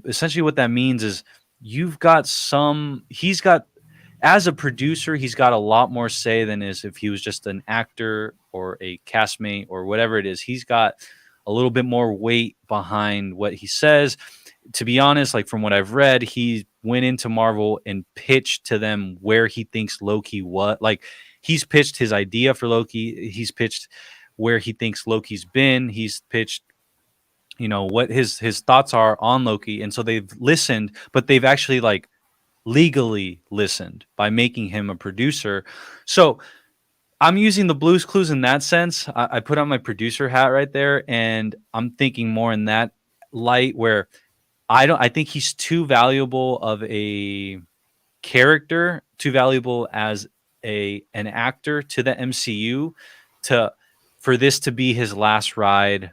essentially what that means is he's got, as a producer, he's got a lot more say than is if he was just an actor or a castmate or whatever it is. He's got a little bit more weight behind what he says. To be honest, like from what I've read, he went into Marvel and pitched to them where he thinks Loki was. Like he's pitched his idea for Loki. He's pitched where he thinks Loki's been. He's pitched, what his thoughts are on Loki. And so they've listened, but they've actually like legally listened by making him a producer. So I'm using the Blues Clues in that sense. I put on my producer hat right there, and I'm thinking more in that light where I think he's too valuable of a character, too valuable as an actor to the MCU for this to be his last ride,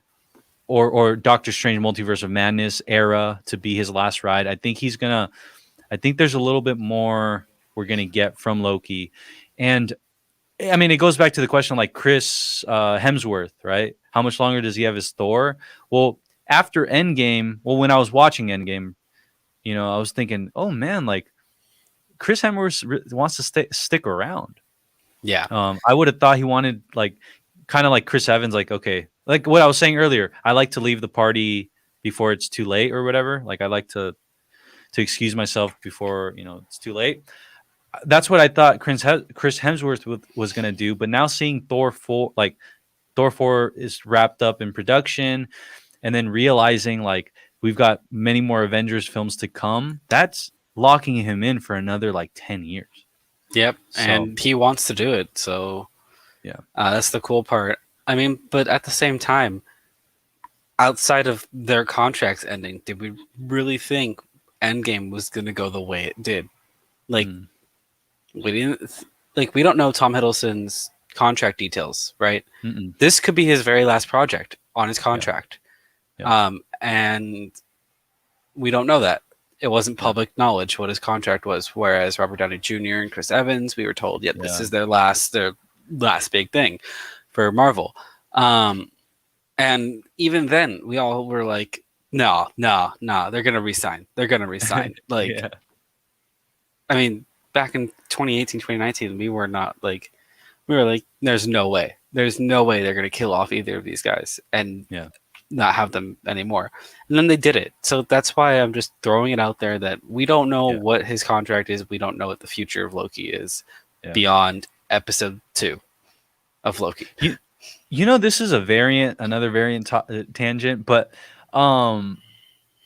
or Doctor Strange Multiverse of Madness era to be his last ride. I think there's a little bit more we're gonna get from Loki. And I mean, it goes back to the question like Chris Hemsworth, right? How much longer does he have his Thor? Well, after Endgame, when I was watching Endgame, I was thinking, oh man, like Chris Hemsworth wants to stick around. Yeah. I would have thought he wanted like kind of like Chris Evans, like, okay, like what I was saying earlier, I like to leave the party before it's too late or whatever. Like I like to excuse myself before, it's too late. That's what I thought Chris Hemsworth was going to do. But now seeing Thor 4 is wrapped up in production, and then realizing like we've got many more Avengers films to come, that's locking him in for another like 10 years. Yep. And he wants to do it. So yeah, that's the cool part. I mean, but at the same time, outside of their contracts ending, did we really think Endgame was going to go the way it did? Like, we didn't. Like, we don't know Tom Hiddleston's contract details, right? Mm-mm. This could be his very last project on his contract, Yeah. and we don't know that. It wasn't public knowledge what his contract was. Whereas Robert Downey Jr. and Chris Evans, we were told, this is their last big thing for Marvel. And even then, we all were like, no, they're gonna resign. They're gonna resign. Like, yeah. I mean, back in 2018, 2019, we were like, there's no way they're gonna kill off either of these guys and not have them anymore. And then they did it. So that's why I'm just throwing it out there that we don't know what his contract is. We don't know what the future of Loki is beyond episode 2 of Loki. This is another variant tangent, but I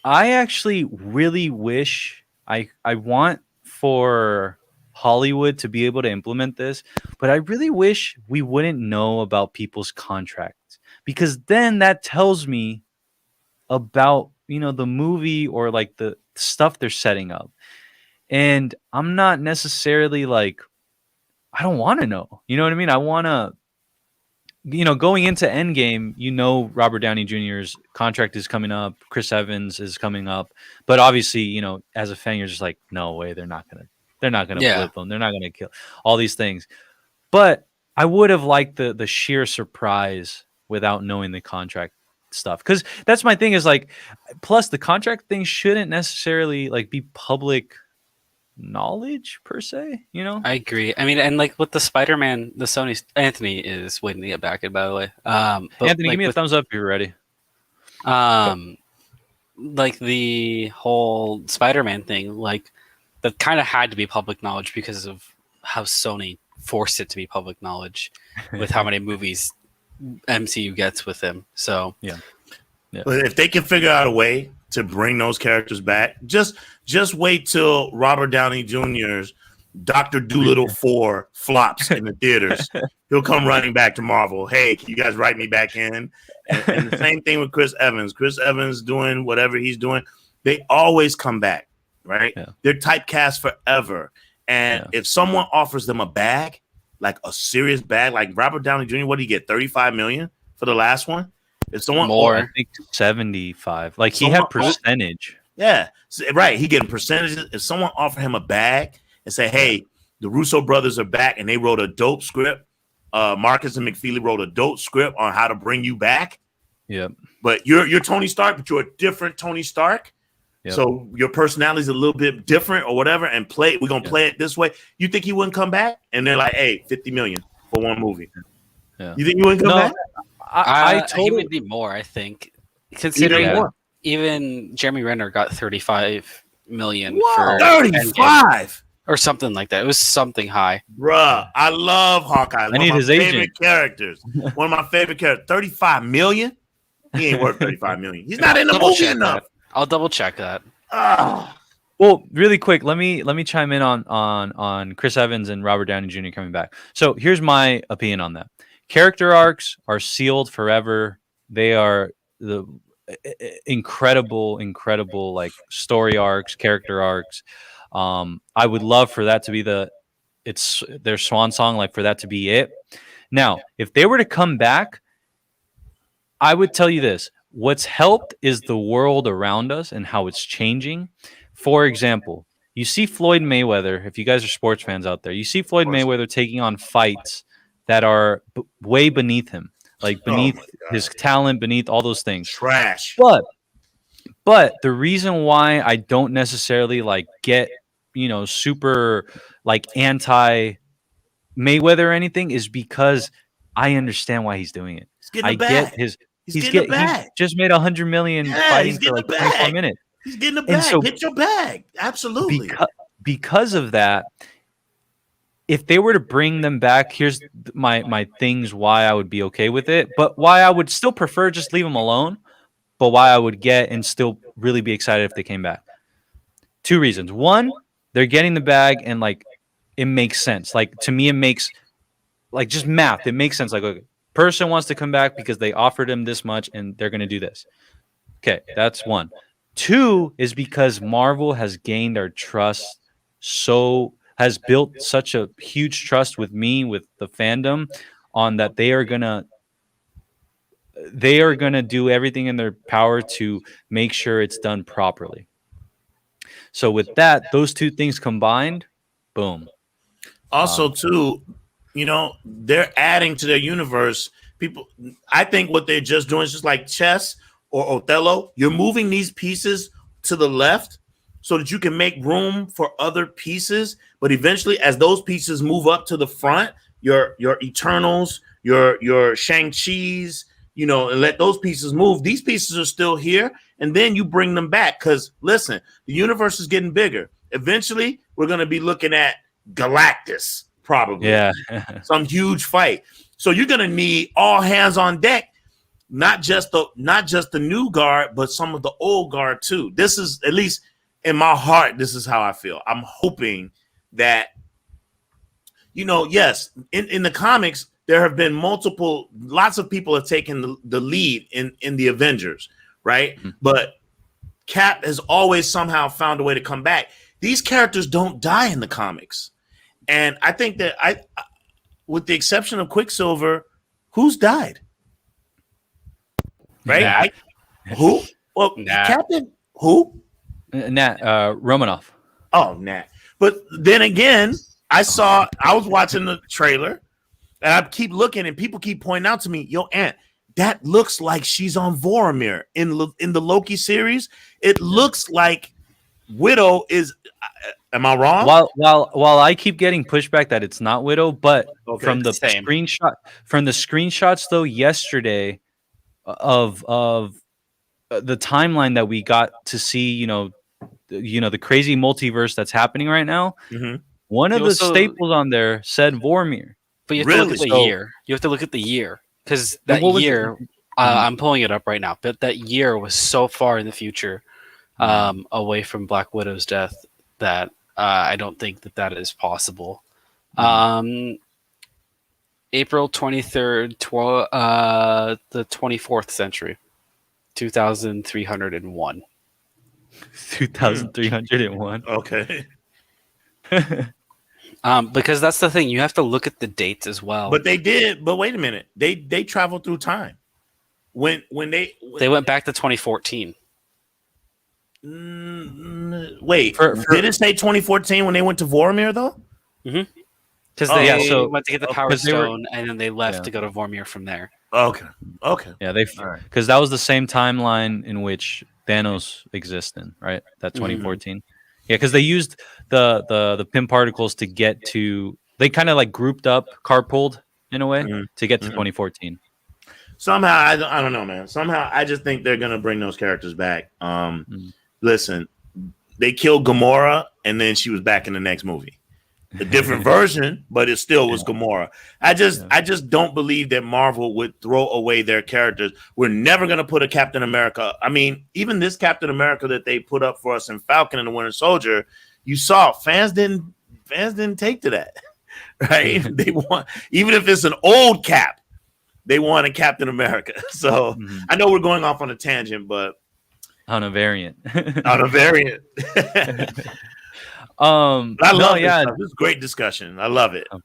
actually really wish I want for Hollywood to be able to implement this, but I really wish we wouldn't know about people's contracts, because then that tells me about, the movie or like the stuff they're setting up. And I'm not necessarily like, I don't want to know, you know what I mean? I want to, going into Endgame, Robert Downey Jr.'s contract is coming up, Chris Evans is coming up, but obviously, as a fan, you're just like, no way, they're not gonna flip them, they're not gonna kill all these things. But I would have liked the sheer surprise without knowing the contract stuff, because that's my thing is like, plus the contract thing shouldn't necessarily like be public knowledge per se, I agree. I mean, and like with the Spider-Man, the Sony, Anthony is waiting to get back in, by the way. But Anthony, like, give me a thumbs up if you're ready. Like the whole Spider-Man thing, like that kind of had to be public knowledge because of how Sony forced it to be public knowledge with how many movies MCU gets with him. So yeah. But if they can figure out a way to bring those characters back, just wait till Robert Downey Jr.'s Dr. Dolittle 4 flops in the theaters. He'll come running back to Marvel. Hey, can you guys write me back in? And the same thing with Chris Evans. Chris Evans doing whatever he's doing. They always come back, right? Yeah. They're typecast forever. And if someone offers them a bag, like a serious bag, like Robert Downey Jr., what did he get? $35 million for the last one? If someone more, I think 75. Like he had percentage. Yeah, right. He getting percentages. If someone offered him a bag and say, "Hey, The Russo brothers are back, and they wrote a dope script. Marcus and McFeely wrote a dope script on how to bring you back. Yep. But you're Tony Stark, but you're a different Tony Stark. Yep. So your personality is a little bit different or whatever, and we're gonna play it this way. You think he wouldn't come back? And they're like, hey, $50 million for one movie. Yeah. You think he wouldn't come back? I totally he would be more, I think. Considering even Jeremy Renner got 35 million for 35 or something like that. It was something high. Bruh, I love Hawkeye. I need his agent. Favorite characters. One of my favorite characters. 35 million? He ain't worth 35 million. He's not in the movie enough. I'll double check that. Well, really quick, let me chime in on Chris Evans and Robert Downey Jr. coming back. So here's my opinion on that. Character arcs are sealed forever. They are the incredible like story arcs, character arcs. I would love for that to be their swan song, like for that to be it. Now, if they were to come back, I would tell you this. What's helped is the world around us and how it's changing. For example, you see Floyd Mayweather, if you guys are sports fans out there, you see Floyd Mayweather taking on fights that are way beneath him, like beneath his talent, beneath all those things. Trash. But the reason why I don't necessarily like get, super like anti Mayweather or anything is because I understand why he's doing it. I get he just made $100 million fighting for like 24 minutes. He's getting the bag. So, get your bag. Absolutely. Because of that, if they were to bring them back, here's my things why I would be okay with it, but why I would still prefer just leave them alone, but why I would get and still really be excited if they came back. 2 reasons. One, they're getting the bag and like it makes sense. Like to me, it makes like just math. It makes sense. Like okay, person wants to come back because they offered him this much and they're going to do this. Okay, that's 1. 2 is because Marvel has gained our trust, has built such a huge trust with me, with the fandom, on that they are gonna do everything in their power to make sure it's done properly. So with that, those 2 things combined, boom. Also, too, they're adding to their universe. I think what they're just doing is just like chess or Othello. You're moving these pieces to the left so that you can make room for other pieces. But eventually, as those pieces move up to the front, your Eternals, your Shang-Chi's, and let those pieces move. These pieces are still here, and then you bring them back. Because listen, the universe is getting bigger. Eventually, we're going to be looking at Galactus, probably. Yeah. Some huge fight. So you're going to need all hands on deck. Not just the new guard, but some of the old guard too. This is, at least in my heart, this is how I feel. I'm hoping that, yes, in the comics, there have been lots of people have taken the lead in the Avengers, right? Mm-hmm. But Cap has always somehow found a way to come back. These characters don't die in the comics. And I think that with the exception of Quicksilver, who's died? Right? Who? Well, Captain who? Nat Romanoff. Oh, Nat. But then again, I was watching the trailer and I keep looking and people keep pointing out to me, yo, Aunt, that looks like she's on Vormir in the Loki series. It looks like Widow is. Am I wrong? While I keep getting pushback that it's not Widow, but from the screenshots though yesterday of the timeline that we got to see, the crazy multiverse that's happening right now. Mm-hmm. One of the staples on there said Vormir. But you have to look at the year. You have to look at the year because that year. I'm pulling it up right now. But that year was so far in the future, away from Black Widow's death, that I don't think that is possible. April 23rd, the 24th century, 2301. 2301. Okay. Because that's the thing, you have to look at the dates as well. But they did. But wait a minute, they traveled through time. When they went back to 2014. Wait, did it say 2014 when they went to Vormir though? Because Oh, they yeah, so- went to get the okay. Power 'Cause they were- Stone, and then they left Yeah. to go to Vormir from there. Okay. Okay. Yeah, they All right. because that was the same timeline in which Thanos exists in, right? That Mhm. 2014. Yeah, because they used the Pym particles to get to. They kind of like grouped up, carpooled in a way Mhm. to get to Mhm. 2014. Somehow, I don't know, man. Somehow, I just think they're gonna bring those characters back. Mm. Listen, they killed Gamora, and then she was back in the next movie. A different version, but it still was Gamora. I just don't believe that Marvel would throw away their characters. We're never gonna put a Captain America. I mean, even this Captain America that they put up for us in Falcon and the Winter Soldier, you saw fans didn't take to that, right? They want, even if it's an old Cap, they wanted Captain America. So Mhm. I know we're going off on a tangent, but On a variant. on a variant. I love this stuff. This is great discussion. I love it. Of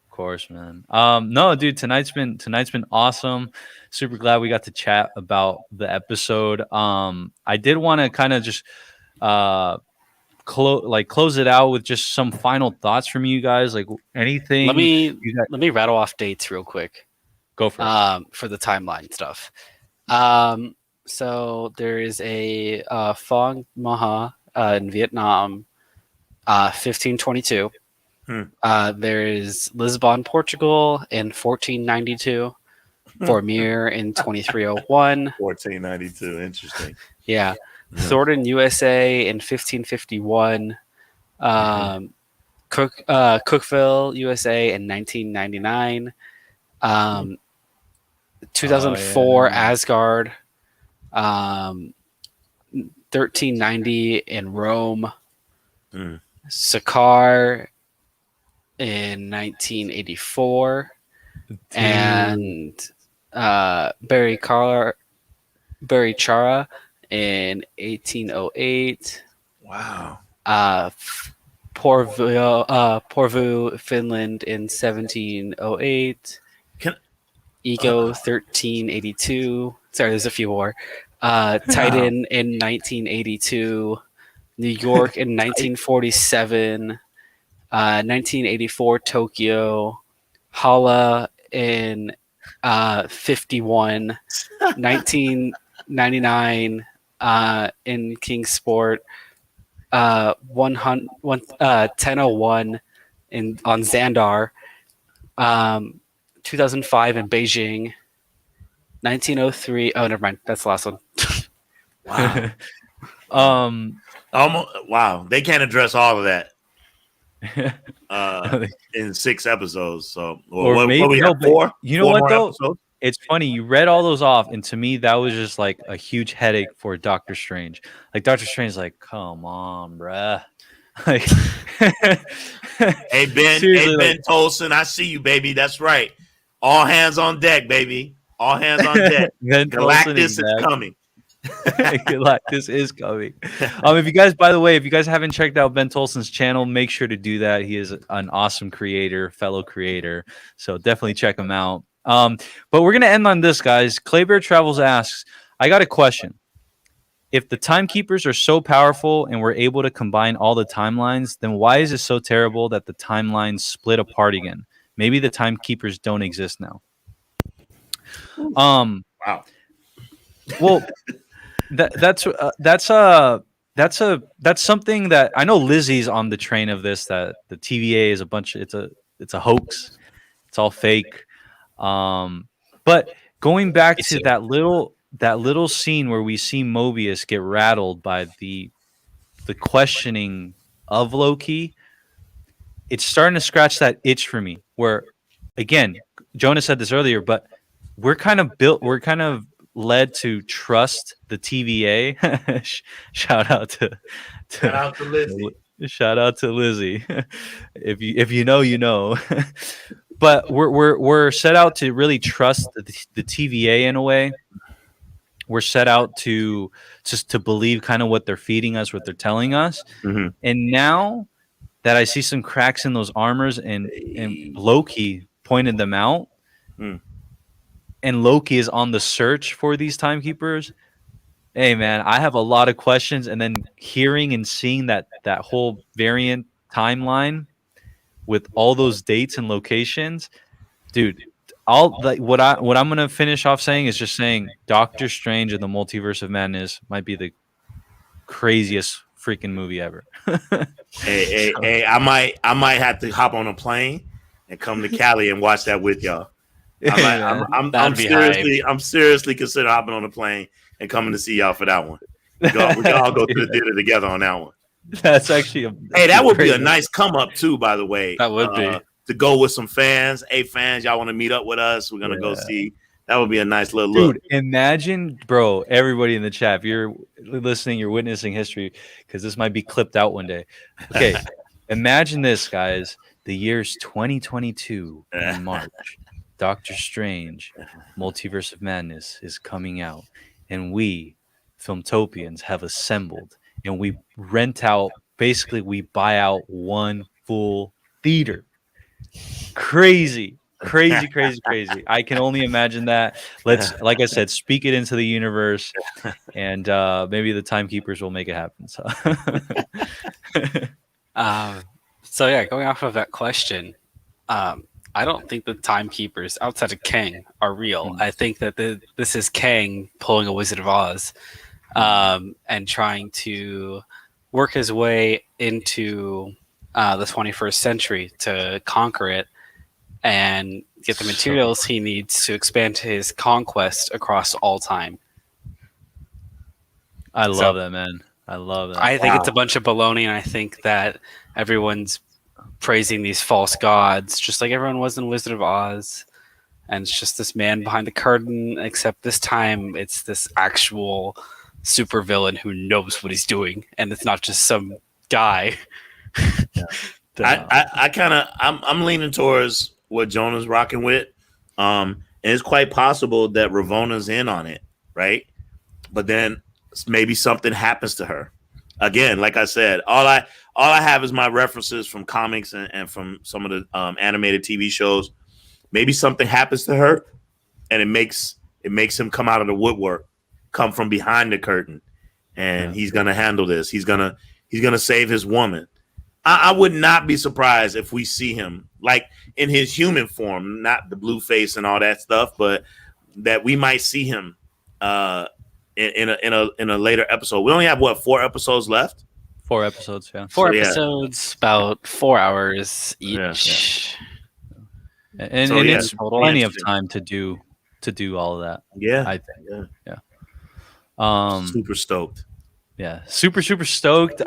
course, man. No, dude, tonight's been awesome. Super glad we got to chat about the episode. I did want to kind of just close it out with just some final thoughts from you guys. Like anything. Let me you got, let me rattle off dates real quick. go for it. For the timeline stuff. So there is a Phong Maha in Vietnam, 1522. There is Lisbon, Portugal in 1492. Vormir in 2301. 1492. Interesting. Yeah. Thornton, USA in 1551. Cookville, USA in 1999. 2004 Asgard. 1390 in Rome. Sakaar in 1984. And Barry Chara in 1808. Wow. Porvoo, Finland in 1708. Ego 1382. Sorry, there's a few more. Titan in 1982. New York in 1947. 1984 Tokyo. Hala in 51. 1999 in Kingsport. 1001 on Xandar. 2005 in Beijing. 1903. Oh, never mind. That's the last one. Wow. Wow. They can't address all of that in 6 episodes. So, or maybe what we have, 4? You know 4 what more though? episodes? It's funny you read all those off, and to me that was just like a huge headache for Doctor Strange. Like Doctor Strange's like, come on, bruh. Like, hey Ben Tolson, I see you, baby. That's right. All hands on deck, baby. All hands on deck. Galactus is coming. Galactus is coming. If you guys, by the way, if you guys haven't checked out Ben Tolson's channel, make sure to do that. He is an awesome creator, fellow creator. So definitely check him out. But we're gonna end on this, guys. Claybear Travels asks, I got a question. If the timekeepers are so powerful and we're able to combine all the timelines, then why is it so terrible that the timelines split apart again? Maybe the timekeepers don't exist now. Wow. Well, that's something that I know Lizzie's on the train of this, that the TVA is it's a hoax. It's all fake. But going back to that little scene where we see Mobius get rattled by the questioning of Loki, it's starting to scratch that itch for me. Where, again, Jonah said this earlier, but we're kind of led to trust the TVA. Shout out to Lizzie. Shout out to Lizzie. if you know, you know. But we're set out to really trust the TVA in a way. We're set out to just to believe kind of what they're feeding us, what they're telling us. Mm-hmm. And now that I see some cracks in those armors and Loki pointed them out, and Loki is on the search for these timekeepers. Hey man, I have a lot of questions, and then hearing and seeing that whole variant timeline, with all those dates and locations, dude. What I'm gonna finish off saying is just saying Doctor Strange and the Multiverse of Madness might be the craziest freaking movie ever. Hey, I might have to hop on a plane and come to Cali and watch that with y'all. I'm seriously considering hopping on a plane and coming to see y'all for that one. We can all go to the theater together on that one. That's actually that would be a nice come up too, by the way. That would be to go with some fans. Hey, fans, y'all want to meet up with us? We're gonna go see. That would be a nice little look. Dude, imagine, bro, everybody in the chat, if you're listening, you're witnessing history, because this might be clipped out one day. Okay, imagine this, guys. The year's 2022 in March. Doctor Strange, Multiverse of Madness is coming out. And we, Filmtopians, have assembled. And we rent out, basically, we buy out one full theater. Crazy. I can only imagine that. Let's, like I said, speak it into the universe, and maybe the timekeepers will make it happen. So yeah, going off of that question, I don't think the timekeepers outside of Kang are real. I think that this is Kang pulling a Wizard of Oz, and trying to work his way into the 21st century to conquer it and get the materials he needs to expand his conquest across all time. I love that, man. I love that. I think it's a bunch of baloney, and I think that everyone's praising these false gods, just like everyone was in Wizard of Oz. And it's just this man behind the curtain, except this time it's this actual super villain who knows what he's doing, and it's not just some guy. I'm leaning towards what Jonah's rocking with. And it's quite possible that Ravonna's in on it, right? But then maybe something happens to her. Again, like I said, all I have is my references from comics and from some of the animated TV shows. Maybe something happens to her, and it makes him come out of the woodwork, come from behind the curtain, and he's gonna handle this. He's gonna save his woman. I would not be surprised if we see him like in his human form, not the blue face and all that stuff, but that we might see him in a later episode. We only have 4 episodes left. 4 episodes, yeah. 4 episodes, about 4 hours each. Yeah. And it's plenty of time to do all of that. Yeah, I think. Yeah. Super stoked. Yeah, super stoked.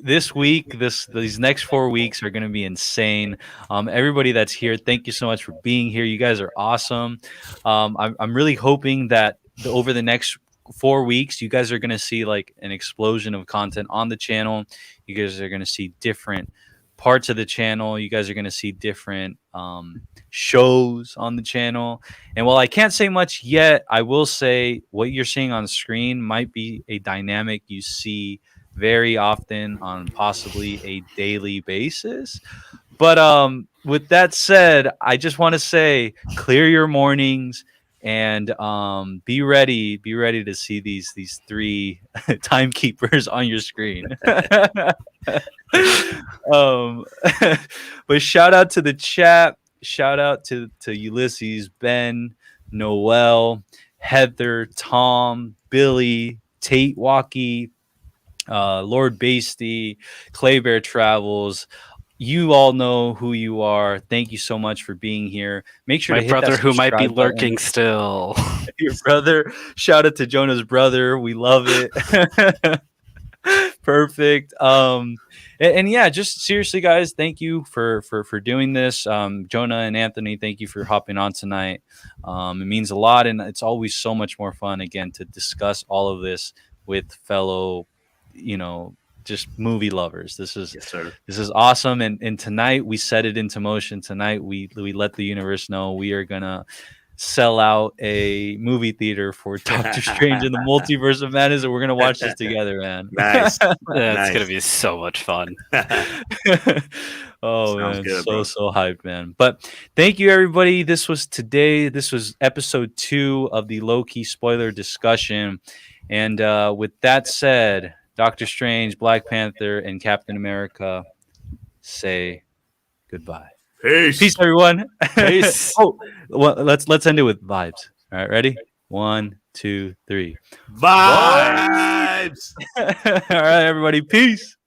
This week, these next 4 weeks are going to be insane. Everybody that's here, thank you so much for being here. You guys are awesome. I'm really hoping that over the next 4 weeks, you guys are going to see like an explosion of content on the channel. You guys are going to see different parts of the channel. You guys are going to see different shows on the channel. And while I can't say much yet, I will say what you're seeing on screen might be a dynamic you see very often on possibly a daily basis. But with that said, I just want to say clear your mornings and be ready to see these 3 timekeepers on your screen. But shout out to the chat. Shout out to Ulysses, Ben, Noel, Heather, Tom, Billy, Tate Walkie, Lord Basty, Clay Bear Travels. You all know who you are. Thank you so much for being here. Make sure my to hit brother that who might be subscribe lurking button. still. Your brother. Shout out to Jonah's brother. We love it. Perfect. And yeah, just seriously, guys, thank you for doing this. Jonah and Anthony, thank you for hopping on tonight. It means a lot, and it's always so much more fun again to discuss all of this with fellow, just movie lovers. This is awesome. And tonight we set it into motion. Tonight we let the universe know we are gonna sell out a movie theater for Doctor Strange in the Multiverse of Madness, and we're gonna watch this together, man. Nice. It's gonna be so much fun. Oh, man, good, so hyped, man. But thank you, everybody. This was episode 2 of the Loki spoiler discussion. And with that said, Doctor Strange, Black Panther, and Captain America say goodbye. Peace. Everyone. Peace. Oh, well, let's end it with vibes. All right, ready? 1, 2, 3. Vibes. All right, everybody. Peace.